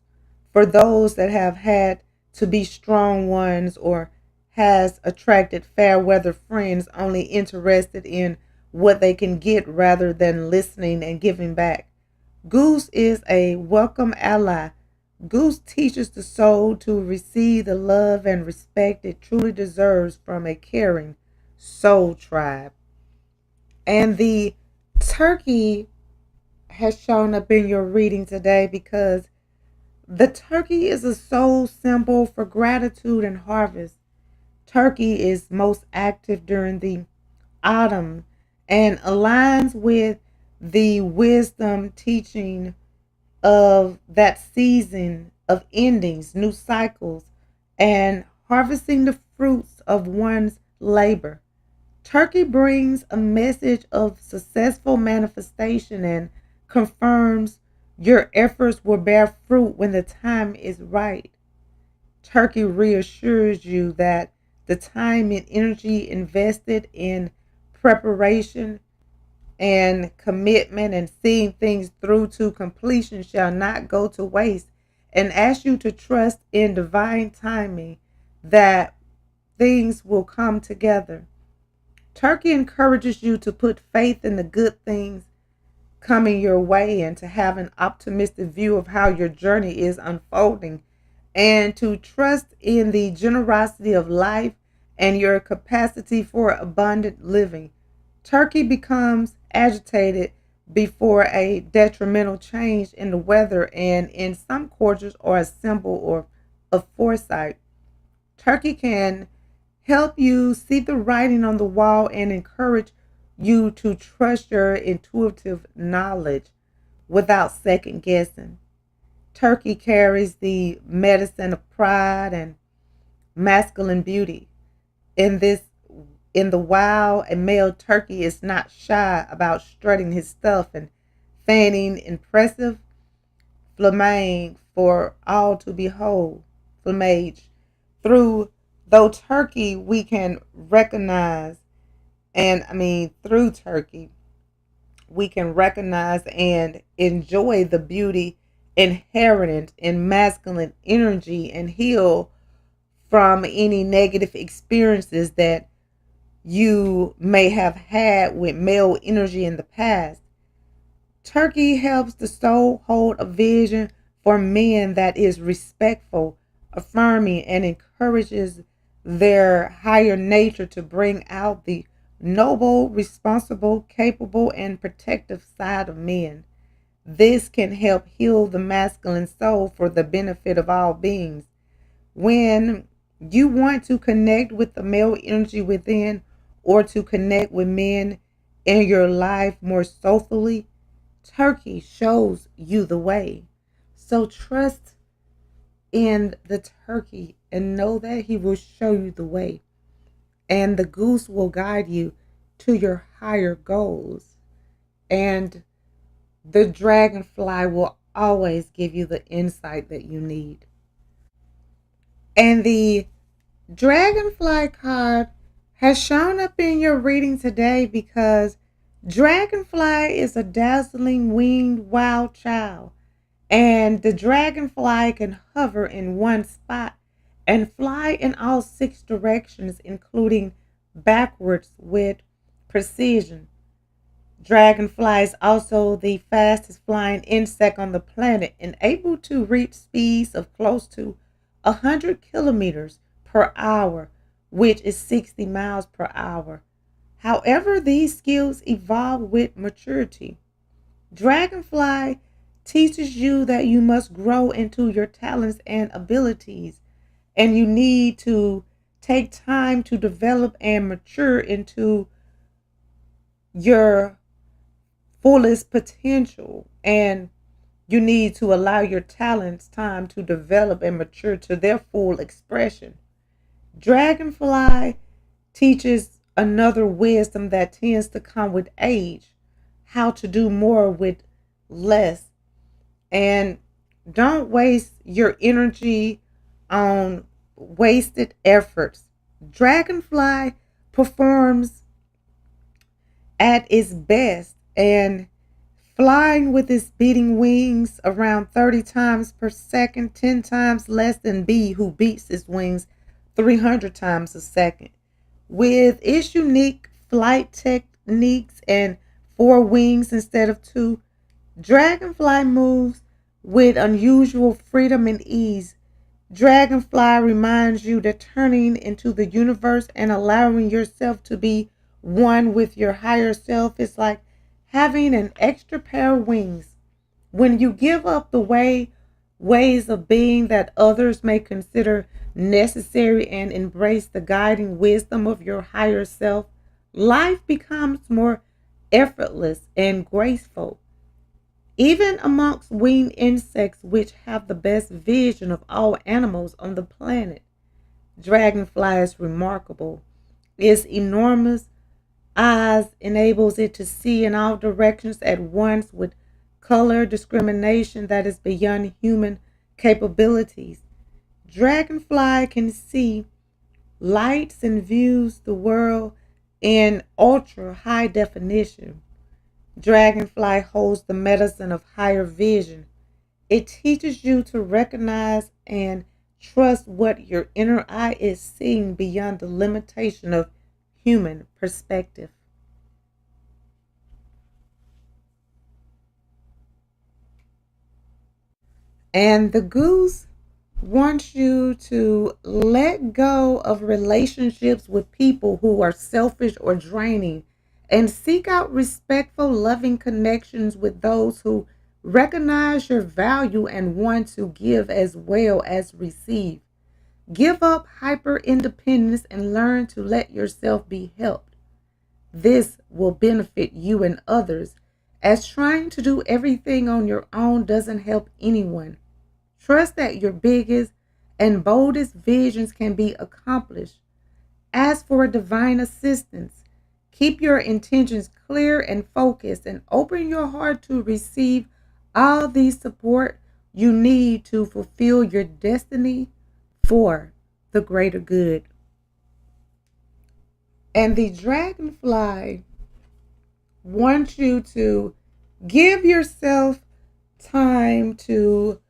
For those that have had to be strong ones or has attracted fair weather friends only interested in what they can get rather than listening and giving back. Goose is a welcome ally. Goose teaches the soul to receive the love and respect it truly deserves from a caring soul tribe. And the turkey has shown up in your reading today because the turkey is a soul symbol for gratitude and harvest. Turkey is most active during the autumn and aligns with the wisdom teaching of that season of endings, new cycles, and harvesting the fruits of one's labor. Turkey brings a message of successful manifestation and confirms your efforts will bear fruit when the time is right. Turkey reassures you that the time and energy invested in preparation and commitment and seeing things through to completion shall not go to waste, and asks you to trust in divine timing that things will come together. Turkey encourages you to put faith in the good things coming your way and to have an optimistic view of how your journey is unfolding and to trust in the generosity of life and your capacity for abundant living. Turkey becomes agitated before a detrimental change in the weather and in some cultures are a symbol or of foresight. Turkey can help you see the writing on the wall and encourage you to trust your intuitive knowledge without second guessing. Turkey carries the medicine of pride and masculine beauty. In this in the wild, a male turkey is not shy about strutting his stuff and feigning impressive plumage for all to behold. Plumage. Through though turkey we can recognize and I mean through turkey we can recognize and enjoy the beauty inherent in masculine energy and heal from any negative experiences that you may have had with male energy in the past. Turkey helps the soul hold a vision for men that is respectful, affirming, and encourages their higher nature to bring out the noble, responsible, capable, and protective side of men. This can help heal the masculine soul for the benefit of all beings. When you want to connect with the male energy within or to connect with men in your life more soulfully, Turkey shows you the way. So trust in the turkey and know that he will show you the way. And the goose will guide you to your higher goals. And the dragonfly will always give you the insight that you need. And the dragonfly card has shown up in your reading today because dragonfly is a dazzling winged wild child. And the dragonfly can hover in one spot and fly in all six directions, including backwards with precision. Dragonfly is also the fastest flying insect on the planet and able to reach speeds of close to 100 kilometers per hour, which is 60 miles per hour. However, these skills evolve with maturity. Dragonfly teaches you that you must grow into your talents and abilities, and you need to take time to develop and mature into your fullest potential, and you need to allow your talents time to develop and mature to their full expression. Dragonfly teaches another wisdom that tends to come with age, how to do more with less. And don't waste your energy on wasted efforts. Dragonfly performs at its best and flying with its beating wings around 30 times per second, 10 times less than bee who beats its wings 300 times a second. With its unique flight techniques and four wings instead of two, Dragonfly moves with unusual freedom and ease. Dragonfly reminds you that turning into the universe and allowing yourself to be one with your higher self is like having an extra pair of wings. When you give up the ways of being that others may consider necessary and embrace the guiding wisdom of your higher self, life becomes more effortless and graceful. Even amongst winged insects, which have the best vision of all animals on the planet, dragonfly is remarkable. Its enormous eyes enables it to see in all directions at once with color discrimination that is beyond human capabilities. Dragonfly can see lights and views the world in ultra high definition. Dragonfly holds the medicine of higher vision. It teaches you to recognize and trust what your inner eye is seeing beyond the limitation of human perspective. And the goose wants you to let go of relationships with people who are selfish or draining and seek out respectful, loving connections with those who recognize your value and want to give as well as receive. Give up hyper independence and learn to let yourself be helped. This will benefit you and others, as trying to do everything on your own doesn't help anyone. Trust that your biggest and boldest visions can be accomplished. Ask for divine assistance. Keep your intentions clear and focused, and open your heart to receive all the support you need to fulfill your destiny for the greater good. And the dragonfly wants you to give yourself time to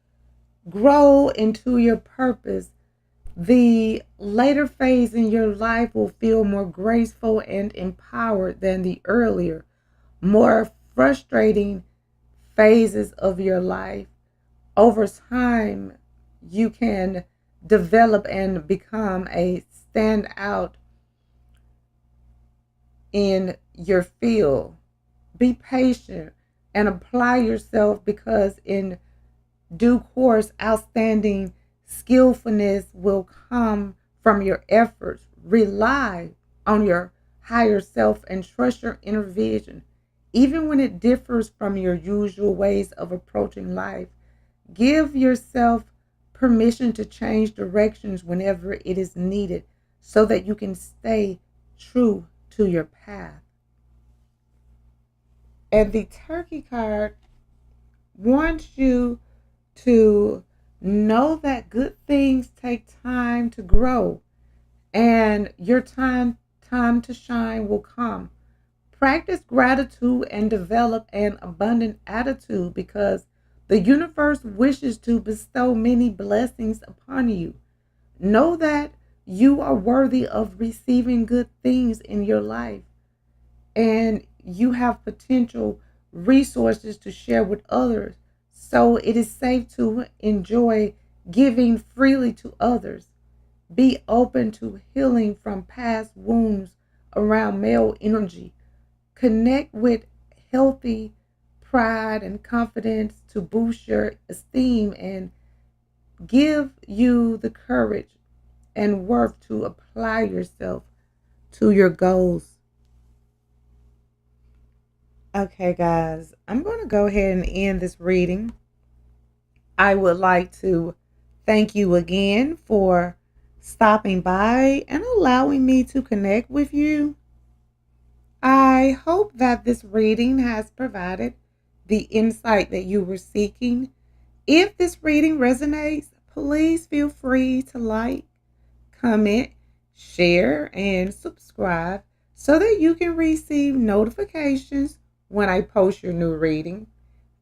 grow into your purpose. The later phase in your life will feel more graceful and empowered than the earlier, more frustrating phases of your life. Over time, you can develop and become a standout in your field. Be patient and apply yourself, because in due course, outstanding skillfulness will come from your efforts. Rely on your higher self and trust your inner vision. Even when it differs from your usual ways of approaching life, give yourself permission to change directions whenever it is needed so that you can stay true to your path. And the turkey card wants you to know that good things take time to grow, and your time to shine will come. Practice gratitude and develop an abundant attitude, because the universe wishes to bestow many blessings upon you. Know that you are worthy of receiving good things in your life, and you have potential resources to share with others. So it is safe to enjoy giving freely to others. Be open to healing from past wounds around male energy. Connect with healthy pride and confidence to boost your esteem and give you the courage and worth to apply yourself to your goals. Okay, guys, I'm going to go ahead and end this reading. I would like to thank you again for stopping by and allowing me to connect with you. I hope that this reading has provided the insight that you were seeking. If this reading resonates, please feel free to like, comment, share, and subscribe so that you can receive notifications when I post your new reading.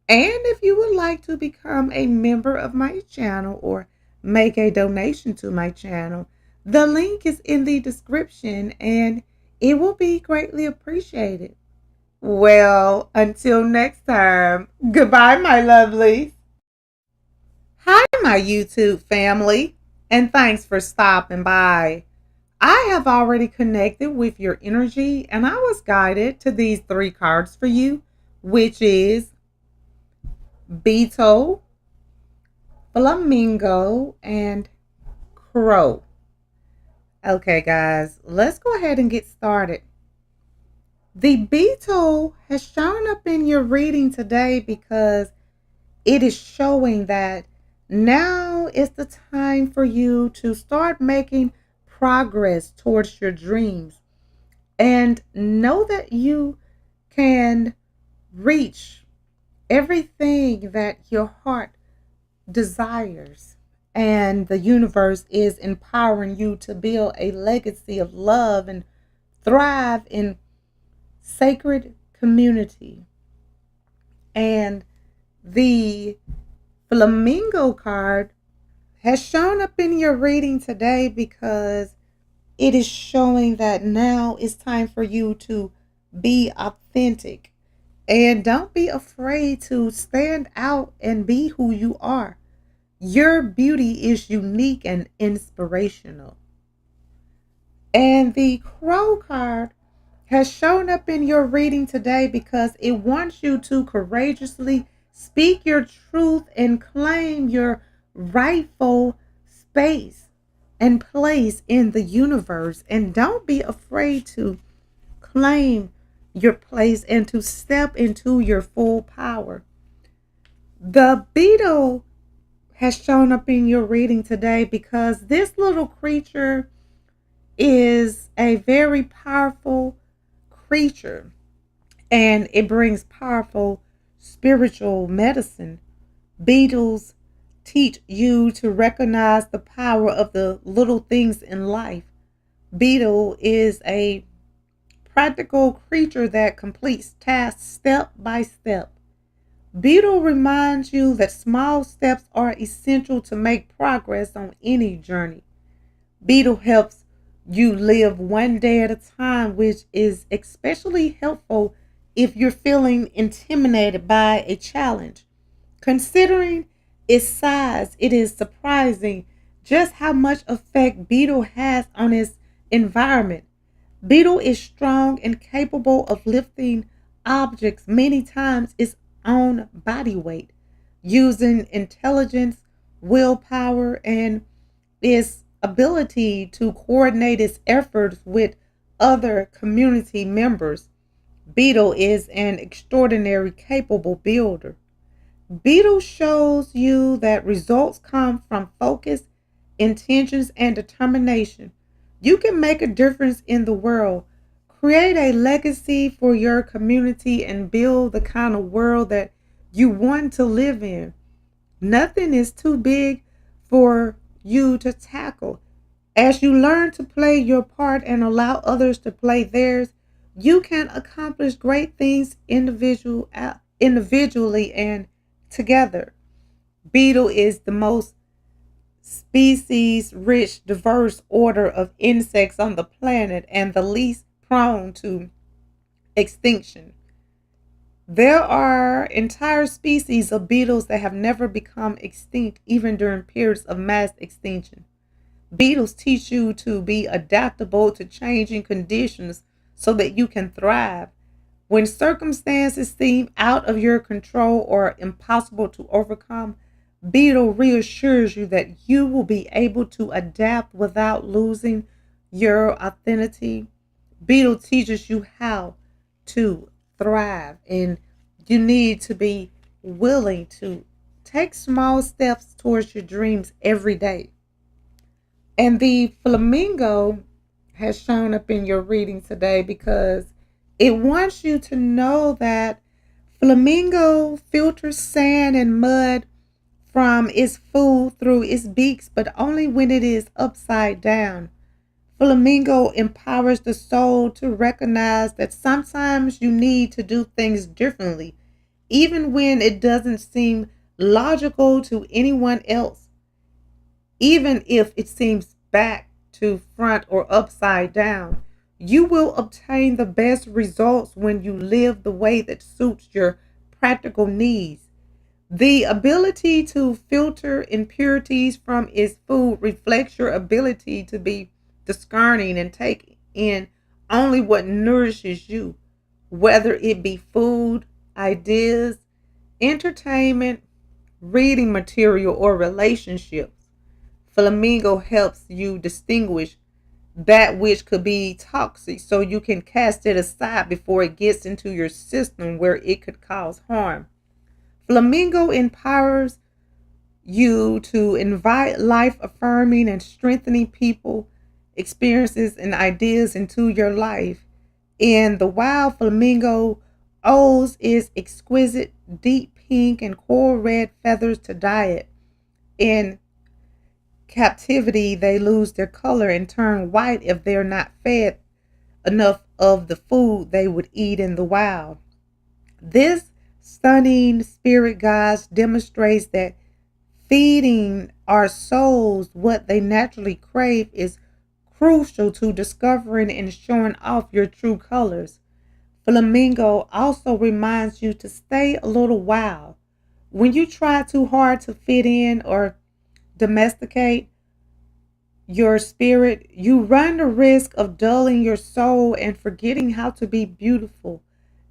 And if you would like to become a member of my channel or make a donation to my channel, the link is in the description and it will be greatly appreciated. Well, until next time, goodbye, my lovelies. Hi, my YouTube family, and thanks for stopping by. I have already connected with your energy and I was guided to these three cards for you, which is Beetle, Flamingo, and Crow. Okay, guys, let's go ahead and get started. The beetle has shown up in your reading today because it is showing that now is the time for you to start making progress towards your dreams and know that you can reach everything that your heart desires. And the universe is empowering you to build a legacy of love and thrive in sacred community. And the flamingo card has shown up in your reading today because it is showing that now it's time for you to be authentic and don't be afraid to stand out and be who you are. Your beauty is unique and inspirational. And the crow card has shown up in your reading today because it wants you to courageously speak your truth and claim your rightful space and place in the universe. And don't be afraid to claim your place and to step into your full power. The beetle has shown up in your reading today because this little creature is a very powerful creature and it brings powerful spiritual medicine. Beetles teach you to recognize the power of the little things in life. Beetle is a practical creature that completes tasks step by step. Beetle reminds you that small steps are essential to make progress on any journey. Beetle helps you live one day at a time, which is especially helpful if you're feeling intimidated by a challenge. Considering its size, it is surprising just how much effect Beetle has on its environment. Beetle is strong and capable of lifting objects many times its own body weight, using intelligence, willpower, and its ability to coordinate its efforts with other community members. Beetle is an extraordinary capable builder. Beetle shows you that results come from focus, intentions, and determination. You can make a difference in the world, create a legacy for your community, and build the kind of world that you want to live in. Nothing is too big for you to tackle. As you learn to play your part and allow others to play theirs, you can accomplish great things individually and together. Beetle is the most species rich, diverse order of insects on the planet and the least prone to extinction. There are entire species of beetles that have never become extinct, even during periods of mass extinction. Beetles teach you to be adaptable to changing conditions so that you can thrive. When circumstances seem out of your control or impossible to overcome, Beetle reassures you that you will be able to adapt without losing your authenticity. Beetle teaches you how to thrive, and you need to be willing to take small steps towards your dreams every day. And the flamingo has shown up in your reading today because it wants you to know that flamingo filters sand and mud from its food through its beaks, but only when it is upside down. Flamingo empowers the soul to recognize that sometimes you need to do things differently, even when it doesn't seem logical to anyone else, even if it seems back to front or upside down. You will obtain the best results when you live the way that suits your practical needs. The ability to filter impurities from its food reflects your ability to be discerning and take in only what nourishes you, whether it be food, ideas, entertainment, reading material, or relationships. Flamingo helps you distinguish that which could be toxic so you can cast it aside before it gets into your system where it could cause harm. Flamingo empowers you to invite life affirming and strengthening people, experiences, and ideas into your life. And the wild flamingo owes its exquisite deep pink and coral red feathers to diet. In captivity, they lose their color and turn white if they're not fed enough of the food they would eat in the wild. This stunning spirit guide demonstrates that feeding our souls what they naturally crave is crucial to discovering and showing off your true colors. Flamingo also reminds you to stay a little wild. When you try too hard to fit in or domesticate your spirit, you run the risk of dulling your soul and forgetting how to be beautiful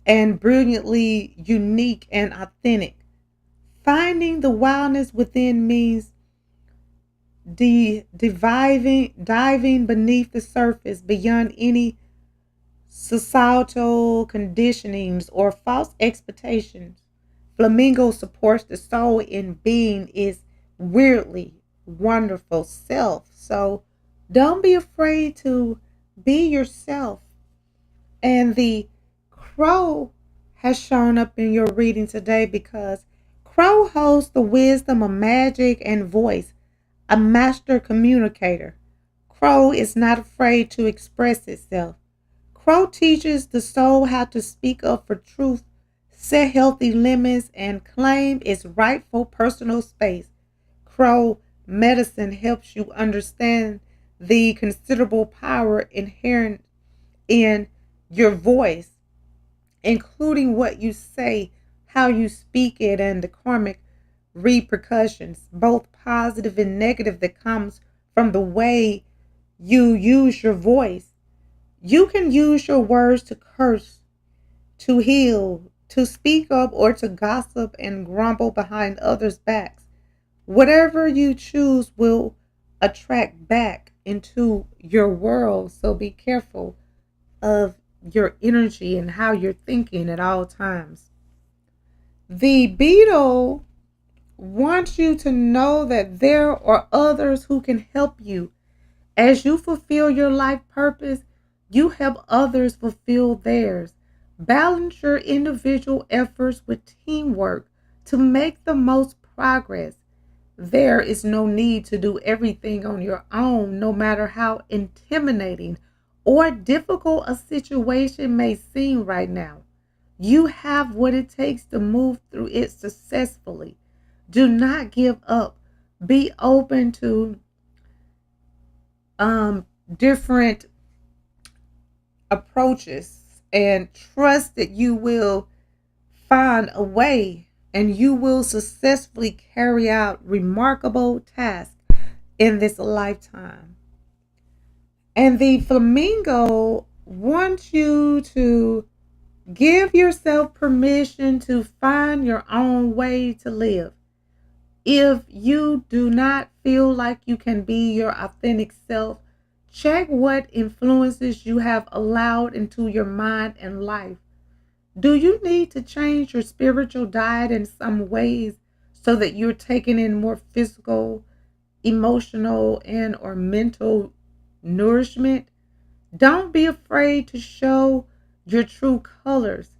and brilliantly unique and authentic. Finding the wildness within means diving beneath the surface beyond any societal conditionings or false expectations. Flamingo supports the soul in being its weirdly wonderful self. So don't be afraid to be yourself. And the crow has shown up in your reading today because crow holds the wisdom of magic and voice, a master communicator. Crow is not afraid to express itself. Crow teaches the soul how to speak up for truth, set healthy limits, and claim its rightful personal space. Crow medicine helps you understand the considerable power inherent in your voice, including what you say, how you speak it, and the karmic repercussions, both positive and negative, that comes from the way you use your voice. You can use your words to curse, to heal, to speak up, or to gossip and grumble behind others' backs. Whatever you choose will attract back into your world. So be careful of your energy and how you're thinking at all times. The beetle wants you to know that there are others who can help you. As you fulfill your life purpose, you help others fulfill theirs. Balance your individual efforts with teamwork to make the most progress. There is no need to do everything on your own, no matter how intimidating or difficult a situation may seem right now. You have what it takes to move through it successfully. Do not give up. Be open to different approaches and trust that you will find a way and you will successfully carry out remarkable tasks in this lifetime. And the flamingo wants you to give yourself permission to find your own way to live. If you do not feel like you can be your authentic self, check what influences you have allowed into your mind and life. Do you need to change your spiritual diet in some ways so that you're taking in more physical, emotional, and or mental nourishment? Don't be afraid to show your true colors.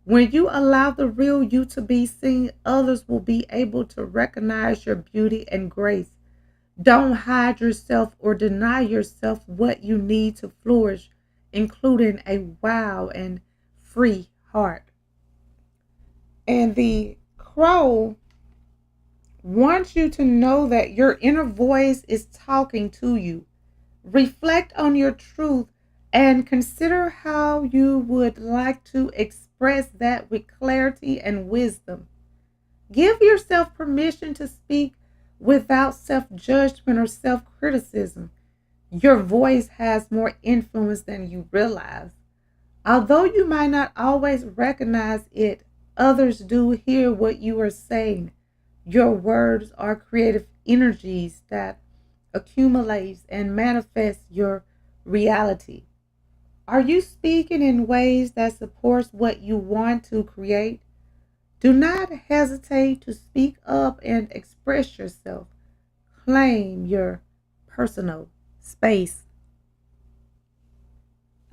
When you allow the real you to be seen, others will be able to recognize your beauty and grace. Don't hide yourself or deny yourself what you need to flourish, including a wow and free heart. And the crow wants you to know that your inner voice is talking to you. Reflect on your truth and consider how you would like to express that with clarity and wisdom. Give yourself permission to speak without self judgment or self criticism. Your voice has more influence than you realize. Although you might not always recognize it, others do hear what you are saying. Your words are creative energies that accumulates and manifests your reality. Are you speaking in ways that supports what you want to create? Do not hesitate to speak up and express yourself. Claim your personal space.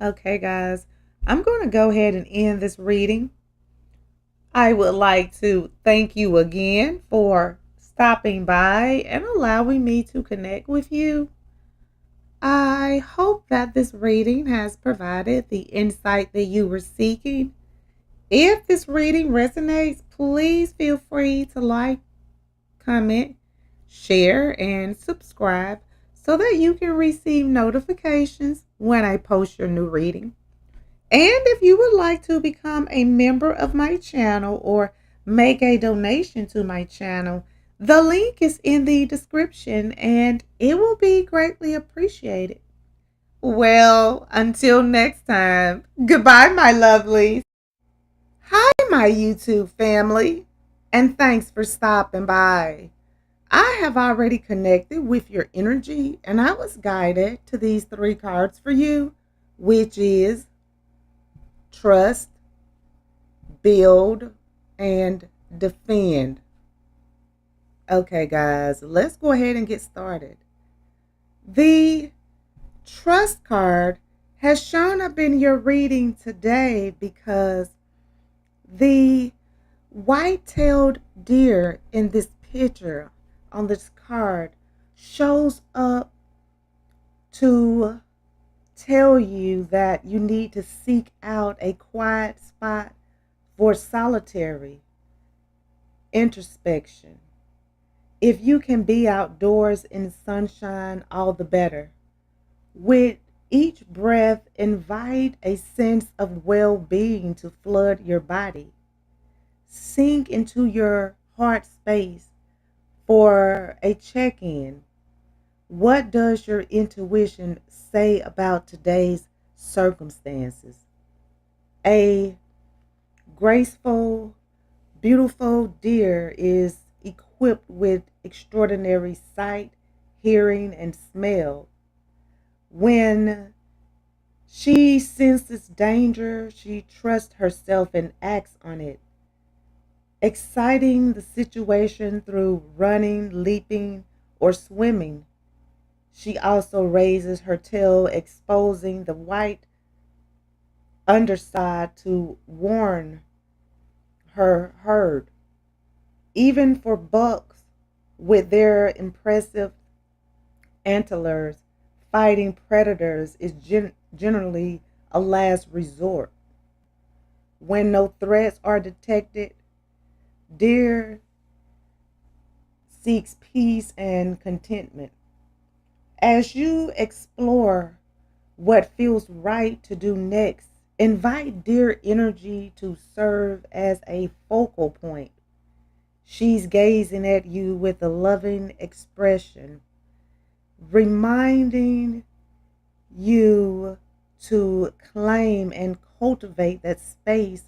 Okay, guys, I'm going to go ahead and end this reading. I would like to thank you again for stopping by and allowing me to connect with you. I hope that this reading has provided the insight that you were seeking. If this reading resonates, please feel free to like, comment, share, and subscribe so that you can receive notifications when I post your new reading. And if you would like to become a member of my channel or make a donation to my channel, the link is in the description and it will be greatly appreciated. Well, until next time, goodbye, my lovelies. Hi, my YouTube family, and thanks for stopping by. I have already connected with your energy, and I was guided to these three cards for you, which is trust, build, and defend. Okay, guys, let's go ahead and get started. The trust card has shown up in your reading today because the white-tailed deer in this picture on this card shows up to tell you that you need to seek out a quiet spot for solitary introspection. If you can be outdoors in sunshine, all the better. With each breath, invite a sense of well-being to flood your body. Sink into your heart space for a check-in. What does your intuition say about today's circumstances? A graceful, beautiful deer is equipped with extraordinary sight, hearing, and smell. When she senses danger, she trusts herself and acts on it, exciting the situation through running, leaping, or swimming. She also raises her tail, exposing the white underside to warn her herd. Even for bucks with their impressive antlers, fighting predators is generally a last resort. When no threats are detected, deer seeks peace and contentment. As you explore what feels right to do next, invite deer energy to serve as a focal point. She's gazing at you with a loving expression, reminding you to claim and cultivate that space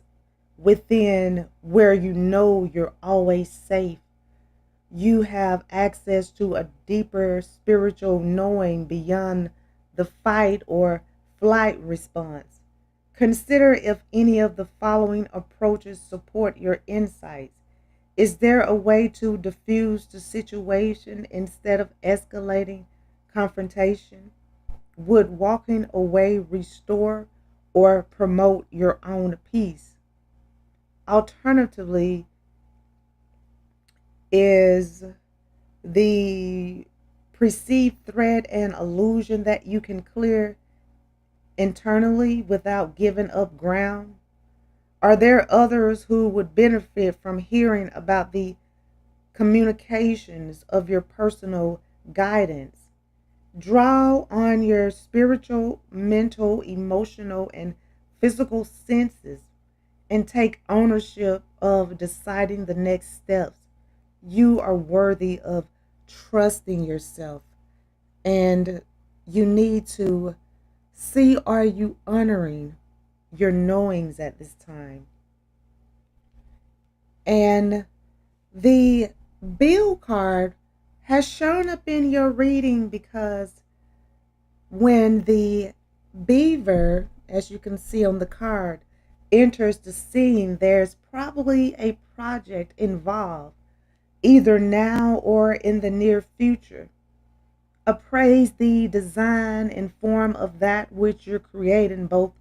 within where you know you're always safe. You have access to a deeper spiritual knowing beyond the fight or flight response. Consider if any of the following approaches support your insights. Is there a way to diffuse the situation instead of escalating confrontation? Would walking away restore or promote your own peace? Alternatively, is the perceived threat and illusion that you can clear internally without giving up ground? Are there others who would benefit from hearing about the communications of your personal guidance? Draw on your spiritual, mental, emotional, and physical senses and take ownership of deciding the next steps. You are worthy of trusting yourself, and you need to see, are you honoring your knowings at this time? And the bill card has shown up in your reading because when the beaver, as you can see on the card, enters the scene, there's probably a project involved, either now or in the near future. Appraise the design and form of that which you're creating, both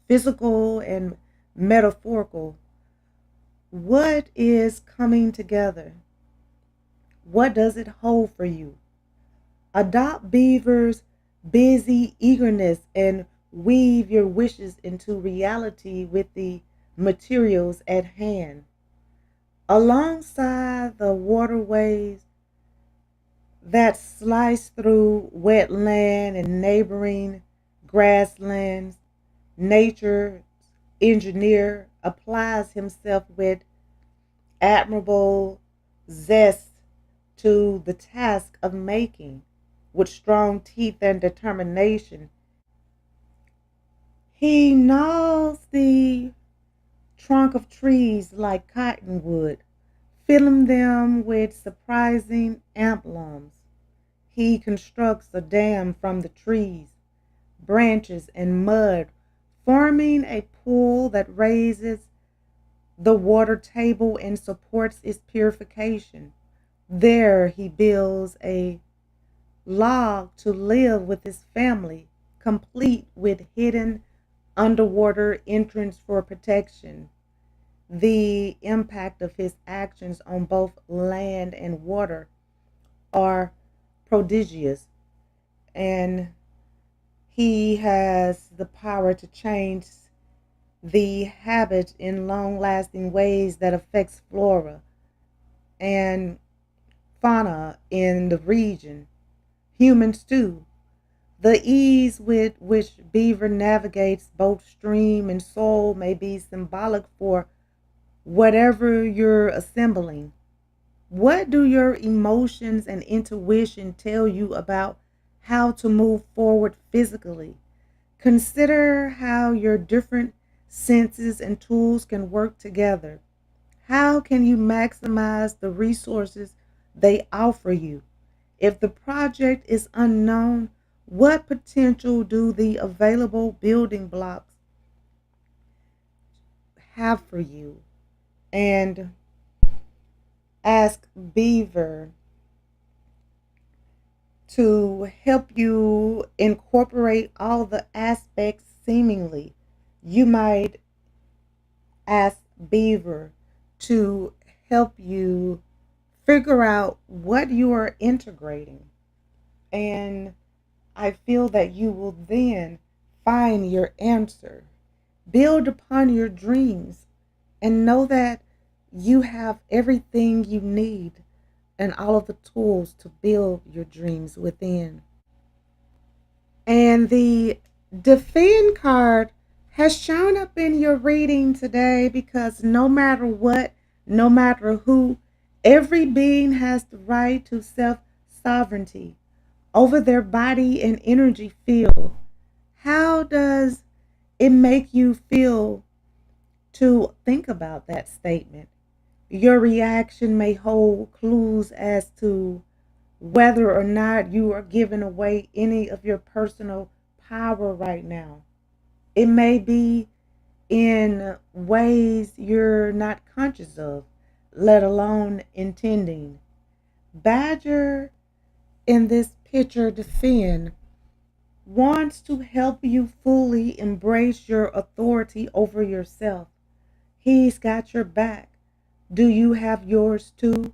physical and metaphorical. What is coming together? What does it hold for you? Adopt Beaver's busy eagerness and weave your wishes into reality with the materials at hand. Alongside the waterways that slice through wetland and neighboring grasslands, nature's engineer applies himself with admirable zest to the task of making. With strong teeth and determination, he gnaws the trunk of trees like cottonwood, filling them with surprising emblems. He constructs a dam from the trees, branches, and mud, forming a pool that raises the water table and supports its purification. There he builds a log to live with his family, complete with hidden underwater entrance for protection. The impact of his actions on both land and water are prodigious, and he has the power to change the habit in long-lasting ways that affects flora and fauna in the region. Humans too. The ease with which beaver navigates both stream and soil may be symbolic for whatever you're assembling. What do your emotions and intuition tell you about how to move forward physically? Consider how your different senses and tools can work together. How can you maximize the resources they offer you? If the project is unknown, what potential do the available building blocks have for you? And ask Beaver to help you incorporate all the aspects seemingly. You might ask Beaver to help you figure out what you are integrating. And I feel that you will then find your answer. Build upon your dreams and know that you have everything you need and all of the tools to build your dreams within. And the defend card has shown up in your reading today because no matter what, no matter who, every being has the right to self sovereignty over their body and energy field. How does it make you feel to think about that statement? Your reaction may hold clues as to whether or not you are giving away any of your personal power right now. It may be in ways you're not conscious of, let alone intending. Badger in this picture, defend, wants to help you fully embrace your authority over yourself. He's got your back. Do you have yours too?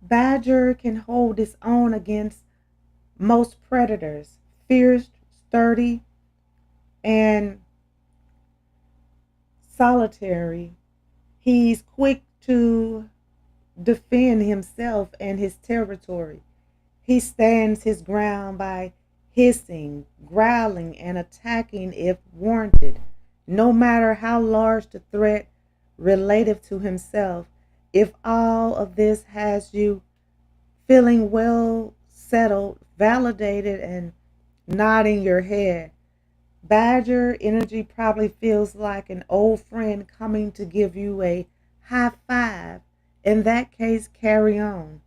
Badger can hold its own against most predators, fierce, sturdy, and solitary. He's quick to defend himself and his territory. He stands his ground by hissing, growling, and attacking if warranted, no matter how large the threat relative to himself. If all of this has you feeling well settled, validated, and nodding your head, Badger energy probably feels like an old friend coming to give you a high five. In that case, carry on.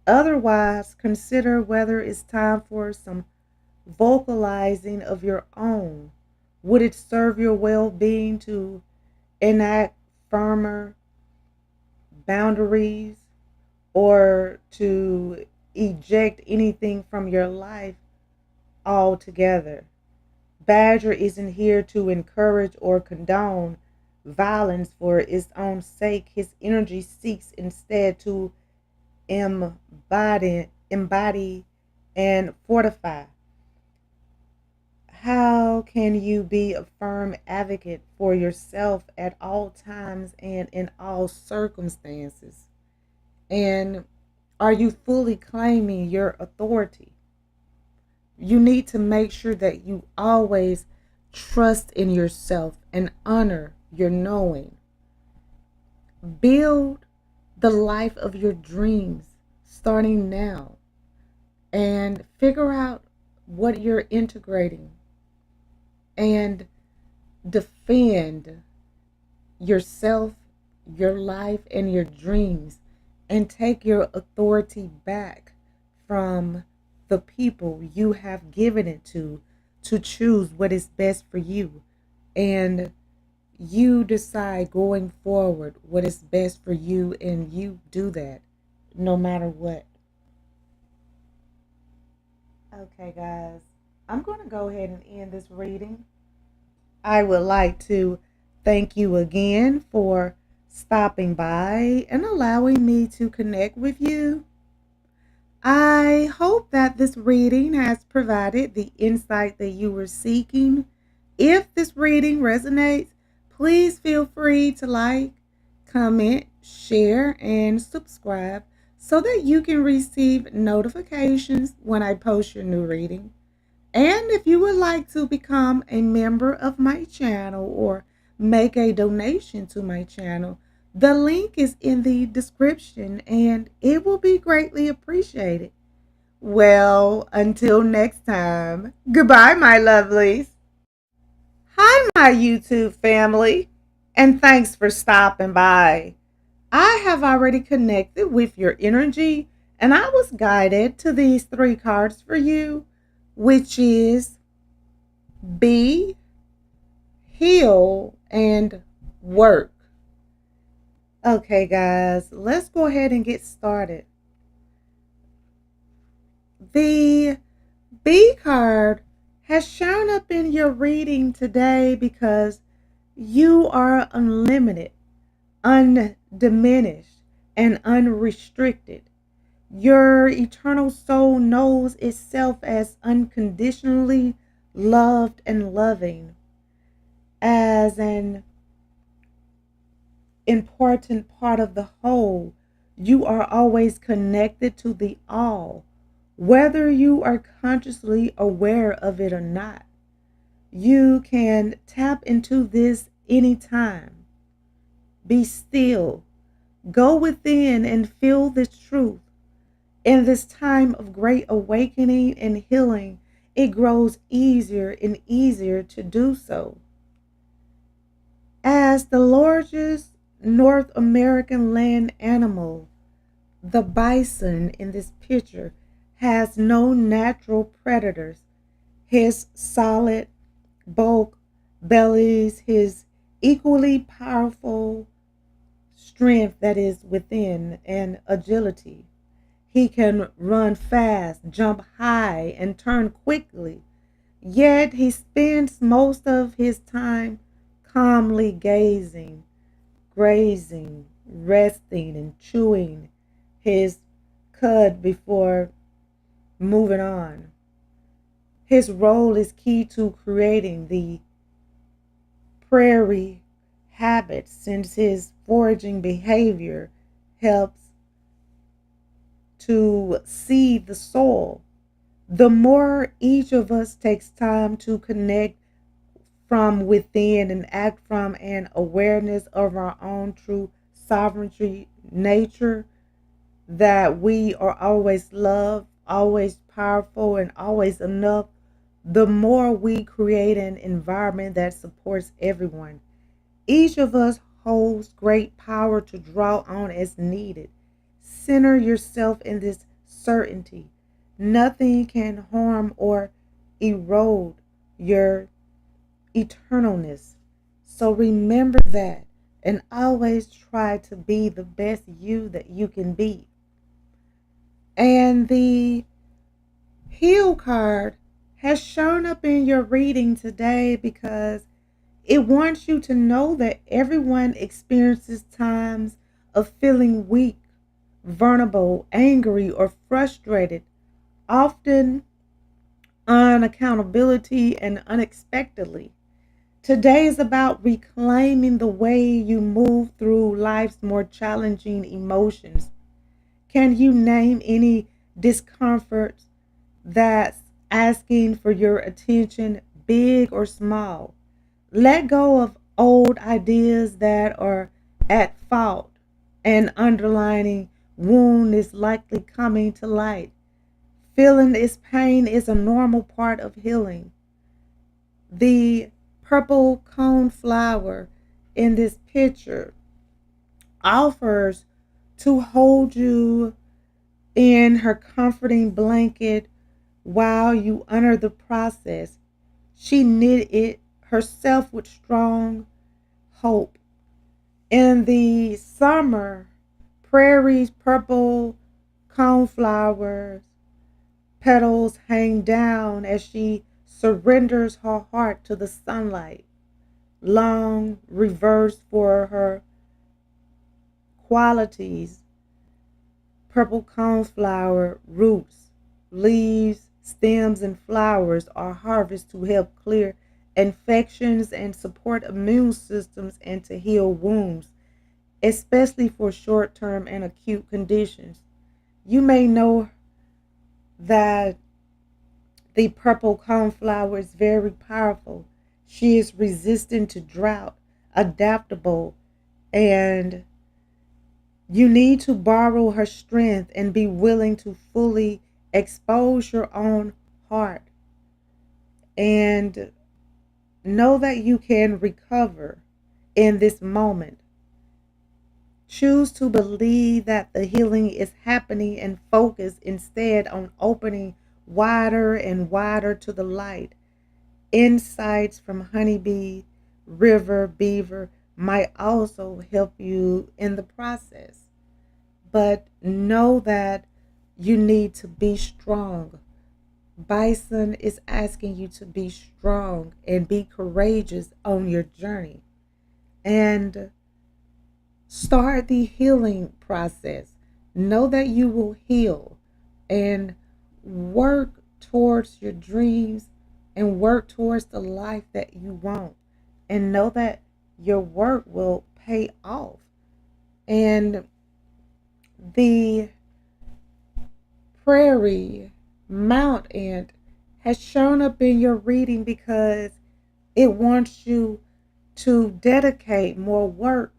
Otherwise, consider whether it's time for some vocalizing of your own. Would it serve your well being to enact firmer boundaries or to eject anything from your life altogether? Badger isn't here to encourage or condone violence for its own sake. His energy seeks instead to embody and fortify. How can you be a firm advocate for yourself at all times and in all circumstances? And are you fully claiming your authority? You need to make sure that you always trust in yourself and honor your knowing. Build the life of your dreams starting now and figure out what you're integrating and defend yourself, your life, and your dreams, and take your authority back from the people you have given it to choose what is best for you. And you decide going forward what is best for you, and you do that no matter what. Okay, guys, I'm going to go ahead and end this reading. I would like to thank you again for stopping by and allowing me to connect with you. I hope that this reading has provided the insight that you were seeking. If this reading resonates, please feel free to like, comment, share, and subscribe so that you can receive notifications when I post your new reading. And if you would like to become a member of my channel or make a donation to my channel, the link is in the description and it will be greatly appreciated. Well, until next time, goodbye, my lovelies. Hi, my YouTube family, and thanks for stopping by. I have already connected with your energy, and I was guided to these three cards for you, which is be, heal, and work. Okay, guys, let's go ahead and get started. The B card has shown up in your reading today because you are unlimited, undiminished, and unrestricted. Your eternal soul knows itself as unconditionally loved and loving, as an important part of the whole. You are always connected to the all, whether you are consciously aware of it or not. You can tap into this anytime. Be still. Go within and feel this truth. In this time of great awakening and healing, it grows easier and easier to do so. As the largest North American land animal, the bison in this picture has no natural predators. His solid bulk bellies his equally powerful strength that is within and agility. He can run fast, jump high, and turn quickly. Yet he spends most of his time calmly gazing, grazing, resting, and chewing his cud before moving on. His role is key to creating the prairie habit since his foraging behavior helps to seed the soil. The more each of us takes time to connect from within and act from an awareness of our own true sovereignty nature, that we are always loved, always powerful, and always enough, the more we create an environment that supports everyone. Each of us holds great power to draw on as needed. Center yourself in this certainty. Nothing can harm or erode your eternalness. So remember that and always try to be the best you that you can be. And the heal card has shown up in your reading today because it wants you to know that everyone experiences times of feeling weak, vulnerable, angry, or frustrated, often unaccountability and unexpectedly. Today is about reclaiming the way you move through life's more challenging emotions. Can you name any discomforts that's asking for your attention, big or small? Let go of old ideas that are at fault. An underlying wound is likely coming to light. Feeling its pain is a normal part of healing. The purple cone flower in this picture offers to hold you in her comforting blanket while you honor the process. She knit it herself with strong hope. In the summer, prairie's purple coneflowers petals hang down as she surrenders her heart to the sunlight, long reversed for her qualities. Purple coneflower roots, leaves, stems, and flowers are harvested to help clear infections and support immune systems and to heal wounds, especially for short term and acute conditions. You may know that the purple coneflower is very powerful. She is resistant to drought, adaptable, and you need to borrow her strength and be willing to fully expose your own heart and know that you can recover in this moment. Choose to believe that the healing is happening and focus instead on opening wider and wider to the light. Insights from Honeybee, River, Beaver might also help you in the process. But know that you need to be strong. Bison is asking you to be strong and be courageous on your journey and start the healing process. Know that you will heal and work towards your dreams and work towards the life that you want. And know that your work will pay off. And the prairie mount ant has shown up in your reading because it wants you to dedicate more work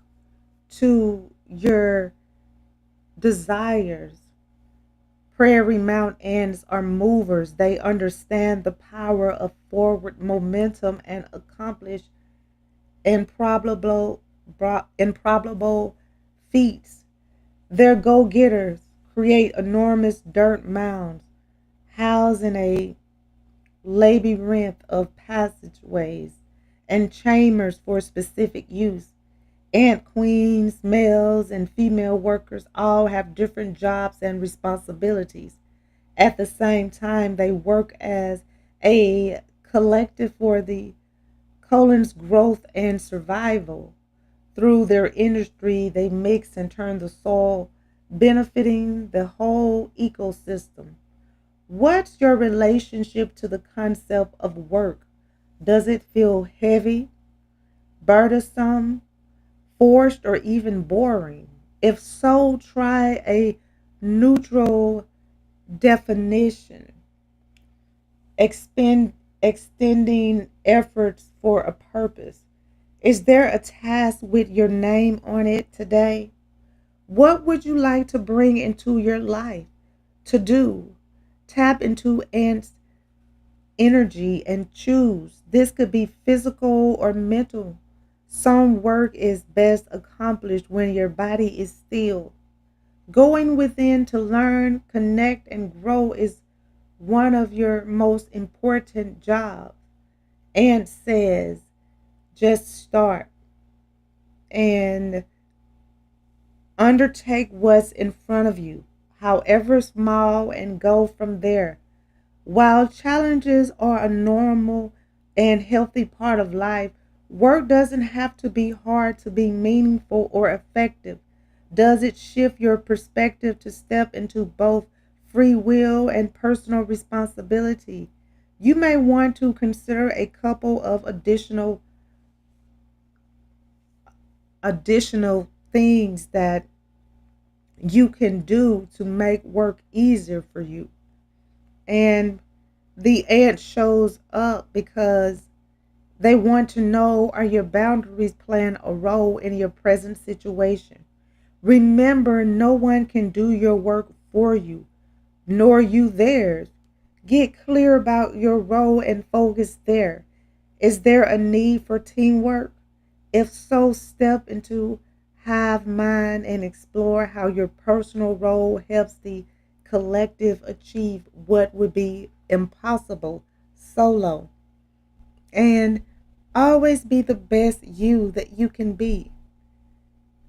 to your desires. Prairie mount ants are movers. They understand the power of forward momentum and accomplish improbable improbable feats. Their go-getters create enormous dirt mounds housed in a labyrinth of passageways, and chambers for specific use. Ant queens, males, and female workers all have different jobs and responsibilities. At the same time, they work as a collective for the colon's growth and survival. Through their industry, they mix and turn the soil, benefiting the whole ecosystem. What's your relationship to the concept of work? Does it feel heavy, burdensome, forced, or even boring? If so, try a neutral definition. Extending efforts for a purpose. Is there a task with your name on it today? What would you like to bring into your life to do? Tap into Ant's energy and choose. This could be physical or mental. Some work is best accomplished when your body is still. Going within to learn, connect, and grow is one of your most important jobs. Ant says, just start and undertake what's in front of you, however small, and go from there. While challenges are a normal and healthy part of life, work doesn't have to be hard to be meaningful or effective. Does it shift your perspective to step into both free will and personal responsibility? You may want to consider a couple of additional things that you can do to make work easier for you. And the ant shows up because they want to know, are your boundaries playing a role in your present situation? Remember, no one can do your work for you, nor you theirs. Get clear about your role and focus there. Is there a need for teamwork? If so, step into hive mind and explore how your personal role helps the collective achieve what would be impossible solo. And always be the best you that you can be.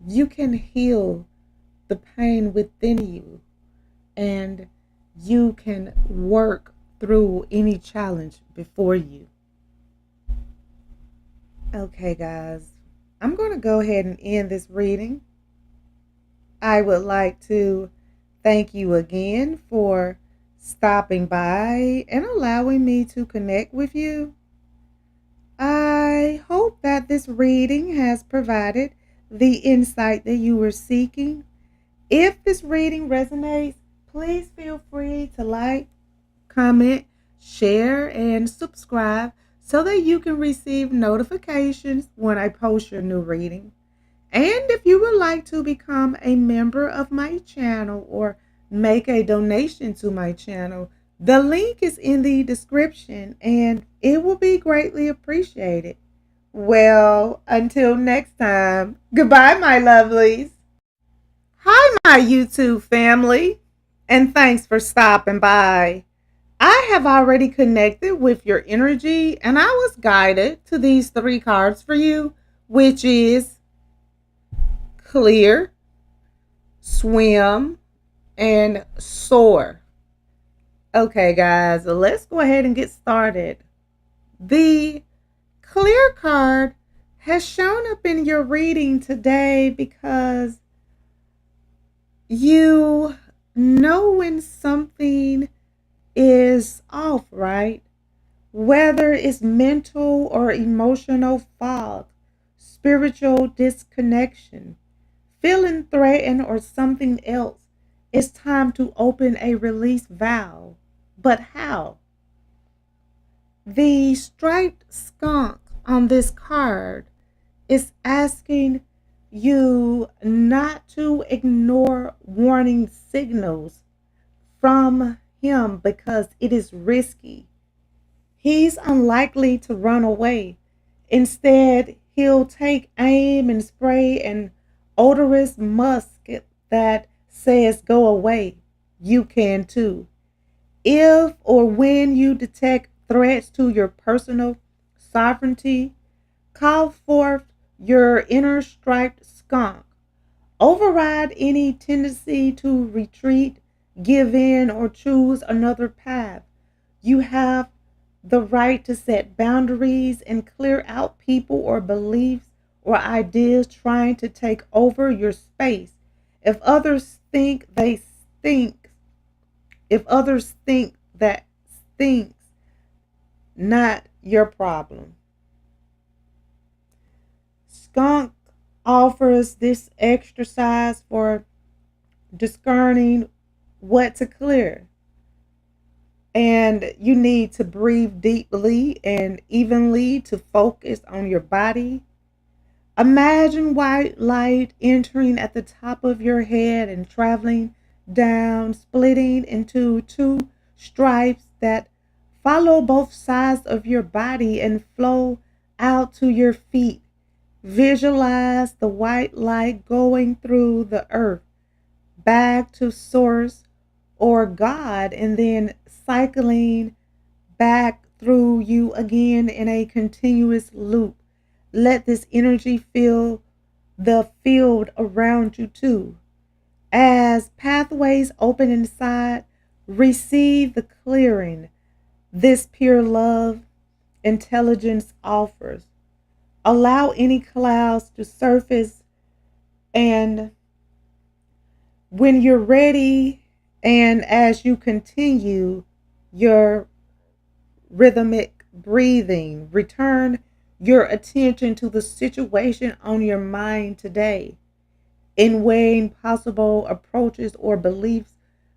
You can heal the pain within you, and you can work through any challenge before you. Okay, guys, I'm going to go ahead and end this reading. I would like to thank you again for stopping by and allowing me to connect with you. I hope that this reading has provided the insight that you were seeking. If this reading resonates, please feel free to like, comment, share, and subscribe so that you can receive notifications when I post your new reading. And if you would like to become a member of my channel or make a donation to my channel, the link is in the description and it will be greatly appreciated. Well, until next time, goodbye, my lovelies. Hi, my YouTube family, and thanks for stopping by. I have already connected with your energy and I was guided to these three cards for you, which is clear, swim, and soar. Okay, guys, let's go ahead and get started. The clear card has shown up in your reading today because you know when something is off, right? Whether it's mental or emotional fog, spiritual disconnection, feeling threatened, or something else, it's time to open a release valve. But how? The striped skunk on this card is asking you not to ignore warning signals from him because it is risky. He's unlikely to run away. Instead, he'll take aim and spray an odorous musk that says go away. You can too. If or when you detect threats to your personal sovereignty, Call forth your inner striped skunk. Override any tendency to retreat, give in, or choose another path. You have the right to set boundaries and clear out people or beliefs or ideas trying to take over your space. If others think they stink, if others think that stinks, not your problem. Skunk offers this exercise for discerning what to clear. And you need to breathe deeply and evenly to focus on your body. Imagine white light entering at the top of your head and traveling down, splitting into two stripes that follow both sides of your body and flow out to your feet. Visualize the white light going through the earth, back to source or God, and then cycling back through you again in a continuous loop. Let this energy fill the field around you too. As pathways open inside, receive the clearing this pure love intelligence offers. Allow any clouds to surface, and when you're ready, and as you continue your rhythmic breathing, return your attention to the situation on your mind today. In weighing possible approaches or beliefs,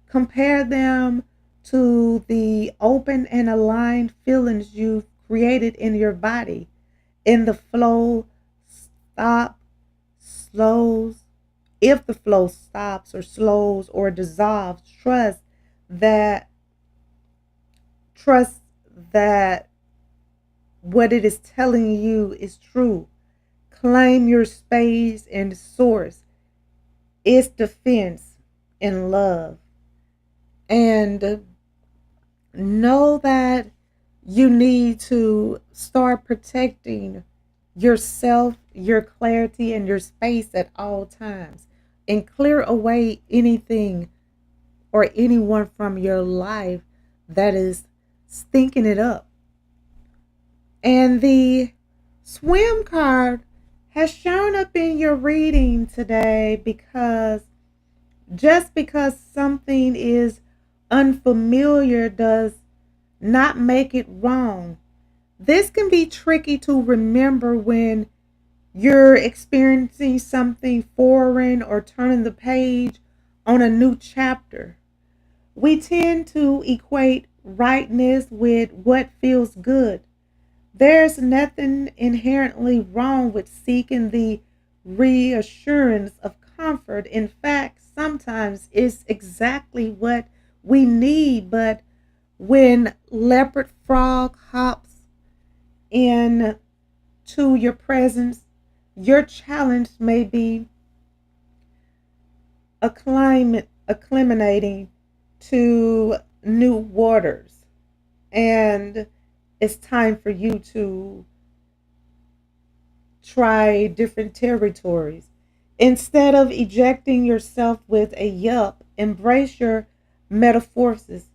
compare them to the open and aligned feelings you've created in your body. In the flow, stop, slows. If the flow stops or slows or dissolves, that trust that what it is telling you is true. Claim your space and source. It's defense and love. And know that you need to start protecting yourself, your clarity, and your space at all times. And clear away anything or anyone from your life that is stinking it up. And the swim card has shown up in your reading today because just because something is unfamiliar does not make it wrong. This can be tricky to remember when you're experiencing something foreign or turning the page on a new chapter. We tend to equate rightness with what feels good. There's nothing inherently wrong with seeking the reassurance of comfort. In fact, sometimes it's exactly what we need. But when leopard frog hops in to your presence, your challenge may be acclimating to new waters. And it's time for you to try different territories. Instead of ejecting yourself with a yup, embrace your metamorphosis.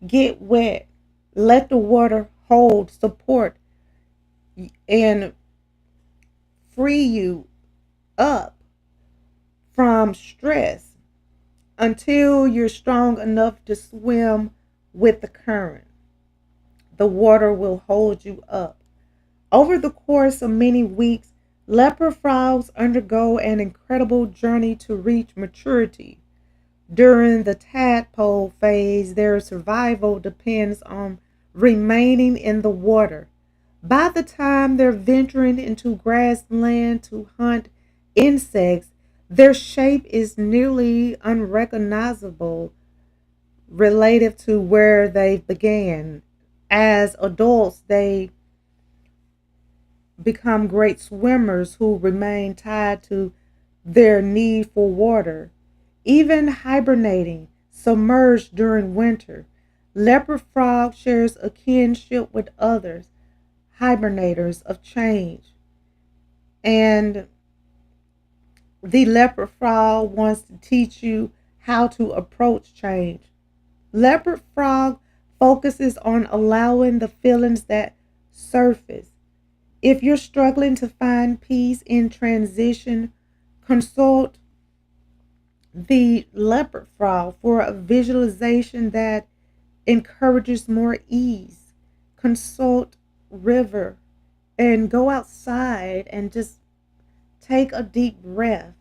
Get wet. Let the water hold, support, and free you up from stress until you're strong enough to swim with the current. The water will hold you up. Over the course of many weeks, leopard frogs undergo an incredible journey to reach maturity. During the tadpole phase, their survival depends on remaining in the water. By the time they're venturing into grassland to hunt insects, their shape is nearly unrecognizable relative to where they began. As adults, they become great swimmers who remain tied to their need for water, even hibernating, submerged during winter. Leopard frog shares a kinship with others, hibernators of change. And the leopard frog wants to teach you how to approach change. Leopard frog focuses on allowing the feelings that surface. If you're struggling to find peace in transition, consult the leopard frog for a visualization that encourages more ease. Consult river and go outside and just take a deep breath.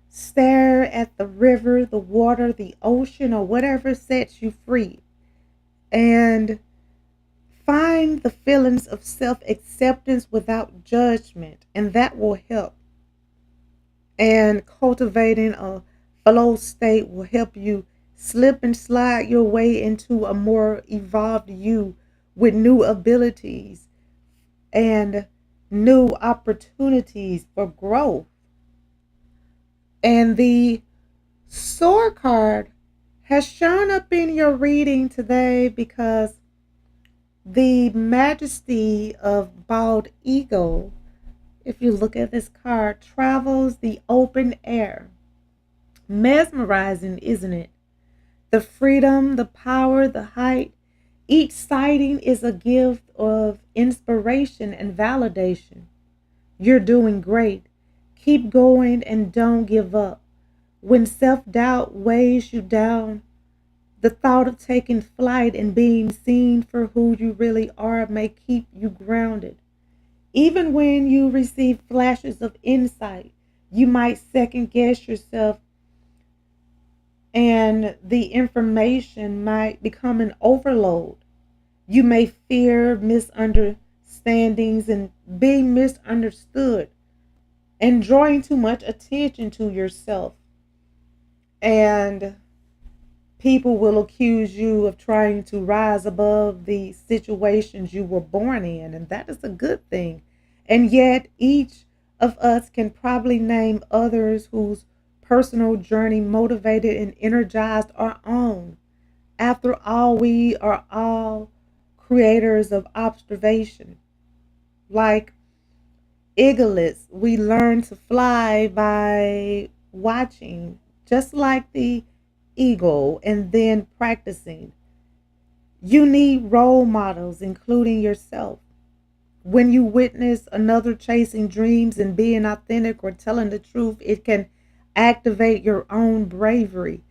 Stare at the river, the water, the ocean, or whatever sets you free. And find the feelings of self acceptance without judgment, and that will help. And cultivating a flow state will help you slip and slide your way into a more evolved you with new abilities and new opportunities for growth. And the Soar card has shown up in your reading today because the majesty of bald eagle, if you look at this card, travels the open air. Mesmerizing, isn't it? The freedom, the power, the height. Each sighting is a gift of inspiration and validation. You're doing great. Keep going and don't give up. When self doubt weighs you down, the thought of taking flight and being seen for who you really are may keep you grounded. Even when you receive flashes of insight, you might second guess yourself and the information might become an overload. You may fear misunderstandings and being misunderstood and drawing too much attention to yourself. And people will accuse you of trying to rise above the situations you were born in, and that is a good thing. And yet, each of us can probably name others whose personal journey motivated and energized our own. After all, we are all creators of observation. Like eaglets, we learn to fly by watching, just like the eagle, and then practicing. You need role models, including yourself. When you witness another chasing dreams and being authentic or telling the truth, it can activate your own bravery.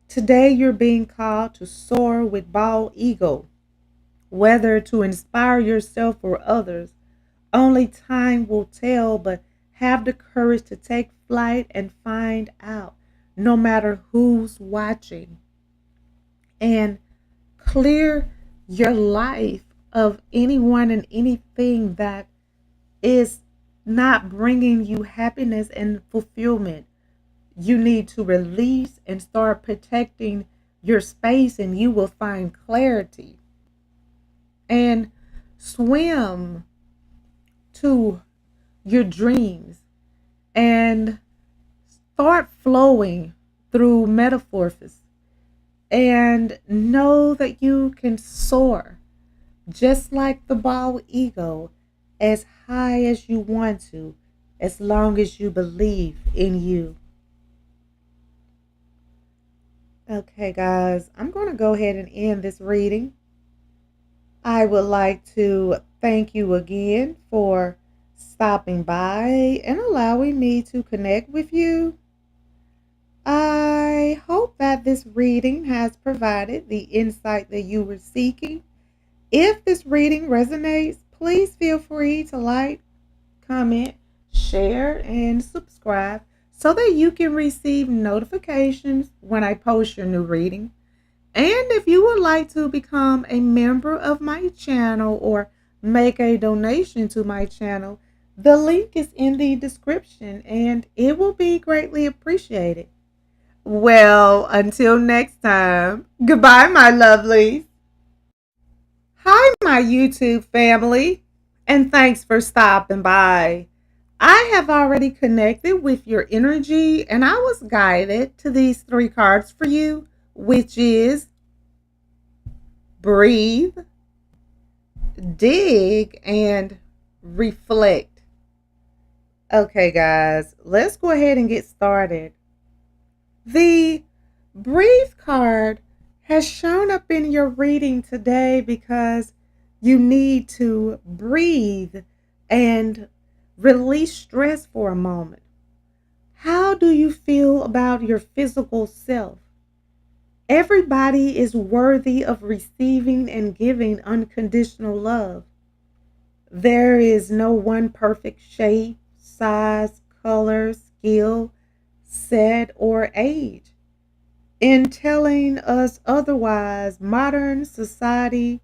Today, you're being called to soar with bald eagle, whether to inspire yourself or others. Only time will tell, but have the courage to take flight and find out, no matter who's watching. And clear your life of anyone and anything that is not bringing you happiness and fulfillment. You need to release and start protecting your space, and you will find clarity. And swim to your dreams and start flowing through metaphors and know that you can soar just like the bald eagle as high as you want to, as long as you believe in you. Okay, guys, I'm going to go ahead and end this reading. I would like to thank you again for stopping by and allowing me to connect with you. I hope that this reading has provided the insight that you were seeking. If this reading resonates, please feel free to like, comment, share, and subscribe so that you can receive notifications when I post your new reading. And if you would like to become a member of my channel or make a donation to my channel, the link is in the description and it will be greatly appreciated. Well, until next time, goodbye, my lovelies. Hi, my YouTube family, and thanks for stopping by. I have already connected with your energy, and I was guided to these three cards for you, which is breathe, dig, and reflect. Okay, guys, let's go ahead and get started. The breathe card has shown up in your reading today because you need to breathe and release stress for a moment. How do you feel about your physical self? Everybody is worthy of receiving and giving unconditional love. There is no one perfect shape, size, color, skill, set, or age. In telling us otherwise, modern society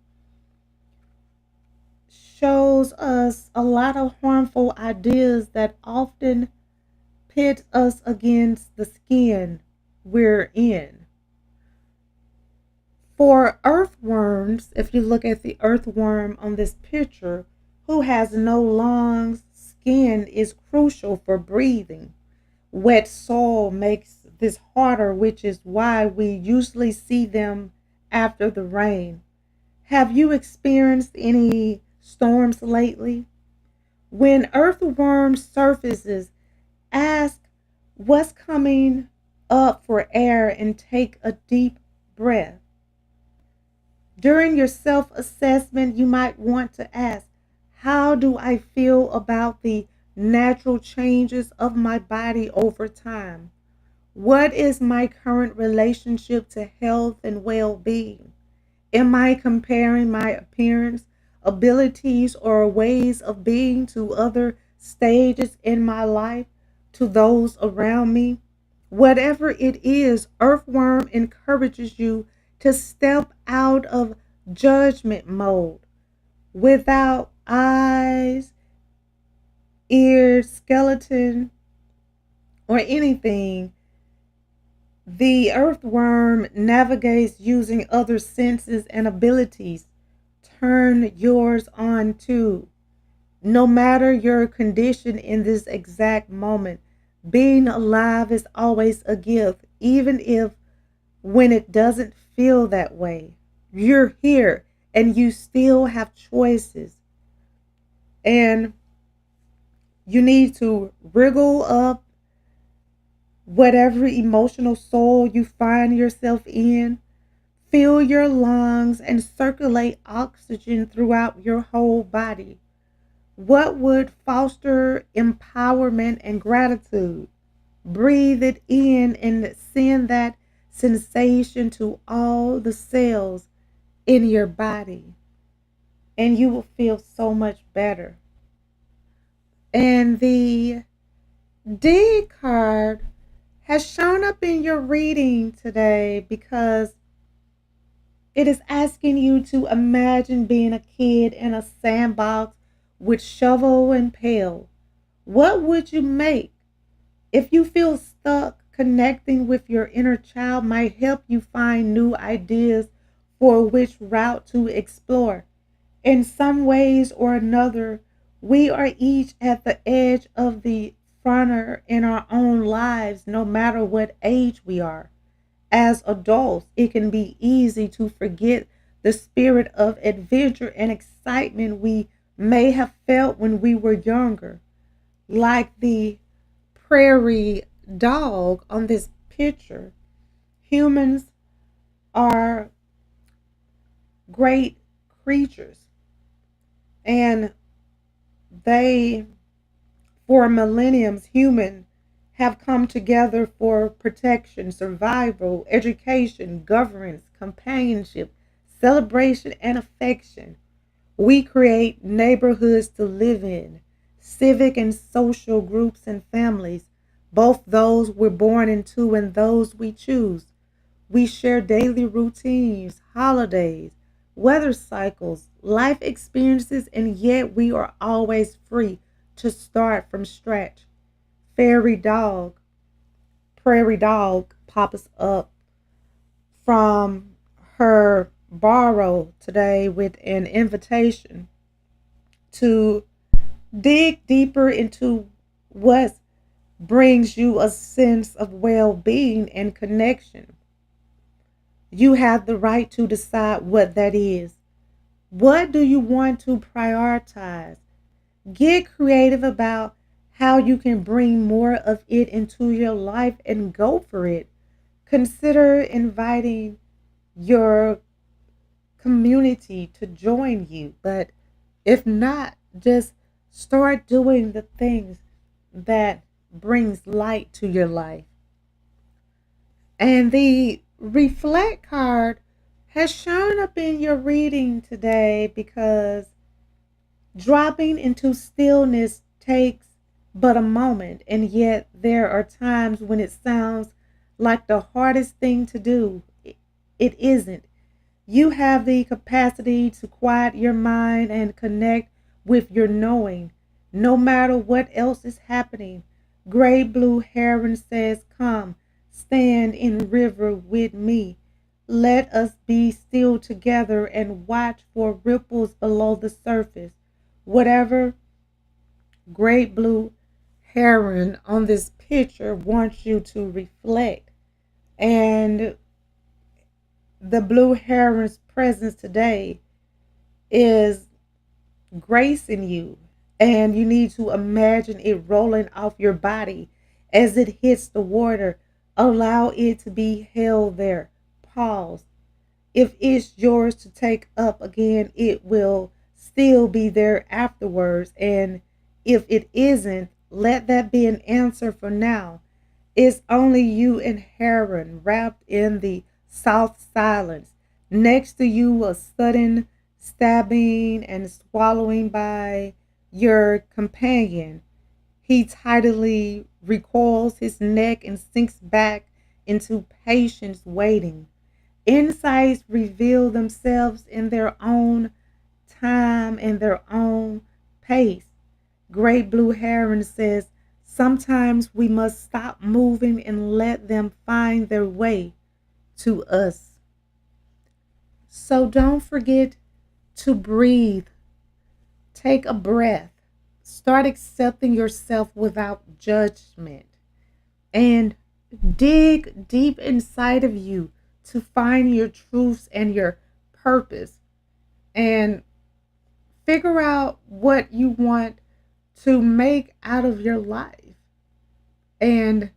shows us a lot of harmful ideas that often pit us against the skin we're in. For earthworms, if you look at the earthworm on this picture, who has no lungs, skin is crucial for breathing. Wet soil makes this harder, which is why we usually see them after the rain. Have you experienced any storms lately? When earthworm surfaces, ask what's coming up for air and take a deep breath. During your self assessment, you might want to ask, how do I feel about the natural changes of my body over time? What is my current relationship to health and well being? Am I comparing my appearance, abilities, or ways of being to other stages in my life, to those around me? Whatever it is, Earthworm encourages you to step out of judgment mode. Without eyes, ears, skeleton, or anything, the earthworm navigates using other senses and abilities. Turn yours on too. No matter your condition in this exact moment, being alive is always a gift, even if when it doesn't feel that way. You're here and you still have choices. And you need to wriggle up whatever emotional soul you find yourself in. Fill your lungs and circulate oxygen throughout your whole body. What would foster empowerment and gratitude? Breathe it in and send that sensation to all the cells in your body, and you will feel so much better. And the D card has shown up in your reading today because it is asking you to imagine being a kid in a sandbox with shovel and pail. What would you make? If you feel stuck, connecting with your inner child might help you find new ideas for which route to explore. In some ways or another, we are each at the edge of the frontier in our own lives, no matter what age we are. As adults, it can be easy to forget the spirit of adventure and excitement we may have felt when we were younger. Like the prairie dog on this picture, humans are great creatures, and they, for millenniums, humans have come together for protection, survival, education, governance, companionship, celebration, and affection. We create neighborhoods to live in, civic and social groups and families, both those we're born into and those we choose. We share daily routines, holidays, weather cycles, life experiences, and yet we are always free to start from scratch. Fairy dog, prairie dog pops up from her burrow today with an invitation to dig deeper into what brings you a sense of well being and connection. You have the right to decide what that is. What do you want to prioritize? Get creative about how you can bring more of it into your life and go for it. Consider inviting your community to join you. But if not, just start doing the things that brings light to your life. And the reflect card has shown up in your reading today because dropping into stillness takes but a moment, and yet there are times when it sounds like the hardest thing to do. It isn't. You have the capacity to quiet your mind and connect with your knowing, no matter what else is happening. Great Blue Heron says, "Come, stand in river with me. Let us be still together and watch for ripples below the surface." Whatever Great Blue Heron on this picture wants you to reflect. And the Blue Heron's presence today is gracing you, and you need to imagine it rolling off your body as it hits the water. Allow it to be held there. Pause. If it's yours to take up again, it will still be there afterwards. And if it isn't, let that be an answer for now. It's only you and Heron wrapped in the soft silence. Next to you, a sudden stabbing and swallowing by your companion. He tidily recoils his neck and sinks back into patience waiting. Insights reveal themselves in their own time and their own pace. Great Blue Heron says, "Sometimes we must stop moving and let them find their way to us." So don't forget to breathe. Take a breath. Start accepting yourself without judgment. And dig deep inside of you to find your truths and your purpose. And figure out what you want to make out of your life. And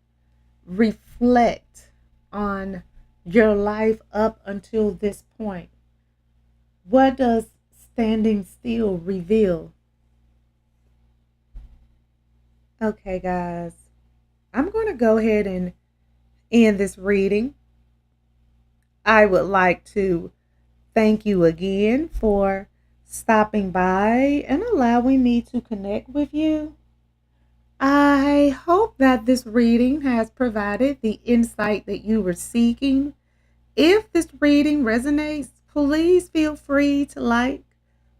reflect on your life up until this point. What does standing still reveal? Okay, guys, I'm going to go ahead and end this reading. I would like to thank you again for stopping by and allowing me to connect with you. I hope that this reading has provided the insight that you were seeking. If this reading resonates, please feel free to like,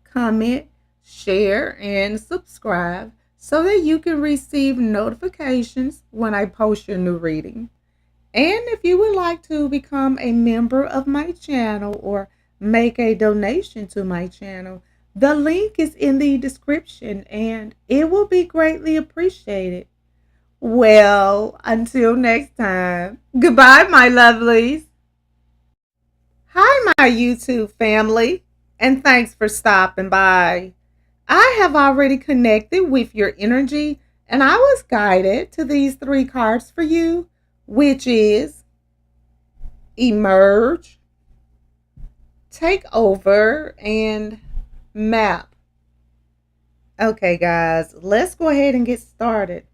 comment, share, and subscribe so that you can receive notifications when I post your new reading. And if you would like to become a member of my channel or make a donation to my channel, the link is in the description and it will be greatly appreciated. Well, until next time, goodbye, my lovelies. Hi, my YouTube family, and thanks for stopping by. I have already connected with your energy, and I was guided to these three cards for you, which is Emerge, Take Over, and Map. Okay, guys, let's go ahead and get started.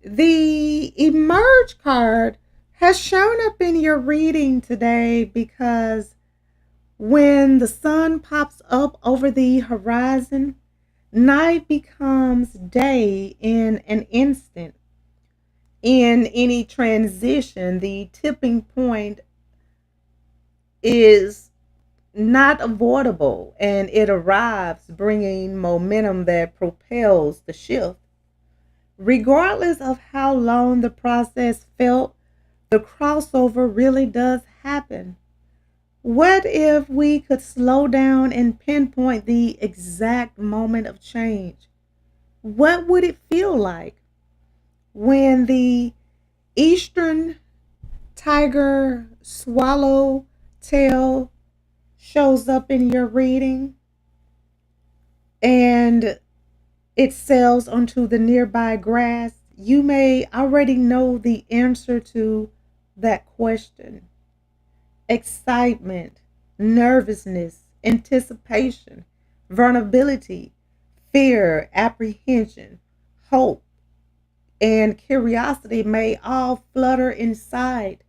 The Emerge card has shown up in your reading today because when the sun pops up over the horizon, night becomes day in an instant. In any transition, the tipping point is not avoidable and it arrives bringing momentum that propels the shift. Regardless of how long the process felt, the crossover really does happen. What if we could slow down and pinpoint the exact moment of change? What would it feel like when the eastern tiger swallow tail shows up in your reading and It sails onto the nearby grass. You may already know the answer to that question. Excitement, nervousness, anticipation, vulnerability, fear, apprehension, hope, and curiosity may all flutter inside.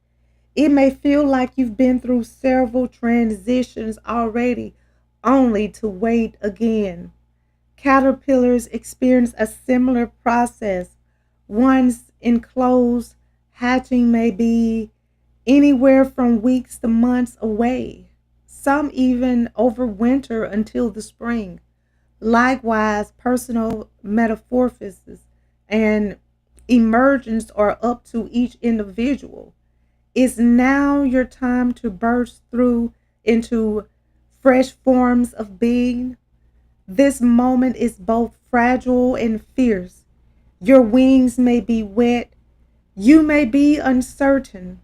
It may feel like you've been through several transitions already, only to wait again. Caterpillars experience a similar process. Once enclosed, hatching may be anywhere from weeks to months away. Some even overwinter until the spring. Likewise, personal metamorphosis and emergence are up to each individual. Is now your time to burst through into fresh forms of being? This moment is both fragile and fierce. Your wings may be wet, you may be uncertain.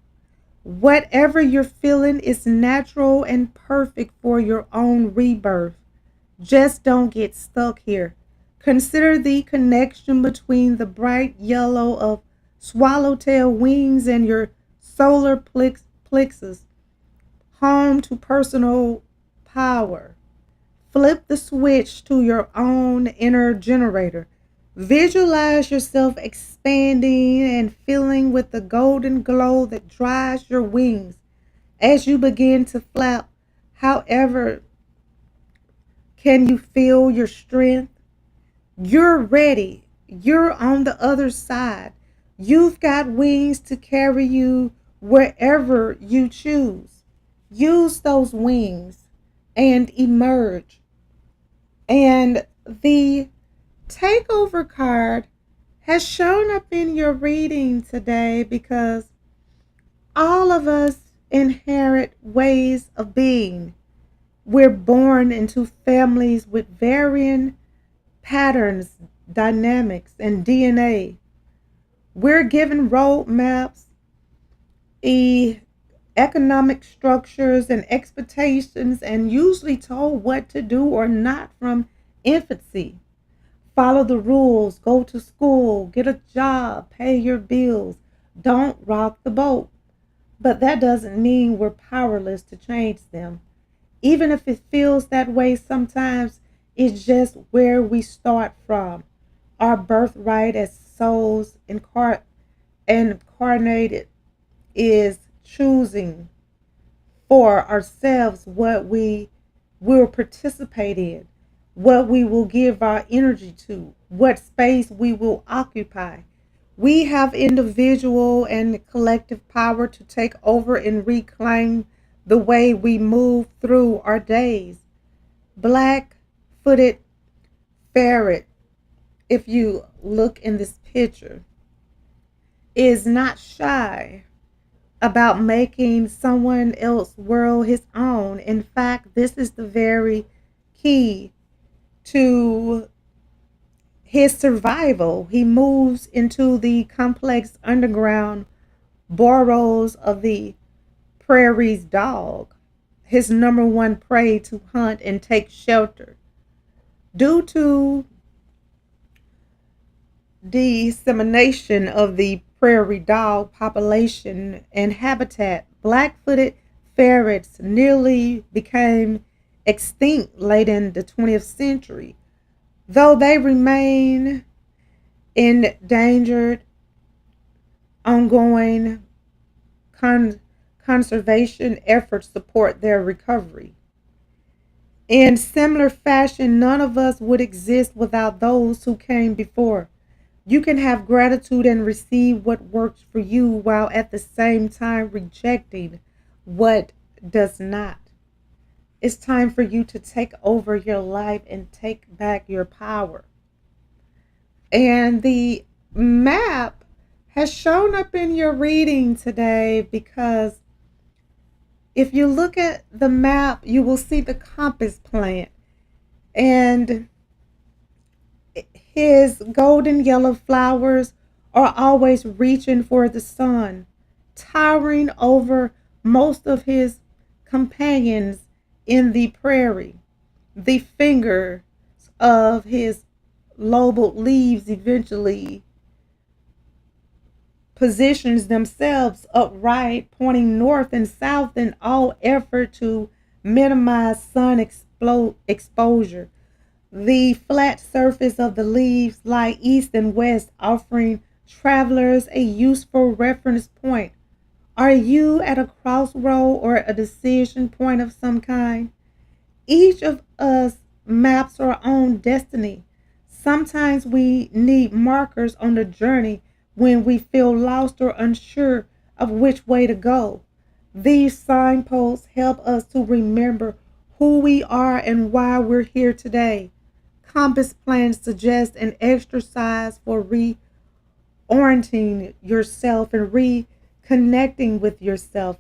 Whatever you're feeling is natural and perfect for your own rebirth. Just don't get stuck here. Consider the connection between the bright yellow of swallowtail wings and your solar plexus, home to personal power. Flip the switch to your own inner generator. Visualize yourself expanding and filling with the golden glow that drives your wings as you begin to flap. However, can you feel your strength? You're ready. You're on the other side. You've got wings to carry you wherever you choose. Use those wings and emerge. And the takeover card has shown up in your reading today because all of us inherit ways of being. We're born into families with varying patterns, dynamics, and DNA. We're given roadmaps, economic structures, and expectations, and usually told what to do or not from infancy. Follow the rules, go to school, get a job, pay your bills. Don't rock the boat. But that doesn't mean we're powerless to change them. Even if it feels that way sometimes, it's just where we start from. Our birthright as souls incarnated is choosing for ourselves what we will participate in, what we will give our energy to, what space we will occupy. We have individual and collective power to take over and reclaim the way we move through our days. Black footed ferret, if you look in this picture, is not shy about making someone else's world his own. In fact, this is the very key to his survival. He moves into the complex underground burrows of the prairie's dog, his number one prey to hunt and take shelter. Due to dissemination of the prairie dog population and habitat, black-footed ferrets nearly became extinct late in the 20th century. Though they remain endangered, ongoing conservation efforts support their recovery. In similar fashion, none of us would exist without those who came before. You can have gratitude and receive what works for you while at the same time rejecting what does not. It's time for you to take over your life and take back your power. And the map has shown up in your reading today because if you look at the map, you will see the compass plant. And his golden yellow flowers are always reaching for the sun, towering over most of his companions in the prairie. The fingers of his lobed leaves eventually positions themselves upright, pointing north and south in all effort to minimize sun exposure. The flat surface of the leaves lie east and west, offering travelers a useful reference point. Are you at a crossroad or a decision point of some kind? Each of us maps our own destiny. Sometimes we need markers on the journey when we feel lost or unsure of which way to go. These signposts help us to remember who we are and why we're here today. Compass plans suggest an exercise for reorienting yourself and reconnecting with yourself.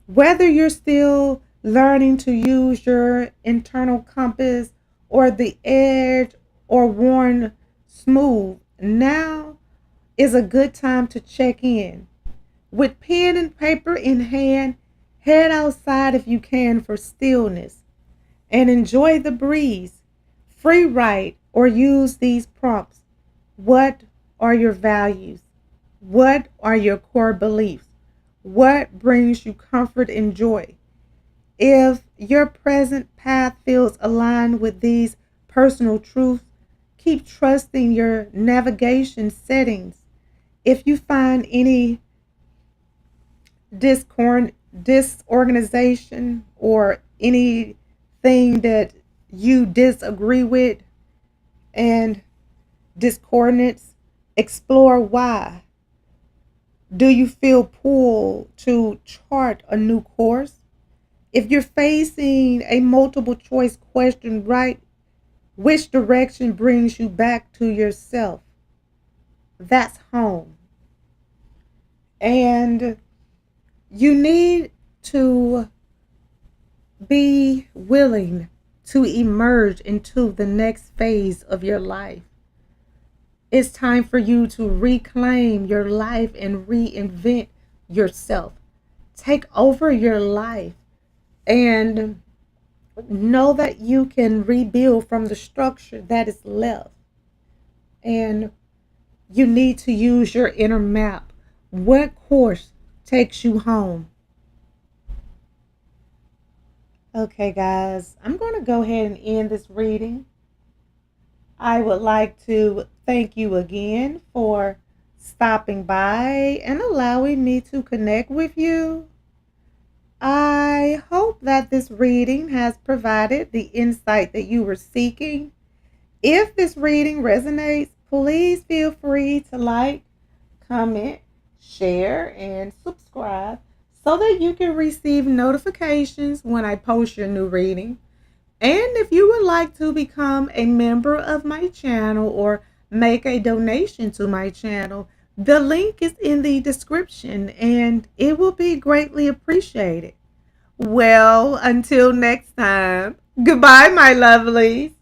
Whether you're still learning to use your internal compass or the edge or worn smooth, now is a good time to check in. With pen and paper in hand, head outside if you can for stillness and enjoy the breeze. Free write or use these prompts. What are your values? What are your core beliefs? What brings you comfort and joy? If your present path feels aligned with these personal truths, keep trusting your navigation settings. If you find any disorganization or anything that you disagree with and discordance, explore why. Do you feel pulled to chart a new course? If you're facing a multiple choice question, right, which direction brings you back to yourself? That's home. And you need to be willing to emerge into the next phase of your life. It's time for you to reclaim your life and reinvent yourself. Take over your life and know that you can rebuild from the structure that is left. And you need to use your inner map. What course takes you home? Okay, guys, I'm going to go ahead and end this reading. I would like to thank you again for stopping by and allowing me to connect with you. I hope that this reading has provided the insight that you were seeking. If this reading resonates, please feel free to like, comment, share, and subscribe so that you can receive notifications when I post your new reading. And if you would like to become a member of my channel or make a donation to my channel, the link is in the description and it will be greatly appreciated. Well, until next time, goodbye, my lovelies.